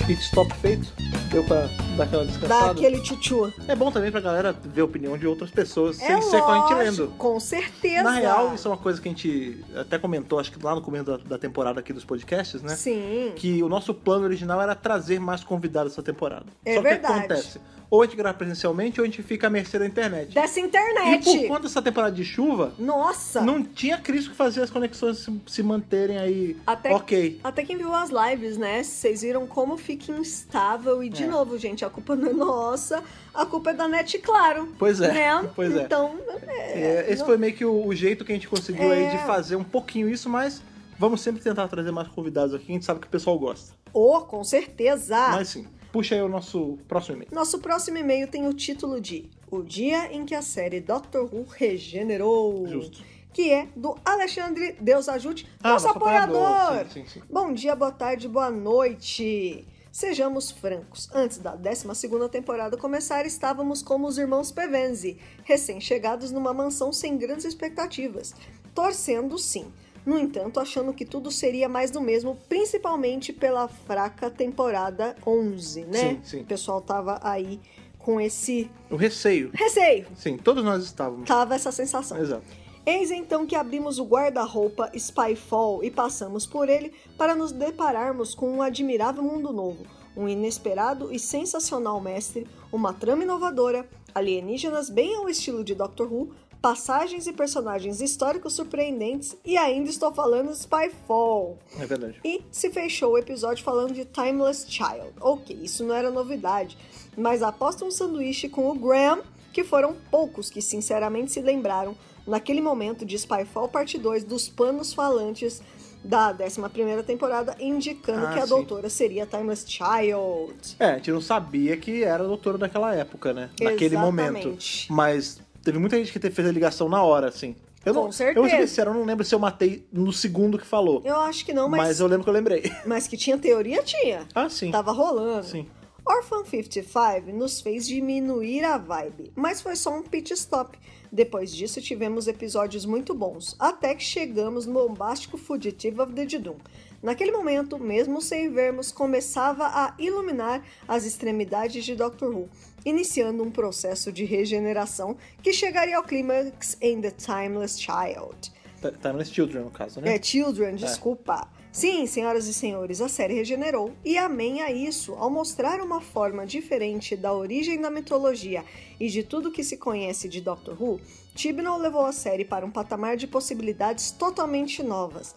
Speaker 1: Pit stop feito. Deu pra dar aquela descansada.
Speaker 2: Dá aquele tchutchu.
Speaker 1: É bom também pra galera ver a opinião de outras pessoas,
Speaker 2: É
Speaker 1: sem ser com a gente
Speaker 2: lógico,
Speaker 1: lendo.
Speaker 2: com certeza.
Speaker 1: Na real, isso é uma coisa que a gente até comentou, acho que lá no começo da temporada aqui dos podcasts, né?
Speaker 2: Sim.
Speaker 1: Que o nosso plano original era trazer mais convidados essa temporada.
Speaker 2: É
Speaker 1: Só
Speaker 2: verdade.
Speaker 1: que o que acontece? Ou a gente grava presencialmente, ou a gente fica à mercê da internet.
Speaker 2: Dessa
Speaker 1: E
Speaker 2: internet.
Speaker 1: por conta dessa temporada de chuva,
Speaker 2: Nossa.
Speaker 1: não tinha Cristo que fazia as conexões se manterem aí
Speaker 2: Até-
Speaker 1: ok.
Speaker 2: Até quem viu as lives, né? Vocês viram como fica instável. E, de novo, gente, a culpa não é nossa. A culpa é da NET, claro.
Speaker 1: Pois é,
Speaker 2: Né?
Speaker 1: pois é.
Speaker 2: Então,
Speaker 1: Esse foi meio que o jeito que a gente conseguiu aí
Speaker 2: É.
Speaker 1: de fazer um pouquinho isso, mas vamos sempre tentar trazer mais convidados aqui, a gente sabe que o pessoal gosta.
Speaker 2: com certeza.
Speaker 1: Mas sim, puxa aí o nosso próximo e-mail.
Speaker 2: Nosso próximo e-mail tem o título de O Dia em que a série Doctor Who Regenerou.
Speaker 1: Justo.
Speaker 2: Que é do Alexandre Deus Ajude,
Speaker 1: Ah,
Speaker 2: nosso
Speaker 1: nosso apoiador.
Speaker 2: apoiador.
Speaker 1: Sim.
Speaker 2: Bom dia, boa tarde, boa noite. Sejamos francos, antes da 12ª temporada começar, estávamos como os irmãos Pevenzi, recém-chegados numa mansão sem grandes expectativas, torcendo sim. No entanto, achando que tudo seria mais do mesmo, principalmente pela fraca temporada 11, né?
Speaker 1: Sim.
Speaker 2: O pessoal tava aí com esse
Speaker 1: O receio.
Speaker 2: receio,
Speaker 1: Sim, todos nós estávamos.
Speaker 2: tava essa sensação.
Speaker 1: Exato.
Speaker 2: Eis então que abrimos o guarda-roupa Spyfall e passamos por ele para nos depararmos com um admirável mundo novo, um inesperado e sensacional mestre, uma trama inovadora, alienígenas bem ao estilo de Doctor Who, passagens e personagens históricos surpreendentes e ainda estou falando Spyfall.
Speaker 1: É verdade.
Speaker 2: E se fechou o episódio falando de Timeless Child. Ok, isso não era novidade, mas aposto um sanduíche com o Graham, que foram poucos que sinceramente se lembraram naquele momento de Spyfall Parte 2 dos panos falantes da 11ª temporada, indicando que a
Speaker 1: sim.
Speaker 2: doutora seria Timeless Child.
Speaker 1: A gente não sabia que era doutora daquela época, né? Naquele
Speaker 2: Exatamente.
Speaker 1: momento. Mas teve muita gente que fez a ligação na hora, assim. Eu
Speaker 2: Com
Speaker 1: não,
Speaker 2: certeza.
Speaker 1: Eu vou ser sincero, eu não lembro se eu matei no segundo que falou.
Speaker 2: Eu acho que não,
Speaker 1: Mas eu lembro que eu lembrei.
Speaker 2: mas que tinha teoria, tinha.
Speaker 1: Ah, sim.
Speaker 2: Tava rolando.
Speaker 1: Sim.
Speaker 2: Orphan 55 nos fez diminuir a vibe, mas foi só um pit stop. Depois disso, tivemos episódios muito bons, até que chegamos no bombástico Fugitive of the Judum. Naquele momento, mesmo sem vermos, começava a iluminar as extremidades de Doctor Who, iniciando um processo de regeneração que chegaria ao clímax em The Timeless Child.
Speaker 1: Timeless Children, no caso, né?
Speaker 2: Children, desculpa. Sim, senhoras e senhores, a série regenerou e amém a isso, ao mostrar uma forma diferente da origem da mitologia e de tudo que se conhece de Doctor Who, Chibnall levou a série para um patamar de possibilidades totalmente novas.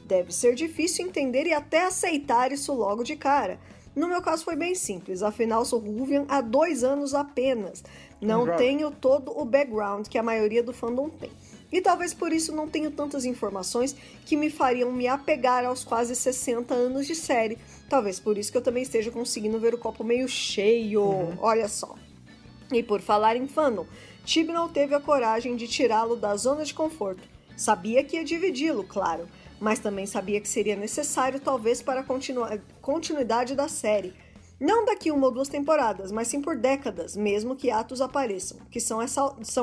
Speaker 2: Deve ser difícil entender e até aceitar isso logo de cara. No meu caso foi bem simples, afinal sou Whovian há 2 anos apenas. Não tenho todo o background que a maioria do fandom tem. E talvez por isso não tenho tantas informações que me fariam me apegar aos quase 60 anos de série. Talvez por isso que eu também esteja conseguindo ver o copo meio cheio. Olha só. E por falar em fandom, Chibnall teve a coragem de tirá-lo da zona de conforto. Sabia que ia dividi-lo, claro, mas também sabia que seria necessário talvez para a continuidade da série. Não daqui 1 ou 2 temporadas, mas sim por décadas, mesmo que atos apareçam, que são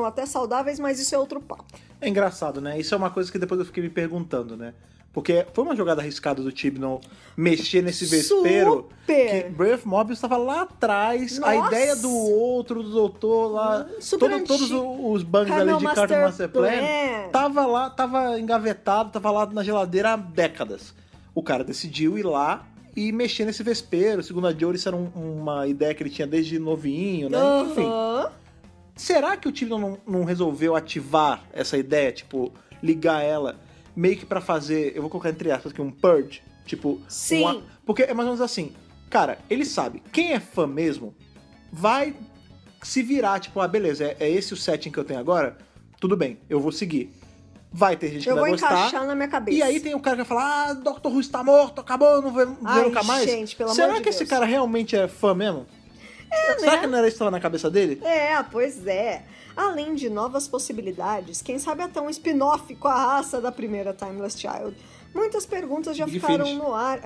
Speaker 2: até saudáveis, mas isso é outro papo.
Speaker 1: É engraçado, né? Isso é uma coisa que depois eu fiquei me perguntando, né? Porque foi uma jogada arriscada do Chibnall mexer nesse vespeiro.
Speaker 2: Super!
Speaker 1: Que Brave Mobius estava lá atrás,
Speaker 2: Nossa!
Speaker 1: a ideia do outro, do doutor lá,
Speaker 2: Super
Speaker 1: todos os bugs
Speaker 2: Carmel
Speaker 1: ali de Carter Master Plan,
Speaker 2: Plan.
Speaker 1: tava lá, tava engavetado, tava lá na geladeira há décadas. O cara decidiu ir lá e mexer nesse vespeiro. Segundo a Jodie, isso era uma ideia que ele tinha desde novinho, né? Enfim. será que o Tibnon não resolveu ativar essa ideia, tipo, ligar ela meio que pra fazer, eu vou colocar entre aspas aqui, um purge? Tipo,
Speaker 2: Sim.
Speaker 1: porque é mais ou menos assim, cara, ele sabe, quem é fã mesmo vai se virar, tipo, beleza, é esse o setting que eu tenho agora, tudo bem, eu vou seguir. Vai ter gente que
Speaker 2: Eu
Speaker 1: vai
Speaker 2: vou
Speaker 1: gostar.
Speaker 2: encaixar na minha cabeça.
Speaker 1: E aí tem o cara que vai falar, Dr. Who está morto, acabou, não vê nunca mais.
Speaker 2: Gente, pelo
Speaker 1: Será
Speaker 2: amor de
Speaker 1: que esse
Speaker 2: Deus.
Speaker 1: cara realmente é fã mesmo? Será que não era isso que estava na cabeça dele?
Speaker 2: Pois é. Além de novas possibilidades, quem sabe até um spin-off com a raça da primeira Timeless Child. Muitas perguntas já
Speaker 1: Big
Speaker 2: ficaram
Speaker 1: Finish.
Speaker 2: no ar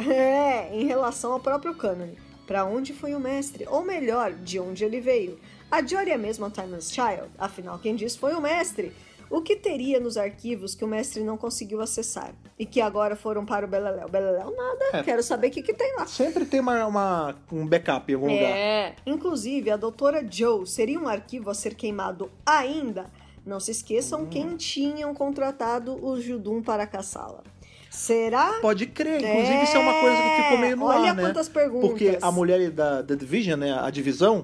Speaker 2: em relação ao próprio cânone. Pra onde foi o mestre? Ou melhor, de onde ele veio? A Jory é mesmo a Timeless Child? Afinal, quem disse foi o mestre. O que teria nos arquivos que o mestre não conseguiu acessar? E que agora foram para o Beleléu? Beleléu nada, quero saber o que tem lá.
Speaker 1: Sempre tem um backup em algum lugar.
Speaker 2: Inclusive, a doutora Joe seria um arquivo a ser queimado ainda? Não se esqueçam quem tinham contratado o Judum para caçá-la. Será?
Speaker 1: Pode crer, inclusive isso é uma coisa que ficou meio no
Speaker 2: Olha
Speaker 1: ar, né?
Speaker 2: quantas perguntas.
Speaker 1: Porque a mulher da Division, né, a divisão,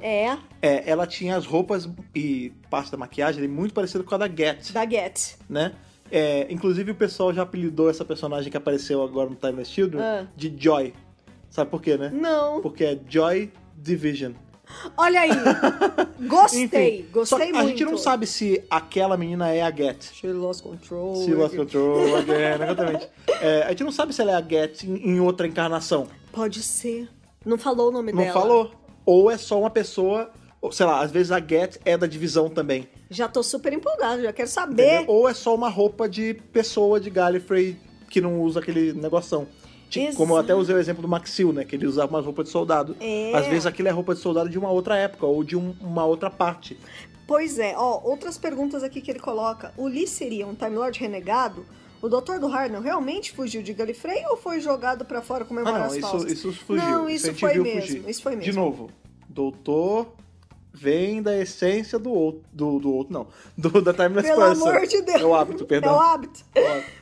Speaker 1: ela tinha as roupas e parte da maquiagem muito parecida com a da Get.
Speaker 2: Da Get.
Speaker 1: Né? Inclusive o pessoal já apelidou essa personagem que apareceu agora no Timeless Children de Joy. Sabe por quê, né?
Speaker 2: Não.
Speaker 1: Porque é Joy Division.
Speaker 2: Olha aí. Gostei.
Speaker 1: Enfim,
Speaker 2: Gostei muito.
Speaker 1: A gente não sabe se aquela menina é a Get.
Speaker 2: She lost control.
Speaker 1: She lost control again, exatamente. A gente não sabe se ela é a Get em outra encarnação.
Speaker 2: Pode ser. Não falou o nome
Speaker 1: Não
Speaker 2: dela.
Speaker 1: falou. Ou é só uma pessoa, sei lá, às vezes a Get é da divisão também.
Speaker 2: Já tô super empolgado, já quero saber.
Speaker 1: Entendeu? Ou é só uma roupa de pessoa de Gallifrey que não usa aquele negoção. Tipo, como eu até usei o exemplo do Maxil, né? Que ele usava umas roupas de soldado. Às vezes aquilo é roupa de soldado de uma outra época ou de uma outra parte.
Speaker 2: Pois é, outras perguntas aqui que ele coloca. O Lee seria um Time Lord renegado? O Doutor do Hartnell realmente fugiu de Gallifrey ou foi jogado pra fora comemorar as falsas?
Speaker 1: Isso fugiu.
Speaker 2: Não,
Speaker 1: isso
Speaker 2: isso
Speaker 1: a gente
Speaker 2: foi
Speaker 1: viu
Speaker 2: mesmo.
Speaker 1: fugir.
Speaker 2: Isso foi mesmo.
Speaker 1: De novo, Doutor vem da essência do outro, não. Da Timeless
Speaker 2: Pelo
Speaker 1: Person.
Speaker 2: amor de Deus.
Speaker 1: É o hábito, perdão.
Speaker 2: É o hábito.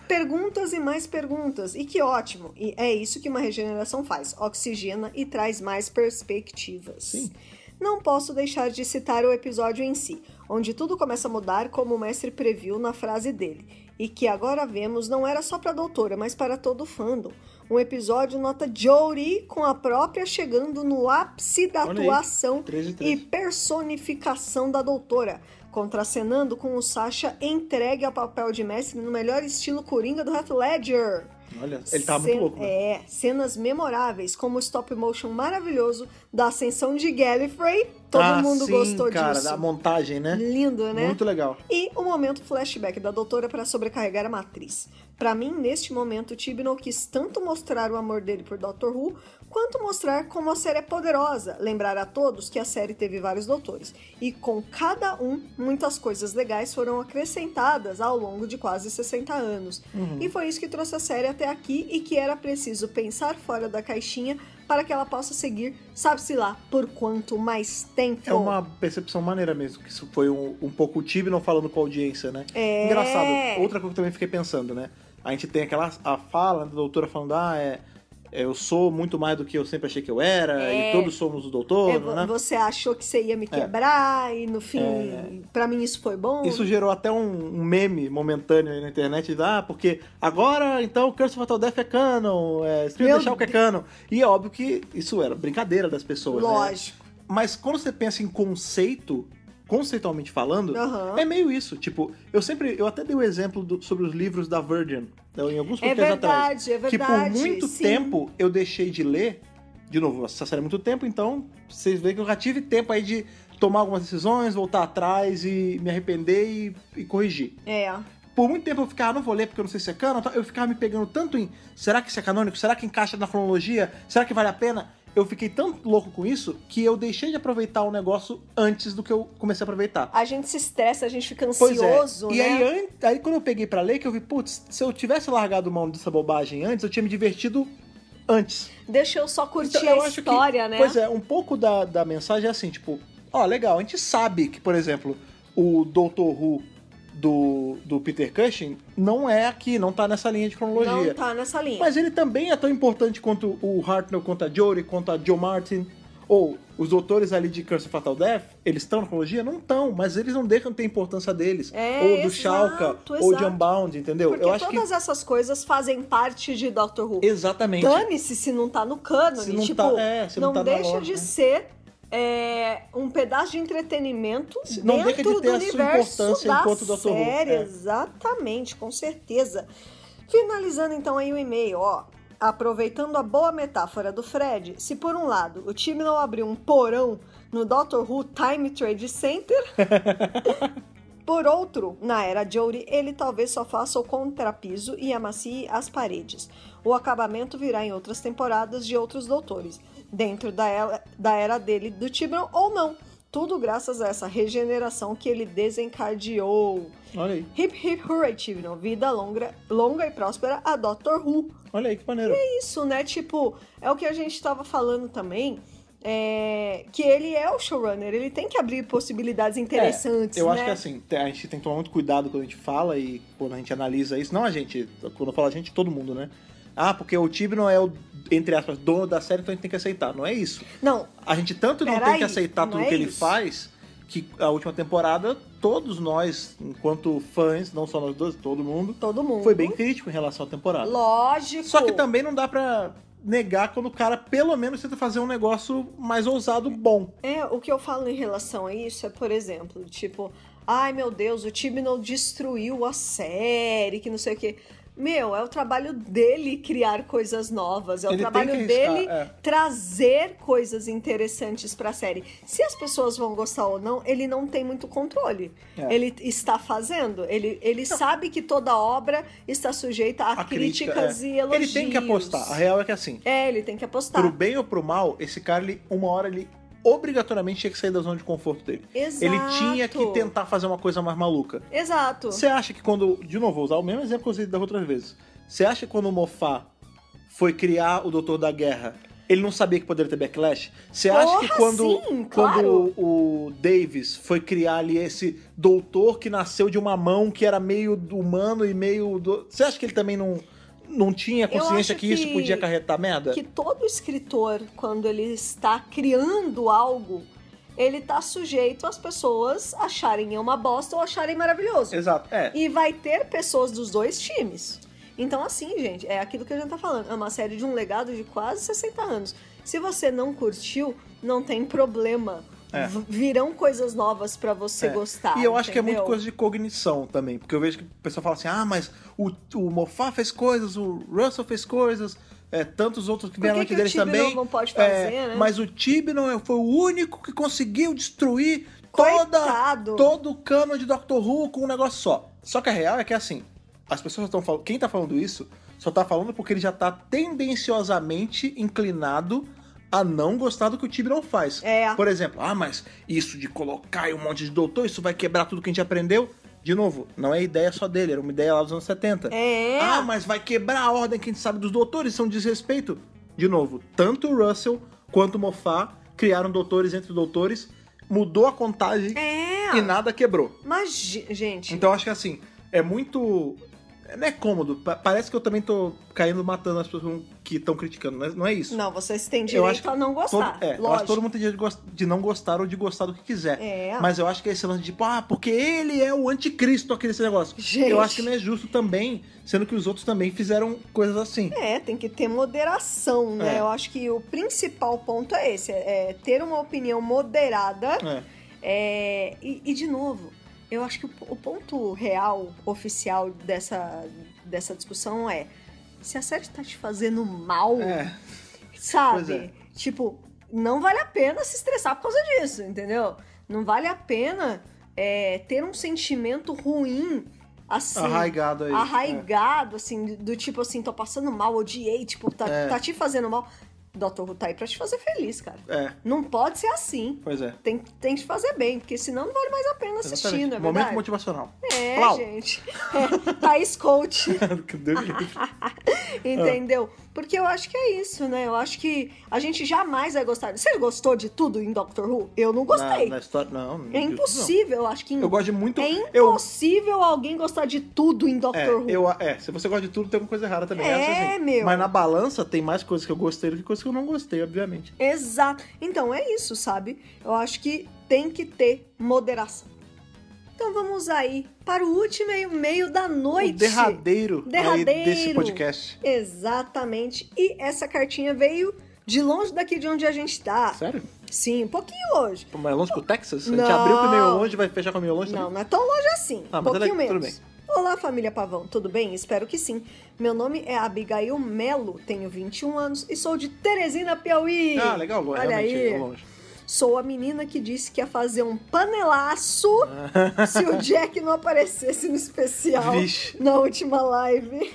Speaker 2: Perguntas e mais perguntas. E que ótimo. E é isso que uma regeneração faz. Oxigena e traz mais perspectivas.
Speaker 1: Sim.
Speaker 2: Não posso deixar de citar o episódio em si, onde tudo começa a mudar como o mestre previu na frase dele. E que agora vemos não era só para a doutora, mas para todo o fandom. Um episódio nota Jory com a própria chegando no ápice da atuação
Speaker 1: 3
Speaker 2: e personificação da doutora, contracenando com o Sasha entregue ao papel de mestre no melhor estilo Coringa do Heath Ledger.
Speaker 1: Olha, ele tava muito louco, né?
Speaker 2: Cenas memoráveis, como o stop motion maravilhoso da ascensão de Gallifrey. Todo mundo gostou
Speaker 1: cara,
Speaker 2: disso.
Speaker 1: da montagem, né?
Speaker 2: Lindo, né?
Speaker 1: Muito legal.
Speaker 2: E o momento flashback da doutora para sobrecarregar a matriz. Pra mim, neste momento, Tibnall quis tanto mostrar o amor dele por Dr. Who, quanto mostrar como a série é poderosa. Lembrar a todos que a série teve vários doutores. E com cada um, muitas coisas legais foram acrescentadas ao longo de quase 60 anos. E foi isso que trouxe a série até aqui e que era preciso pensar fora da caixinha para que ela possa seguir, sabe-se lá, por quanto mais tempo.
Speaker 1: É uma percepção maneira mesmo, que isso foi um pouco o Tibnall falando com a audiência, né? Engraçado, outra coisa que eu também fiquei pensando, né? A gente tem a fala da doutora falando, eu sou muito mais do que eu sempre achei que eu era, e todos somos o doutor, né?
Speaker 2: Você achou que você ia me quebrar, e no fim, pra mim isso foi bom.
Speaker 1: Isso gerou até um meme momentâneo aí na internet, porque agora, então, o Curse of Fatal Death é canon, Espírito deixar o que é canon. E é óbvio que isso era brincadeira das pessoas,
Speaker 2: Lógico.
Speaker 1: né? Mas quando você pensa em conceitualmente falando, é meio isso. Tipo, eu até dei o exemplo sobre os livros da Virgin, em alguns podcasts atrás.
Speaker 2: É verdade.
Speaker 1: Que por muito tempo eu deixei de ler. De novo, essa série é muito tempo, então vocês veem que eu já tive tempo aí de tomar algumas decisões, voltar atrás e me arrepender e corrigir. Por muito tempo eu ficava, não vou ler porque eu não sei se é canon, eu ficava me pegando tanto em, será que isso é canônico? Será que encaixa na cronologia? Será que vale a pena? Eu fiquei tão louco com isso que eu deixei de aproveitar o negócio antes do que eu comecei a aproveitar.
Speaker 2: A gente se estressa, a gente fica ansioso,
Speaker 1: né?
Speaker 2: E
Speaker 1: aí quando eu peguei pra ler, que eu vi, putz, se eu tivesse largado mão dessa bobagem antes, eu tinha me divertido antes.
Speaker 2: Deixa eu só curtir
Speaker 1: então,
Speaker 2: a história, né?
Speaker 1: Pois é, um pouco da mensagem é assim, tipo, legal, a gente sabe que, por exemplo, o Dr. Who do Peter Cushing não é aqui, não tá nessa linha de cronologia.
Speaker 2: Não tá nessa linha.
Speaker 1: Mas ele também é tão importante quanto o Hartnell, quanto a Jory, quanto a Joe Martin, ou Os doutores ali de Curse of Fatal Death, eles estão na cronologia? Não estão, mas eles não deixam de ter a importância deles. ou do Shauka, ou de Unbound, entendeu?
Speaker 2: Porque
Speaker 1: eu acho
Speaker 2: todas essas coisas fazem parte de Doctor Who.
Speaker 1: Exatamente.
Speaker 2: Dane-se se não tá no cânone.
Speaker 1: Se não
Speaker 2: tipo,
Speaker 1: tá- se não tá na
Speaker 2: deixa
Speaker 1: lore,
Speaker 2: de
Speaker 1: né?
Speaker 2: ser um pedaço de entretenimento
Speaker 1: Não
Speaker 2: dentro
Speaker 1: deixa de ter
Speaker 2: do
Speaker 1: a sua
Speaker 2: universo
Speaker 1: importância
Speaker 2: da
Speaker 1: enquanto Dr. Who.
Speaker 2: série. Exatamente, com certeza. Finalizando então aí o e-mail, ó. Aproveitando a boa metáfora do Fred, se por um lado o time não abriu um porão no Dr. Who Time Trade Center, por outro, na era Jodie, ele talvez só faça o contrapiso e amacie as paredes. O acabamento virá em outras temporadas de outros doutores, dentro da era dele, do Tibron ou não. Tudo graças a essa regeneração que ele desencadeou.
Speaker 1: Olha aí.
Speaker 2: Hip hip hooray, Tibnon. Vida longa e próspera a Dr. Who.
Speaker 1: Olha aí, que maneiro.
Speaker 2: É isso, né? Tipo, é o que a gente tava falando também, que ele é o showrunner, ele tem que abrir possibilidades interessantes,
Speaker 1: eu
Speaker 2: né?
Speaker 1: acho que assim, a gente tem que tomar muito cuidado quando a gente fala e quando a gente analisa isso. Não a gente, quando eu falo a gente, todo mundo, né? Porque o Tibnon é o, entre aspas, dono da série, então a gente tem que aceitar. Não é isso.
Speaker 2: Não.
Speaker 1: A gente tanto não tem que aceitar tudo que ele faz, que a última temporada, todos nós, enquanto fãs, não só nós dois, todo mundo, foi bem crítico em relação à temporada.
Speaker 2: Lógico.
Speaker 1: Só que também não dá pra negar quando o cara, pelo menos, tenta fazer um negócio mais ousado, bom.
Speaker 2: O que eu falo em relação a isso é, por exemplo, tipo, ai meu Deus, o Tibnon destruiu a série, que não sei o quê. Meu, é o trabalho dele criar coisas novas, é o trabalho dele trazer coisas interessantes pra série. Se as pessoas vão gostar ou não, ele não tem muito controle. Ele está fazendo, ele sabe que toda obra está sujeita a críticas e elogios.
Speaker 1: Ele tem que apostar, a real é que é assim.
Speaker 2: Ele tem que apostar.
Speaker 1: Pro bem ou pro mal, esse cara, uma hora ele obrigatoriamente tinha que sair da zona de conforto dele.
Speaker 2: Exato.
Speaker 1: Ele tinha que tentar fazer uma coisa mais maluca.
Speaker 2: Exato.
Speaker 1: Você acha que quando... De novo, vou usar o mesmo exemplo que eu usei das outras vezes. Você acha que quando o Moffat foi criar o Doutor da Guerra, ele não sabia que poderia ter backlash? Você acha que quando o Davis foi criar ali esse doutor que nasceu de uma mão que era meio humano e meio... Você acha que ele também não tinha consciência que isso podia acarretar merda?
Speaker 2: Que todo escritor, quando ele está criando algo, ele tá sujeito às pessoas acharem uma bosta ou acharem maravilhoso.
Speaker 1: Exato,
Speaker 2: E vai ter pessoas dos dois times. Então, assim, gente, é aquilo que a gente tá falando. É uma série de um legado de quase 60 anos. Se você não curtiu, não tem problema. Virão coisas novas pra você gostar.
Speaker 1: E eu acho que é muito coisa de cognição também. Porque eu vejo que o pessoal fala assim, mas o Moffat fez coisas, o Russell fez coisas, tantos outros que vieram aqui deles também.
Speaker 2: O Tibnon não pode fazer, né?
Speaker 1: Mas o Tibnon foi o único que conseguiu destruir todo o cano de Doctor Who com um negócio só. Só que a real é que assim, as pessoas estão falando, quem tá falando isso só tá falando porque ele já tá tendenciosamente inclinado a não gostar do que o Tibnon faz. Por exemplo, mas isso de colocar aí um monte de doutor, isso vai quebrar tudo que a gente aprendeu. De novo, não é ideia só dele, era uma ideia lá dos anos 70. Mas vai quebrar a ordem que a gente sabe dos doutores, isso é um desrespeito. De novo, tanto o Russell quanto o Moffat criaram doutores entre doutores, mudou a contagem e nada quebrou.
Speaker 2: Mas, gente...
Speaker 1: Então acho que assim, é muito... Não é cômodo. Parece que eu também tô caindo matando as pessoas que estão criticando, mas não é isso.
Speaker 2: Não, vocês têm direito a não gostar.
Speaker 1: Eu acho que todo mundo tem direito de não gostar ou de gostar do que quiser. Mas eu acho que esse lance de tipo, porque ele é o anticristo aqui nesse negócio.
Speaker 2: Gente.
Speaker 1: Eu acho que não é justo também, sendo que os outros também fizeram coisas assim.
Speaker 2: Tem que ter moderação, né? Eu acho que o principal ponto é esse, é ter uma opinião moderada. E de novo, eu acho que o ponto real, oficial dessa discussão é: se a série tá te fazendo mal, sabe? Tipo, não vale a pena se estressar por causa disso, entendeu? Não vale a pena ter um sentimento ruim, assim... Arraigado, assim, do tipo assim, tô passando mal, odiei, tipo, tá te fazendo mal... Dr. Who tá aí pra te fazer feliz, cara. Não pode ser assim.
Speaker 1: Pois é.
Speaker 2: Tem que te fazer bem, porque senão não vale mais a pena assistir, não é verdade?
Speaker 1: Momento motivacional.
Speaker 2: Gente. Thaís Coach. Entendeu? Porque eu acho que é isso, né? Eu acho que a gente jamais vai gostar. Você gostou de tudo em Doctor Who? Eu não gostei.
Speaker 1: Na história, não.
Speaker 2: É impossível, eu acho que...
Speaker 1: Eu gosto de muito...
Speaker 2: É impossível alguém gostar de tudo em Doctor Who.
Speaker 1: Se você gosta de tudo, tem alguma coisa errada também.
Speaker 2: Mas
Speaker 1: na balança tem mais coisas que eu gostei do que coisas que eu não gostei, obviamente.
Speaker 2: Exato. Então, é isso, sabe? Eu acho que tem que ter moderação. Então, vamos aí para o último e-mail da noite.
Speaker 1: O derradeiro. Aí desse podcast.
Speaker 2: Exatamente. E essa cartinha veio de longe daqui de onde a gente tá.
Speaker 1: Sério?
Speaker 2: Sim, um pouquinho longe.
Speaker 1: Mais longe que o Texas? A
Speaker 2: Não.
Speaker 1: gente abriu com o e-mail longe, vai fechar com o e-mail longe
Speaker 2: Não,
Speaker 1: também?
Speaker 2: não é tão longe assim.
Speaker 1: Ah,
Speaker 2: Um
Speaker 1: mas
Speaker 2: pouquinho
Speaker 1: tudo
Speaker 2: menos.
Speaker 1: bem.
Speaker 2: Olá, família Pavão, tudo bem? Espero que sim. Meu nome é Abigail Melo, tenho 21 anos e sou de Teresina, Piauí.
Speaker 1: Ah, legal,
Speaker 2: Olha
Speaker 1: realmente
Speaker 2: aí.
Speaker 1: longe.
Speaker 2: Sou a menina que disse que ia fazer um panelaço se o Jack não aparecesse no especial
Speaker 1: Vixe.
Speaker 2: na última live.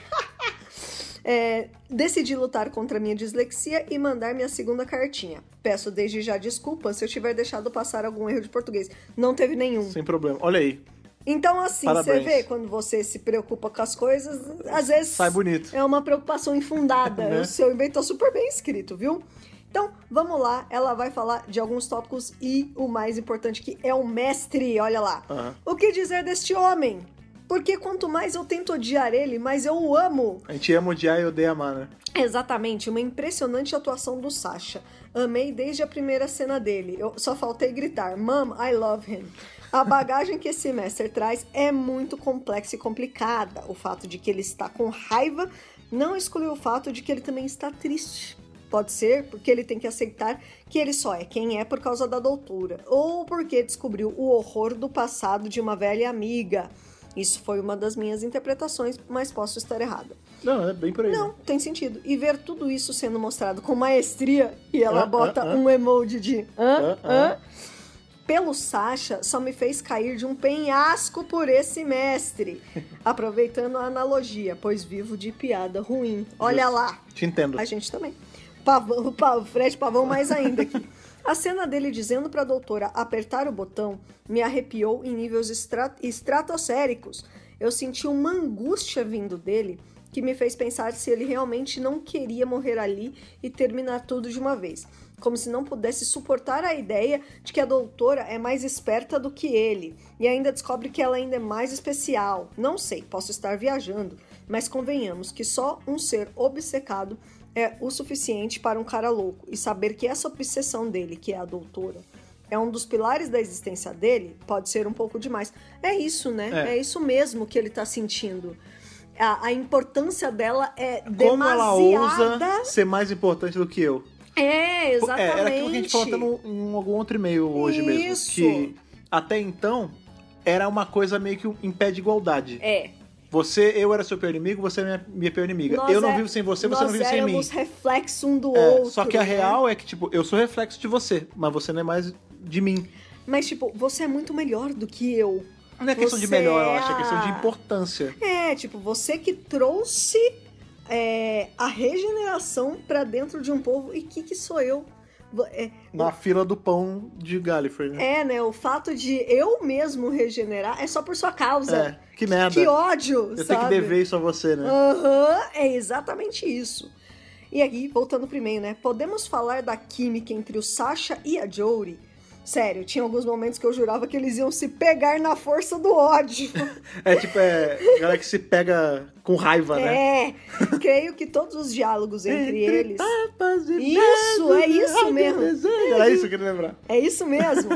Speaker 2: Decidi lutar contra a minha dislexia e mandar minha segunda cartinha. Peço desde já desculpa se eu tiver deixado passar algum erro de português. Não teve nenhum.
Speaker 1: Sem problema. Olha aí.
Speaker 2: Então, assim,
Speaker 1: Parabéns.
Speaker 2: você vê, quando você se preocupa com as coisas, às vezes
Speaker 1: Sai bonito.
Speaker 2: é uma preocupação infundada.
Speaker 1: Né?
Speaker 2: O seu e-mail tá super bem escrito, viu? Então, vamos lá. Ela vai falar de alguns tópicos e o mais importante que é o mestre, olha lá.
Speaker 1: Aham.
Speaker 2: O que dizer deste homem? Porque quanto mais eu tento odiar ele, mais eu o amo.
Speaker 1: A gente ama odiar e odeia amar, né?
Speaker 2: Exatamente, uma impressionante atuação do Sasha. Amei desde a primeira cena dele. Eu só faltei gritar, Mom, I love him. A bagagem que esse mestre traz é muito complexa e complicada. O fato de que ele está com raiva não exclui o fato de que ele também está triste. Pode ser porque ele tem que aceitar que ele só é quem é por causa da doutora, ou porque descobriu o horror do passado de uma velha amiga. Isso foi uma das minhas interpretações, mas posso estar errada.
Speaker 1: Não, é bem por aí.
Speaker 2: Não, tem sentido. E ver tudo isso sendo mostrado com maestria, e ela bota um emoji de pelo Sasha, só me fez cair de um penhasco por esse mestre. Aproveitando a analogia, pois vivo de piada ruim. Olha
Speaker 1: Justo.
Speaker 2: lá.
Speaker 1: Te entendo.
Speaker 2: A gente também. Pavão, o Fred Pavão mais ainda aqui. A cena dele dizendo pra doutora apertar o botão me arrepiou em níveis estratosféricos. Eu senti uma angústia vindo dele que me fez pensar se ele realmente não queria morrer ali e terminar tudo de uma vez. Como se não pudesse suportar a ideia de que a doutora é mais esperta do que ele. E ainda descobre que ela ainda é mais especial. Não sei, posso estar viajando, mas convenhamos que só um ser obcecado é o suficiente para um cara louco. E saber que essa obsessão dele, que é a doutora, é um dos pilares da existência dele, pode ser um pouco demais. É isso, né? É isso mesmo que ele tá sentindo. A importância dela é
Speaker 1: Como
Speaker 2: demasiada.
Speaker 1: ela ousa ser mais importante do que eu.
Speaker 2: É, exatamente.
Speaker 1: Era aquilo que a gente falou até em algum outro e-mail hoje mesmo.
Speaker 2: Isso.
Speaker 1: Que até então era uma coisa meio que em pé de igualdade.
Speaker 2: É.
Speaker 1: Eu era seu pior inimigo, você é minha pior inimiga. Eu não vivo sem você, você não vive sem mim.
Speaker 2: Nós éramos reflexo um do outro.
Speaker 1: Só que a
Speaker 2: né?
Speaker 1: real é que, tipo, eu sou reflexo de você, mas você não é mais de mim.
Speaker 2: Mas, tipo, você é muito melhor do que eu.
Speaker 1: Não é questão de
Speaker 2: Você
Speaker 1: melhor, eu acho, é questão de importância.
Speaker 2: É, tipo, você que trouxe a regeneração pra dentro de um povo. E que sou eu?
Speaker 1: Na fila do pão de Gallifrey, né?
Speaker 2: Né? O fato de eu mesmo regenerar é só por sua causa.
Speaker 1: Que merda.
Speaker 2: Que ódio,
Speaker 1: Eu
Speaker 2: sabe?
Speaker 1: tenho que dever isso a você, né?
Speaker 2: É exatamente isso. E aqui, voltando pro e-mail, né? Podemos falar da química entre o Sasha e a Jodie? Sério, tinha alguns momentos que eu jurava que eles iam se pegar na força do ódio.
Speaker 1: Galera que se pega com raiva, né?
Speaker 2: Creio que todos os diálogos entre eles...
Speaker 1: Tapas de
Speaker 2: é isso mesmo.
Speaker 1: Era isso que eu queria lembrar.
Speaker 2: É isso mesmo.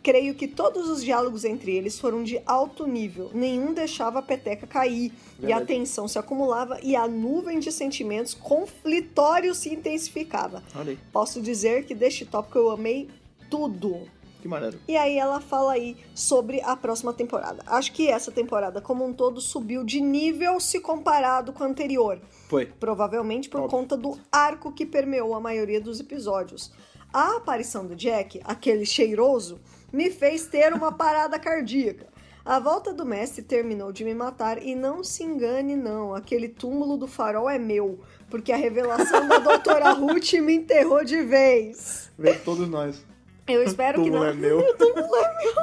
Speaker 2: Creio que todos os diálogos entre eles foram de alto nível. Nenhum deixava a peteca cair. E a tensão se acumulava e a nuvem de sentimentos conflitórios se intensificava.
Speaker 1: Olha aí.
Speaker 2: Posso dizer que deste tópico eu amei tudo.
Speaker 1: Que maneiro.
Speaker 2: E aí ela fala aí sobre a próxima temporada. Acho que essa temporada como um todo subiu de nível se comparado com a anterior.
Speaker 1: Foi.
Speaker 2: Provavelmente por conta do arco que permeou a maioria dos episódios. A aparição do Jack, aquele cheiroso, me fez ter uma parada cardíaca. A volta do mestre terminou de me matar e não se engane não, aquele túmulo do farol é meu, porque a revelação da doutora Ruth me enterrou de vez.
Speaker 1: Vem todos nós.
Speaker 2: Eu espero que não.
Speaker 1: É meu.
Speaker 2: O túmulo é meu.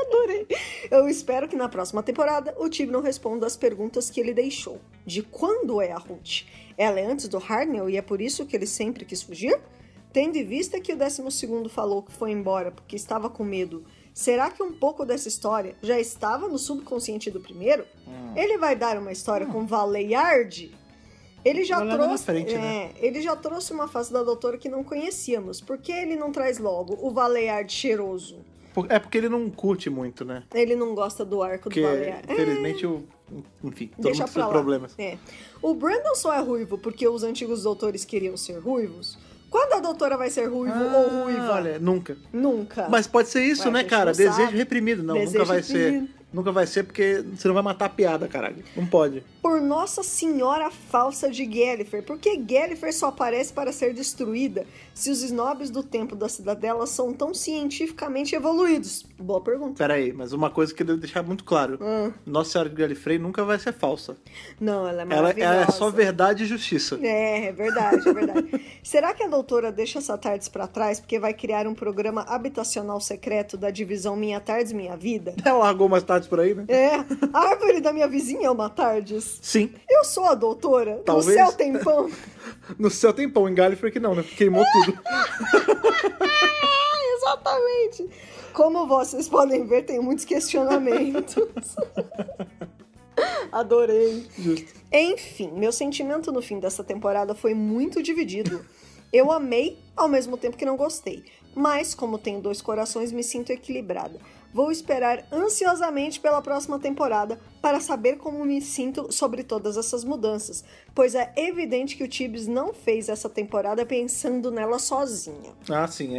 Speaker 2: Adorei. Eu espero que na próxima temporada o Tibnon responda as perguntas que ele deixou. De quando é a Ruth? Ela é antes do Hartnell e é por isso que ele sempre quis fugir? Tendo em vista que o 12º falou que foi embora porque estava com medo, será que um pouco dessa história já estava no subconsciente do primeiro? Ele vai dar uma história com Valeyard? Ele já
Speaker 1: Vai levando
Speaker 2: trouxe,
Speaker 1: à frente, né?
Speaker 2: ele já trouxe uma face da doutora que não conhecíamos. Por que ele não traz logo o Valeard cheiroso?
Speaker 1: É porque ele não curte muito, né?
Speaker 2: Ele não gosta do arco
Speaker 1: Porque,
Speaker 2: do Valeard.
Speaker 1: infelizmente, enfim, todo
Speaker 2: Deixa
Speaker 1: mundo
Speaker 2: pra
Speaker 1: tem
Speaker 2: lá.
Speaker 1: problemas.
Speaker 2: É. O Brandon só é ruivo porque os antigos doutores queriam ser ruivos. Quando a doutora vai ser ruivo ou ruiva?
Speaker 1: Olha, nunca.
Speaker 2: Nunca.
Speaker 1: Mas pode ser isso,
Speaker 2: Ué, a
Speaker 1: né,
Speaker 2: gente
Speaker 1: cara?
Speaker 2: não sabe.
Speaker 1: Desejo reprimido. Não,
Speaker 2: Desejo
Speaker 1: nunca vai
Speaker 2: reprimido.
Speaker 1: ser. Nunca vai ser porque você não vai matar a piada, caralho. Não pode.
Speaker 2: Por Nossa Senhora Falsa de Gallifrey. Por que Gallifrey só aparece para ser destruída se os snobs do tempo da cidadela são tão cientificamente evoluídos? Boa pergunta.
Speaker 1: Pera aí, mas uma coisa que eu devo deixar muito claro. Nossa Senhora de Gallifrey nunca vai ser falsa.
Speaker 2: Não, ela é
Speaker 1: Ela
Speaker 2: maravilhosa.
Speaker 1: é só verdade e justiça.
Speaker 2: É verdade, é verdade. Será que a doutora deixa essa Tardes pra trás porque vai criar um programa habitacional secreto da divisão Minha Tardes Minha Vida?
Speaker 1: Ela largou mais tarde por aí, né?
Speaker 2: É, a árvore da minha vizinha é uma Tardes.
Speaker 1: Sim.
Speaker 2: Eu sou a doutora.
Speaker 1: Talvez.
Speaker 2: No céu tem pão.
Speaker 1: No céu tem pão, em Gallifrey que não, né? Queimou tudo.
Speaker 2: Exatamente. Como vocês podem ver, tem muitos questionamentos. Adorei.
Speaker 1: Justo.
Speaker 2: Enfim, meu sentimento no fim dessa temporada foi muito dividido. Eu amei, ao mesmo tempo que não gostei. Mas, como tenho 2 corações, me sinto equilibrada. Vou esperar ansiosamente pela próxima temporada para saber como me sinto sobre todas essas mudanças, pois é evidente que o Tibbs não fez essa temporada pensando nela sozinha.
Speaker 1: Ah, sim,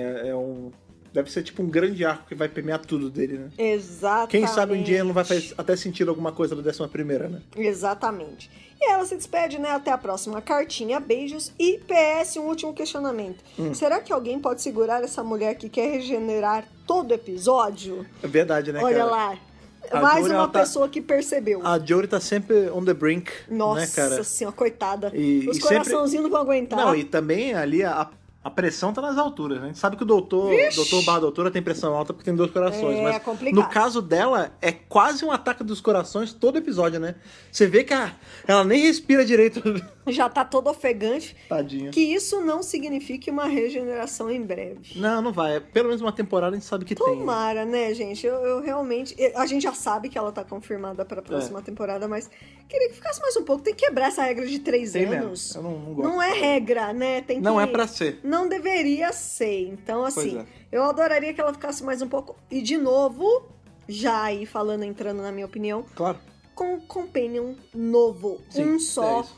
Speaker 1: deve ser tipo um grande arco que vai permear tudo dele, né?
Speaker 2: Exatamente.
Speaker 1: Quem sabe um dia ele não vai fazer até sentido alguma coisa da 11ª, né?
Speaker 2: Exatamente. E ela se despede, né? Até a próxima cartinha, beijos. E PS, um último questionamento. Será que alguém pode segurar essa mulher que quer regenerar todo episódio?
Speaker 1: É verdade, né,
Speaker 2: Olha
Speaker 1: cara?
Speaker 2: lá.
Speaker 1: A
Speaker 2: Mais
Speaker 1: Jory,
Speaker 2: uma
Speaker 1: ela tá-
Speaker 2: pessoa que percebeu.
Speaker 1: A Jory tá sempre on the brink,
Speaker 2: Nossa
Speaker 1: né, cara?
Speaker 2: senhora, coitada.
Speaker 1: E
Speaker 2: Os
Speaker 1: sempre-
Speaker 2: coraçãozinhos não vão aguentar.
Speaker 1: Não, e também ali a pressão tá nas alturas, né? A gente sabe que o doutora tem pressão alta porque tem 2 corações,
Speaker 2: É,
Speaker 1: mas
Speaker 2: complicado.
Speaker 1: no caso dela, é quase um ataque dos corações todo episódio, né? Você vê que ela nem respira direito.
Speaker 2: Já tá todo ofegante.
Speaker 1: Tadinha.
Speaker 2: Que isso não signifique uma regeneração em breve.
Speaker 1: Não vai. Pelo menos uma temporada a gente sabe que tem.
Speaker 2: Tomara, né, gente? Eu realmente... A gente já sabe que ela tá confirmada pra próxima temporada, mas queria que ficasse mais um pouco. Tem que quebrar essa regra de 3
Speaker 1: Tem
Speaker 2: anos.
Speaker 1: mesmo. Eu não gosto.
Speaker 2: Não é regra, né? Tem que...
Speaker 1: Não é pra ser.
Speaker 2: Não deveria ser. Então, assim,
Speaker 1: Pois é.
Speaker 2: eu adoraria que ela ficasse mais um pouco. E, de novo, já aí falando, entrando na minha opinião,
Speaker 1: Claro.
Speaker 2: com um companion novo.
Speaker 1: Sim,
Speaker 2: Um
Speaker 1: é
Speaker 2: só.
Speaker 1: isso.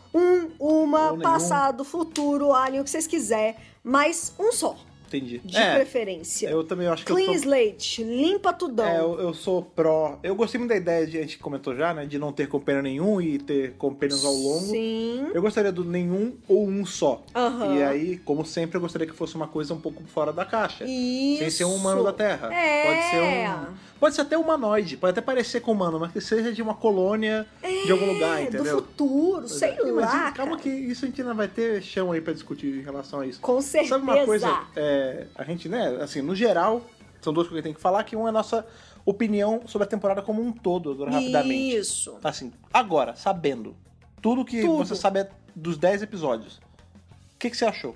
Speaker 2: Uma,
Speaker 1: Ou nenhum.
Speaker 2: passado, futuro, alien, o que vocês quiserem. Mas um só,
Speaker 1: Entendi.
Speaker 2: de preferência.
Speaker 1: Eu também acho que
Speaker 2: Clean
Speaker 1: eu sou...
Speaker 2: slate, limpa tudão.
Speaker 1: Eu sou pró. Eu gostei muito da ideia, a gente comentou já, né? De não ter companion nenhum e ter companions ao longo.
Speaker 2: Sim.
Speaker 1: Eu gostaria do nenhum ou um só.
Speaker 2: Aham.
Speaker 1: E aí, como sempre, eu gostaria que fosse uma coisa um pouco fora da caixa.
Speaker 2: Isso.
Speaker 1: Sem ser um humano da Terra.
Speaker 2: É.
Speaker 1: Pode ser até humanoide, pode até parecer com humano, mas que seja de uma colônia de algum lugar,
Speaker 2: Do
Speaker 1: entendeu?
Speaker 2: futuro,
Speaker 1: Pois
Speaker 2: sei
Speaker 1: é.
Speaker 2: lá.
Speaker 1: Imagina, calma
Speaker 2: cara.
Speaker 1: que isso a gente ainda vai ter chão aí pra discutir em relação a isso.
Speaker 2: Com certeza.
Speaker 1: Sabe uma coisa? A gente, né, assim, no geral, são 2 coisas que a gente tem que falar, que uma é a nossa opinião sobre a temporada como um todo, agora rapidamente.
Speaker 2: Isso.
Speaker 1: Assim, agora, sabendo tudo que
Speaker 2: Tudo.
Speaker 1: você sabe dos 10 episódios, o que você achou?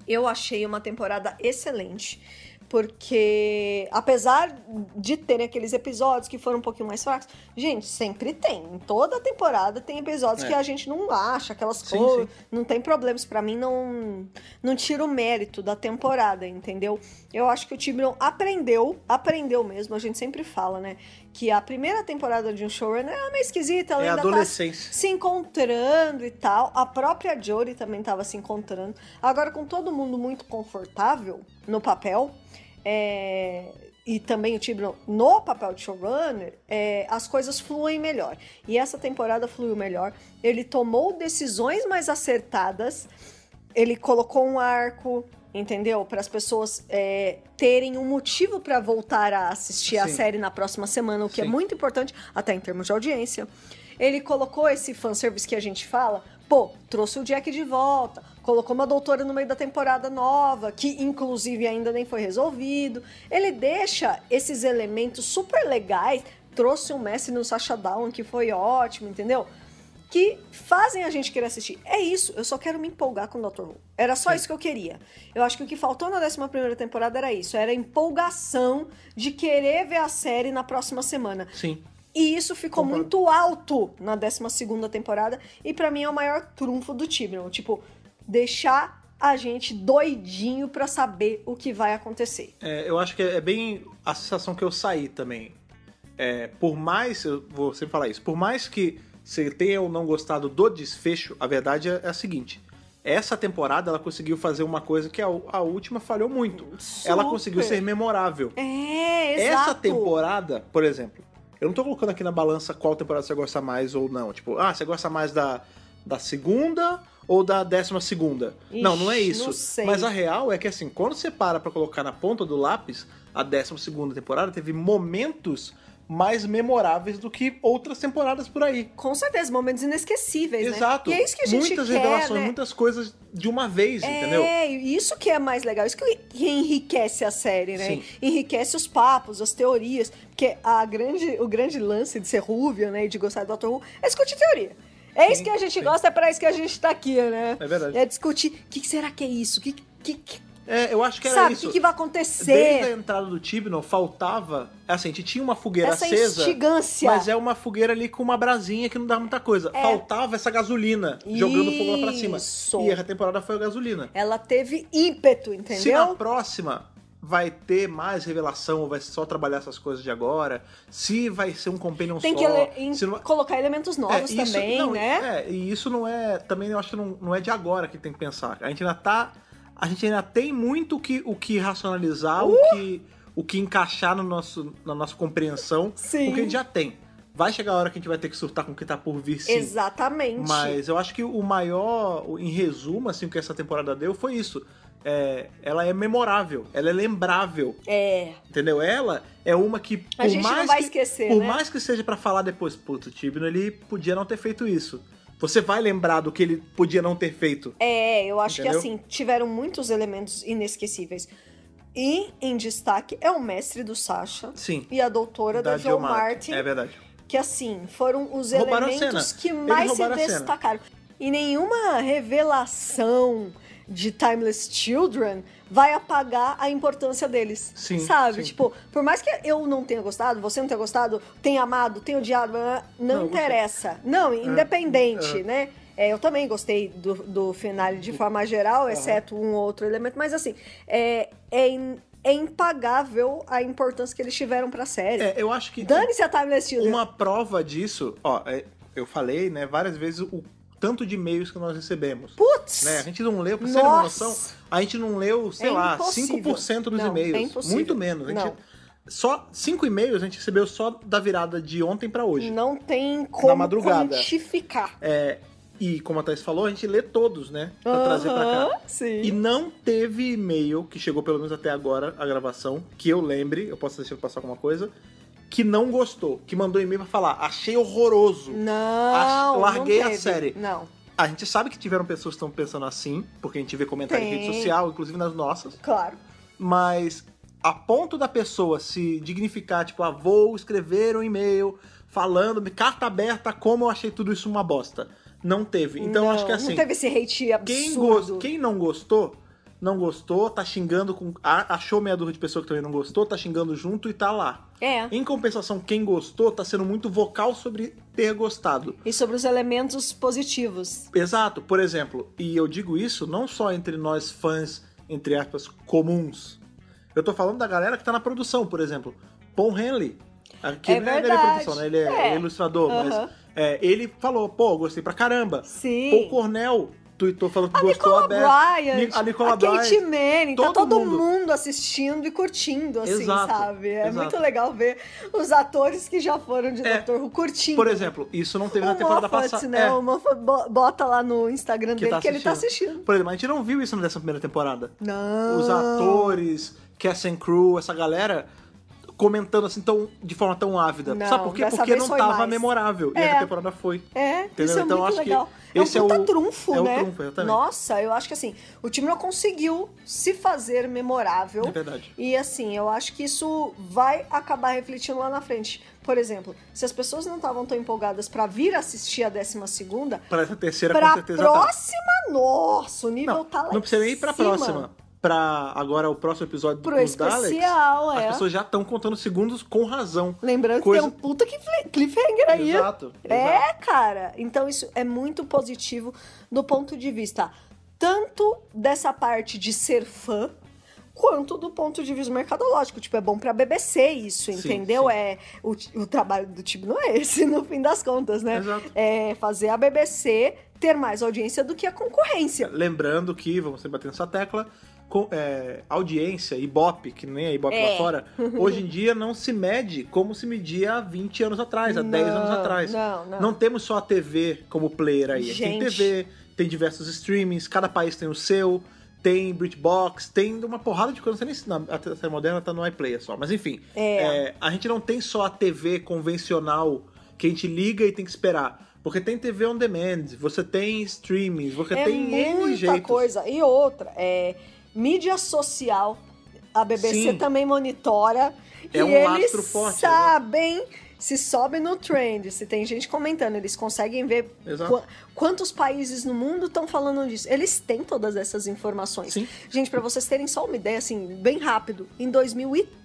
Speaker 2: Eu achei uma temporada excelente. Porque, apesar de terem aqueles episódios que foram um pouquinho mais fracos, gente, sempre tem. Em toda a temporada tem episódios que a gente não acha, aquelas
Speaker 1: Sim,
Speaker 2: coisas.
Speaker 1: sim.
Speaker 2: Não tem problemas. Pra mim, não tira o mérito da temporada, entendeu? Eu acho que o Tiburon aprendeu mesmo. A gente sempre fala, né? Que a primeira temporada de um showrunner é meio esquisita. Ela
Speaker 1: É
Speaker 2: ainda
Speaker 1: adolescência.
Speaker 2: tá se encontrando e tal. A própria Jory também tava se encontrando. Agora, com todo mundo muito confortável no papel... e também o Tiburon no papel de showrunner, as coisas fluem melhor. E essa temporada fluiu melhor. Ele tomou decisões mais acertadas. Ele colocou um arco, entendeu? Para as pessoas terem um motivo para voltar a assistir a
Speaker 1: Sim.
Speaker 2: série na próxima semana, o que é
Speaker 1: Sim.
Speaker 2: muito importante, até em termos de audiência. Ele colocou esse fanservice que a gente fala, trouxe o Jack de volta, colocou uma doutora no meio da temporada nova, que inclusive ainda nem foi resolvido. Ele deixa esses elementos super legais, trouxe um mestre no Sacha Down, que foi ótimo, entendeu? Que fazem a gente querer assistir. É isso, eu só quero me empolgar com o Dr. Who. Era só isso que eu queria. Eu acho que o que faltou na 11ª temporada era isso, era a empolgação de querer ver a série na próxima semana.
Speaker 1: Sim.
Speaker 2: E isso ficou
Speaker 1: Concordo.
Speaker 2: muito alto na 12ª temporada. E pra mim é o maior trunfo do Tibnon. Tipo, deixar a gente doidinho pra saber o que vai acontecer.
Speaker 1: Eu acho que é bem a sensação que eu saí também. Por mais, eu vou sempre falar isso, por mais que você tenha ou não gostado do desfecho, a verdade é a seguinte: essa temporada ela conseguiu fazer uma coisa que a última falhou muito.
Speaker 2: Super.
Speaker 1: Ela conseguiu ser memorável.
Speaker 2: Exato.
Speaker 1: Essa temporada, por exemplo, eu não tô colocando aqui na balança qual temporada você gosta mais ou não. Tipo, você gosta mais da segunda ou da 12ª? Não é isso.
Speaker 2: não sei.
Speaker 1: Mas a real é que, assim, quando você para pra colocar na ponta do lápis, a 12ª temporada teve momentos mais memoráveis do que outras temporadas por aí.
Speaker 2: Com certeza, momentos inesquecíveis,
Speaker 1: Exato.
Speaker 2: né? E é isso que a gente
Speaker 1: muitas
Speaker 2: quer,
Speaker 1: revelações,
Speaker 2: né?
Speaker 1: muitas coisas de uma vez, entendeu?
Speaker 2: Isso que é mais legal, isso que enriquece a série, né?
Speaker 1: Sim.
Speaker 2: Enriquece os papos, as teorias, porque o grande lance de ser Rúvia, né, e de gostar do Dr. Who, é discutir teoria. É isso que a gente gosta, é pra isso que a gente tá aqui, né?
Speaker 1: É verdade.
Speaker 2: É discutir, o que será que é isso?
Speaker 1: Eu acho que era
Speaker 2: sabe,
Speaker 1: isso.
Speaker 2: o que vai acontecer?
Speaker 1: Desde a entrada do Tibnon, faltava... Assim, a gente tinha uma fogueira
Speaker 2: Essa
Speaker 1: acesa,
Speaker 2: instigância.
Speaker 1: mas é uma fogueira ali com uma brasinha que não dá muita coisa. Faltava essa gasolina, jogando fogo lá pra cima.
Speaker 2: Isso.
Speaker 1: E a temporada foi a gasolina.
Speaker 2: Ela teve ímpeto, entendeu?
Speaker 1: Se na próxima vai ter mais revelação, ou vai só trabalhar essas coisas de agora, se vai ser um companion
Speaker 2: Tem
Speaker 1: só...
Speaker 2: que
Speaker 1: se não...
Speaker 2: colocar elementos novos
Speaker 1: isso,
Speaker 2: também,
Speaker 1: não,
Speaker 2: né?
Speaker 1: E isso não é... Também eu acho que não é de agora que tem que pensar. A gente ainda tem muito o que racionalizar, o que encaixar na nossa compreensão,
Speaker 2: Sim.
Speaker 1: o que a gente já tem. Vai chegar a hora que a gente vai ter que surtar com o que tá por vir, sim.
Speaker 2: Exatamente.
Speaker 1: Mas eu acho que o maior, em resumo, assim, o que essa temporada deu foi isso. Ela é memorável, ela é lembrável. Entendeu? Ela é uma que, por
Speaker 2: a gente
Speaker 1: mais
Speaker 2: não vai
Speaker 1: que,
Speaker 2: esquecer,
Speaker 1: por
Speaker 2: né?
Speaker 1: mais que seja pra falar depois, puto, o Tibnon, ele podia não ter feito isso. Você vai lembrar do que ele podia não ter feito.
Speaker 2: Eu acho
Speaker 1: Entendeu?
Speaker 2: que assim, tiveram muitos elementos inesquecíveis. E em destaque é o mestre do Sasha
Speaker 1: Sim.
Speaker 2: e a doutora da Jo Martin.
Speaker 1: É verdade.
Speaker 2: Que assim, foram os
Speaker 1: Roubaram a
Speaker 2: elementos
Speaker 1: cena.
Speaker 2: que
Speaker 1: Eles
Speaker 2: mais se
Speaker 1: roubaram a cena.
Speaker 2: destacaram. E nenhuma revelação de Timeless Children vai apagar a importância deles.
Speaker 1: Sim,
Speaker 2: sabe?
Speaker 1: sim.
Speaker 2: Tipo, por mais que eu não tenha gostado, você não tenha gostado, tenha amado, tenha odiado, não interessa. Não, independente, né? Eu também gostei do finale de forma geral, exceto um outro elemento, mas assim, é impagável a importância que eles tiveram pra série.
Speaker 1: Eu acho que...
Speaker 2: Dane-se a Timeless Children.
Speaker 1: Uma prova disso, eu falei, né, várias vezes o tanto de e-mails que nós recebemos.
Speaker 2: Putz!
Speaker 1: Né? A gente não leu, pra você ter uma noção, a gente não leu, sei lá,
Speaker 2: impossível.
Speaker 1: 5% dos
Speaker 2: Não,
Speaker 1: e-mails.
Speaker 2: é impossível.
Speaker 1: Muito menos. A gente,
Speaker 2: Não.
Speaker 1: só 5 e-mails a gente recebeu só da virada de ontem pra hoje.
Speaker 2: Não tem como
Speaker 1: madrugada.
Speaker 2: quantificar.
Speaker 1: E como a Thaís falou, a gente lê todos, né? Pra trazer pra cá.
Speaker 2: Sim.
Speaker 1: E não teve e-mail, que chegou pelo menos até agora, a gravação, que eu lembre, eu posso deixar eu passar alguma coisa, que não gostou, que mandou e-mail pra falar, achei horroroso.
Speaker 2: Não,
Speaker 1: larguei
Speaker 2: não
Speaker 1: a
Speaker 2: teve.
Speaker 1: série.
Speaker 2: Não,
Speaker 1: A gente sabe que tiveram pessoas que estão pensando assim, porque a gente vê comentários em
Speaker 2: Tem.
Speaker 1: rede social, inclusive nas nossas,
Speaker 2: claro.
Speaker 1: mas a ponto da pessoa se dignificar, tipo, vou escrever um e-mail falando, carta aberta, como eu achei tudo isso uma bosta. Não teve. Então eu acho que assim...
Speaker 2: Não teve esse hate absurdo.
Speaker 1: Quem não gostou, tá xingando, achou meia dúzia de pessoa que também não gostou, tá xingando junto e tá lá. Em compensação, quem gostou tá sendo muito vocal sobre ter gostado.
Speaker 2: E sobre os elementos positivos.
Speaker 1: Exato. Por exemplo, e eu digo isso não só entre nós fãs, entre aspas, comuns. Eu tô falando da galera que tá na produção, por exemplo. Paul Henley. Que não é da produção, né? Ele é ilustrador, mas ele falou, gostei pra caramba.
Speaker 2: Sim.
Speaker 1: Paul Cornell tweetou falando que
Speaker 2: A
Speaker 1: gostou
Speaker 2: Nicola
Speaker 1: aberto.
Speaker 2: Bryant,
Speaker 1: A Nicola
Speaker 2: a Kate
Speaker 1: Bryant.
Speaker 2: Manning, tá todo mundo assistindo e curtindo, assim,
Speaker 1: Exato,
Speaker 2: sabe? É
Speaker 1: exato.
Speaker 2: muito legal ver os atores que já foram de Dr. Who curtindo.
Speaker 1: Por exemplo, isso não teve na temporada passada.
Speaker 2: Né? O Moffat bota lá no Instagram dele que ele tá assistindo.
Speaker 1: Por exemplo, a gente não viu isso nessa primeira temporada.
Speaker 2: Não.
Speaker 1: Os atores, cast and crew, essa galera comentando assim de forma tão ávida.
Speaker 2: Não,
Speaker 1: sabe por quê?
Speaker 2: dessa
Speaker 1: Porque
Speaker 2: vez
Speaker 1: não
Speaker 2: foi
Speaker 1: tava
Speaker 2: mais.
Speaker 1: memorável. E a temporada foi. Entendeu?
Speaker 2: Isso é
Speaker 1: Então
Speaker 2: muito
Speaker 1: acho
Speaker 2: legal.
Speaker 1: que esse
Speaker 2: é um puta trunfo, né?
Speaker 1: É o trunfo, exatamente.
Speaker 2: Nossa, eu acho que assim, o time não conseguiu se fazer memorável.
Speaker 1: É verdade.
Speaker 2: E assim, eu acho que isso vai acabar refletindo lá na frente. Por exemplo, se as pessoas não estavam tão empolgadas pra vir assistir a 12ª,
Speaker 1: Para essa terceira,
Speaker 2: pra
Speaker 1: com certeza
Speaker 2: próxima, nossa, o nível
Speaker 1: não,
Speaker 2: tá lá
Speaker 1: não precisa nem ir pra
Speaker 2: cima.
Speaker 1: próxima. pra agora o próximo episódio
Speaker 2: Pro
Speaker 1: dos Daleks,
Speaker 2: especial,
Speaker 1: as pessoas já estão contando segundos com razão.
Speaker 2: Lembrando
Speaker 1: Coisa-
Speaker 2: que tem um puta cliffhanger aí.
Speaker 1: Exato.
Speaker 2: É, cara. Então isso é muito positivo do ponto de vista tanto dessa parte de ser fã, quanto do ponto de vista mercadológico. Tipo, é bom pra BBC isso,
Speaker 1: Sim,
Speaker 2: entendeu?
Speaker 1: sim.
Speaker 2: O trabalho do time não é esse, no fim das contas, né?
Speaker 1: Exato.
Speaker 2: É fazer a BBC ter mais audiência do que a concorrência.
Speaker 1: Lembrando que, vamos sempre bater nessa tecla, audiência, Ibope, que nem a Ibope lá fora, hoje em dia não se mede como se media há 20 anos atrás, há 10 anos atrás.
Speaker 2: Não.
Speaker 1: Temos só a TV como player aí. Tem
Speaker 2: Gente.
Speaker 1: TV, tem diversos streamings, cada país tem o seu, tem BritBox, tem uma porrada de coisas. Não sei nem se a série moderna tá no iPlayer só, mas enfim. A gente não tem só a TV convencional que a gente liga e tem que esperar. Porque tem TV on demand, você tem streamings, você tem N
Speaker 2: muita
Speaker 1: jeitos.
Speaker 2: coisa. E outra, mídia social, a BBC
Speaker 1: Sim.
Speaker 2: também monitora.
Speaker 1: É
Speaker 2: e
Speaker 1: um
Speaker 2: eles
Speaker 1: lastro forte,
Speaker 2: sabem se sobe no trend, se tem gente comentando, eles conseguem ver
Speaker 1: Exato.
Speaker 2: quantos países no mundo estão falando disso. Eles têm todas essas informações.
Speaker 1: Sim.
Speaker 2: Gente, pra vocês terem só uma ideia, assim, bem rápido, em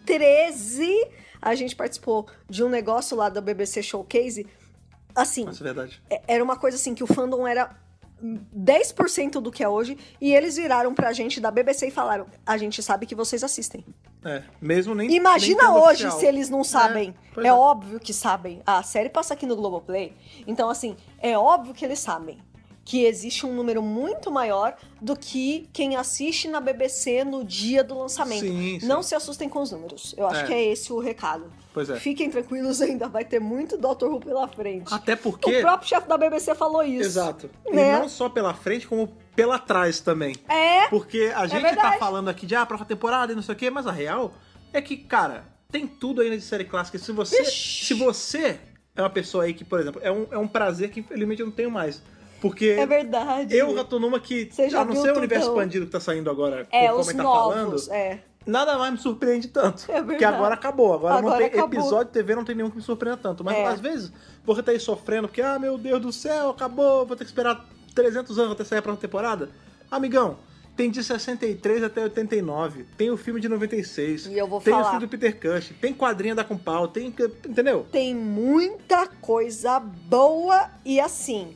Speaker 2: 2013 a gente participou de um negócio lá da BBC Showcase. Assim,
Speaker 1: Nossa, é verdade.
Speaker 2: era uma coisa assim que o fandom era 10% do que é hoje, e eles viraram pra gente da BBC e falaram: a gente sabe que vocês assistem.
Speaker 1: Mesmo nem
Speaker 2: Imagina
Speaker 1: nem tendo
Speaker 2: hoje
Speaker 1: oficial.
Speaker 2: se eles não sabem.
Speaker 1: Pois
Speaker 2: É óbvio que sabem. A série passa aqui no Globoplay. Então, assim, é óbvio que eles sabem que existe um número muito maior do que quem assiste na BBC no dia do lançamento.
Speaker 1: Sim, sim.
Speaker 2: Não se assustem com os números. Eu acho que é esse o recado.
Speaker 1: Pois é.
Speaker 2: Fiquem tranquilos, ainda vai ter muito Dr. Who pela frente.
Speaker 1: Até porque...
Speaker 2: O próprio chefe da BBC falou isso.
Speaker 1: Exato.
Speaker 2: Né?
Speaker 1: E não só pela frente, como pela trás também. Porque a gente tá
Speaker 2: verdade.
Speaker 1: falando aqui de próxima temporada e não sei o quê, mas a real é que, cara, tem tudo ainda de série clássica. Se você é uma pessoa aí que, por exemplo, é um prazer que infelizmente eu não tenho mais. Porque
Speaker 2: É verdade.
Speaker 1: eu já tô numa que,
Speaker 2: Você já
Speaker 1: a não
Speaker 2: viu
Speaker 1: ser o universo
Speaker 2: tudão.
Speaker 1: expandido que tá saindo agora,
Speaker 2: É,
Speaker 1: como
Speaker 2: os
Speaker 1: a gente tá
Speaker 2: novos.
Speaker 1: falando, nada mais me surpreende tanto.
Speaker 2: É verdade.
Speaker 1: Porque agora acabou. Agora não tem
Speaker 2: acabou.
Speaker 1: episódio de TV, não tem nenhum que me surpreenda tanto. Mas
Speaker 2: É.
Speaker 1: às vezes, você tá aí sofrendo, porque, meu Deus do céu, acabou, vou ter que esperar 300 anos até sair a próxima temporada. Amigão, tem de 63 até 89, tem o filme de 96,
Speaker 2: E eu vou
Speaker 1: tem
Speaker 2: falar.
Speaker 1: o filme do Peter Cush, tem quadrinha da com pau, tem... Entendeu?
Speaker 2: Tem muita coisa boa e assim,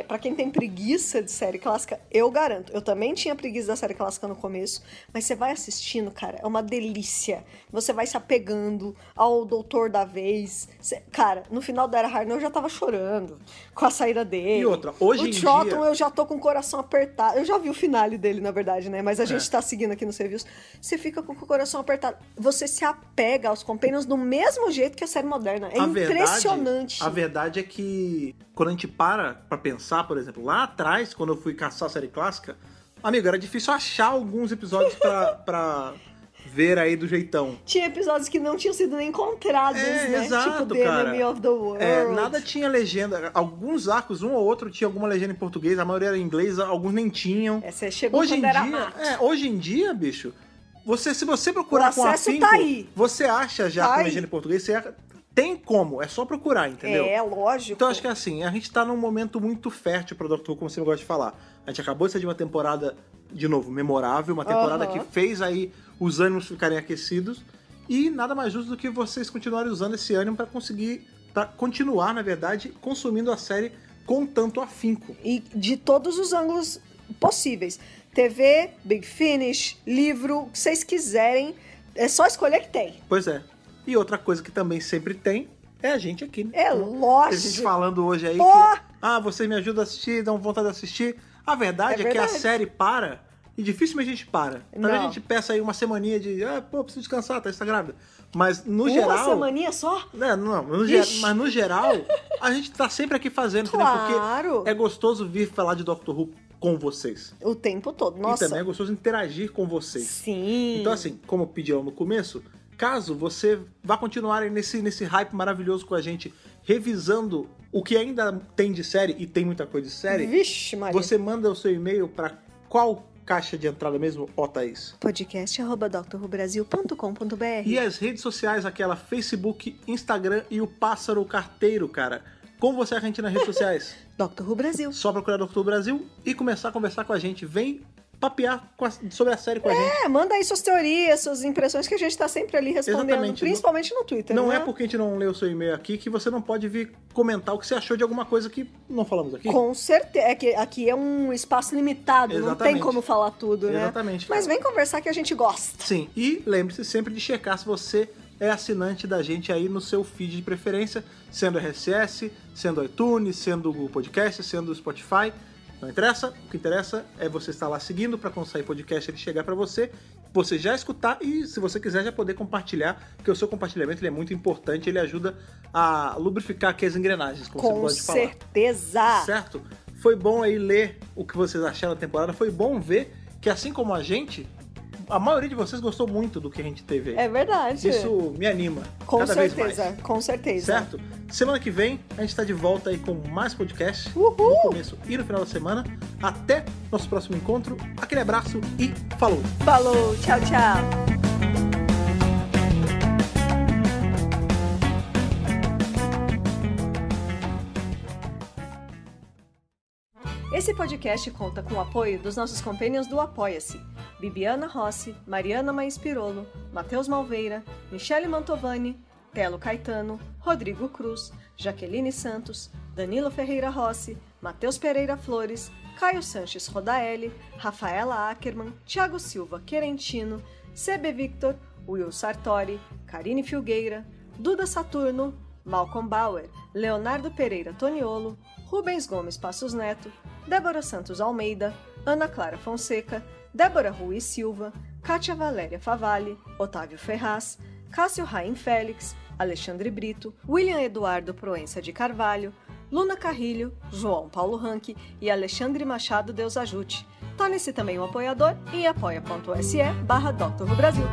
Speaker 2: pra quem tem preguiça de série clássica, eu garanto. Eu também tinha preguiça da série clássica no começo, mas você vai assistindo, cara, é uma delícia. Você vai se apegando ao doutor da vez. Cara, no final da Era Harkness eu já tava chorando com a saída dele.
Speaker 1: E outra, hoje em
Speaker 2: o Troughton
Speaker 1: dia-
Speaker 2: eu já tô com o coração apertado. Eu já vi o finale dele, na verdade, né? Mas a gente tá seguindo aqui nos reviews. Você fica com o coração apertado. Você se apega aos companions do mesmo jeito que a série moderna. É impressionante.
Speaker 1: A verdade é que quando a gente para pra pensar, por exemplo, lá atrás, quando eu fui caçar a série clássica, amigo, era difícil achar alguns episódios pra ver aí do jeitão.
Speaker 2: Tinha episódios que não tinham sido nem encontrados, né?
Speaker 1: Exato,
Speaker 2: tipo The
Speaker 1: cara.
Speaker 2: Enemy of the World.
Speaker 1: Nada tinha legenda. Alguns arcos, um ou outro, tinha alguma legenda em português, a maioria era em inglês, alguns nem tinham.
Speaker 2: Você chegou quando era mato.
Speaker 1: Hoje em dia, bicho, se você procurar
Speaker 2: O
Speaker 1: com
Speaker 2: acesso
Speaker 1: afinco,
Speaker 2: tá aí.
Speaker 1: você acha já
Speaker 2: Tá
Speaker 1: com
Speaker 2: aí.
Speaker 1: legenda em português, tem como, é só procurar, entendeu?
Speaker 2: É, lógico.
Speaker 1: Então acho que assim, a gente tá num momento muito fértil pro Doctor Who, como você gosta de falar. A gente acabou de sair de uma temporada, de novo, memorável, uma temporada que fez aí os ânimos ficarem aquecidos, e nada mais justo do que vocês continuarem usando esse ânimo pra continuar, na verdade, consumindo a série com tanto afinco.
Speaker 2: E de todos os ângulos possíveis. TV, Big Finish, livro, o que vocês quiserem. É só escolher que tem.
Speaker 1: Pois é. E outra coisa que também sempre tem é a gente aqui, né?
Speaker 2: É
Speaker 1: Tem
Speaker 2: lógico.
Speaker 1: gente falando hoje aí
Speaker 2: Pô!
Speaker 1: que vocês me ajudam a assistir, dão vontade de assistir. A verdade é que a
Speaker 2: verdade.
Speaker 1: série para e dificilmente a gente para. Talvez a
Speaker 2: Não.
Speaker 1: gente peça aí uma semaninha de preciso descansar, tá grávida. Mas no
Speaker 2: Uma
Speaker 1: geral...
Speaker 2: semaninha só?
Speaker 1: Mas no geral, a gente tá sempre aqui fazendo, entendeu?
Speaker 2: Claro.
Speaker 1: Porque é gostoso vir falar de Doctor Who com vocês.
Speaker 2: O tempo todo. Nossa.
Speaker 1: E também é gostoso interagir com vocês.
Speaker 2: Sim.
Speaker 1: Então, assim, como eu pedi lá no começo, caso você vá continuar aí nesse hype maravilhoso com a gente, revisando o que ainda tem de série, e tem muita coisa de série,
Speaker 2: Vixe, Maria.
Speaker 1: você manda o seu e-mail pra qual caixa de entrada mesmo, Thaís?
Speaker 2: podcast@drwhobrasil.com.br.
Speaker 1: E as redes sociais, aquela Facebook, Instagram e o Pássaro Carteiro, cara. Como você acha a gente nas redes sociais?
Speaker 2: Dr. Who Brasil.
Speaker 1: Só procurar Dr. Who Brasil e começar a conversar com a gente. Vem papear sobre a série com a gente.
Speaker 2: Manda aí suas teorias, suas impressões, que a gente tá sempre ali respondendo.
Speaker 1: Exatamente.
Speaker 2: Principalmente no Twitter,
Speaker 1: Não
Speaker 2: né?
Speaker 1: é porque a gente não leu o seu e-mail aqui que você não pode vir comentar o que você achou de alguma coisa que não falamos aqui.
Speaker 2: Com certeza. É que aqui é um espaço limitado, não
Speaker 1: Exatamente.
Speaker 2: tem como falar tudo, né?
Speaker 1: Exatamente,
Speaker 2: Mas
Speaker 1: cara.
Speaker 2: vem conversar que a gente gosta.
Speaker 1: Sim, e lembre-se sempre de checar se você é assinante da gente aí no seu feed de preferência, sendo RSS, sendo iTunes, sendo o Google Podcast, sendo o Spotify. Não interessa, o que interessa é você estar lá seguindo para quando sair podcast ele chegar para você já escutar e, se você quiser, já poder compartilhar, porque o seu compartilhamento ele é muito importante, ele ajuda a lubrificar aqui as engrenagens, como você gosta de falar.
Speaker 2: Com certeza!
Speaker 1: Certo? Foi bom aí ler o que vocês acharam da temporada, foi bom ver que, assim como a gente, a maioria de vocês gostou muito do que a gente teve aí.
Speaker 2: É verdade.
Speaker 1: Isso me anima.
Speaker 2: Com
Speaker 1: cada vez
Speaker 2: certeza,
Speaker 1: mais.
Speaker 2: com certeza.
Speaker 1: Certo? Semana que vem a gente tá de volta aí com mais podcast.
Speaker 2: Uhul!
Speaker 1: No começo e no final da semana. Até nosso próximo encontro. Aquele abraço e falou!
Speaker 2: Falou, tchau, tchau. Esse podcast conta com o apoio dos nossos companions do Apoia-se: Bibiana Rossi, Mariana Maís Pirolo, Matheus Malveira, Michele Mantovani, Telo Caetano, Rodrigo Cruz, Jaqueline Santos, Danilo Ferreira Rossi, Matheus Pereira Flores, Caio Sanches Rodaelli, Rafaela Ackerman, Thiago Silva Querentino, CB Victor, Will Sartori, Karine Filgueira, Duda Saturno, Malcolm Bauer, Leonardo Pereira Toniolo, Rubens Gomes Passos Neto, Débora Santos Almeida, Ana Clara Fonseca, Débora Rui Silva, Kátia Valéria Favalli, Otávio Ferraz, Cássio Raim Félix, Alexandre Brito, William Eduardo Proença de Carvalho, Luna Carrilho, João Paulo Ranque e Alexandre Machado Deus Ajute. Torne-se também um apoiador em apoia.se/Dr. Who Brasil.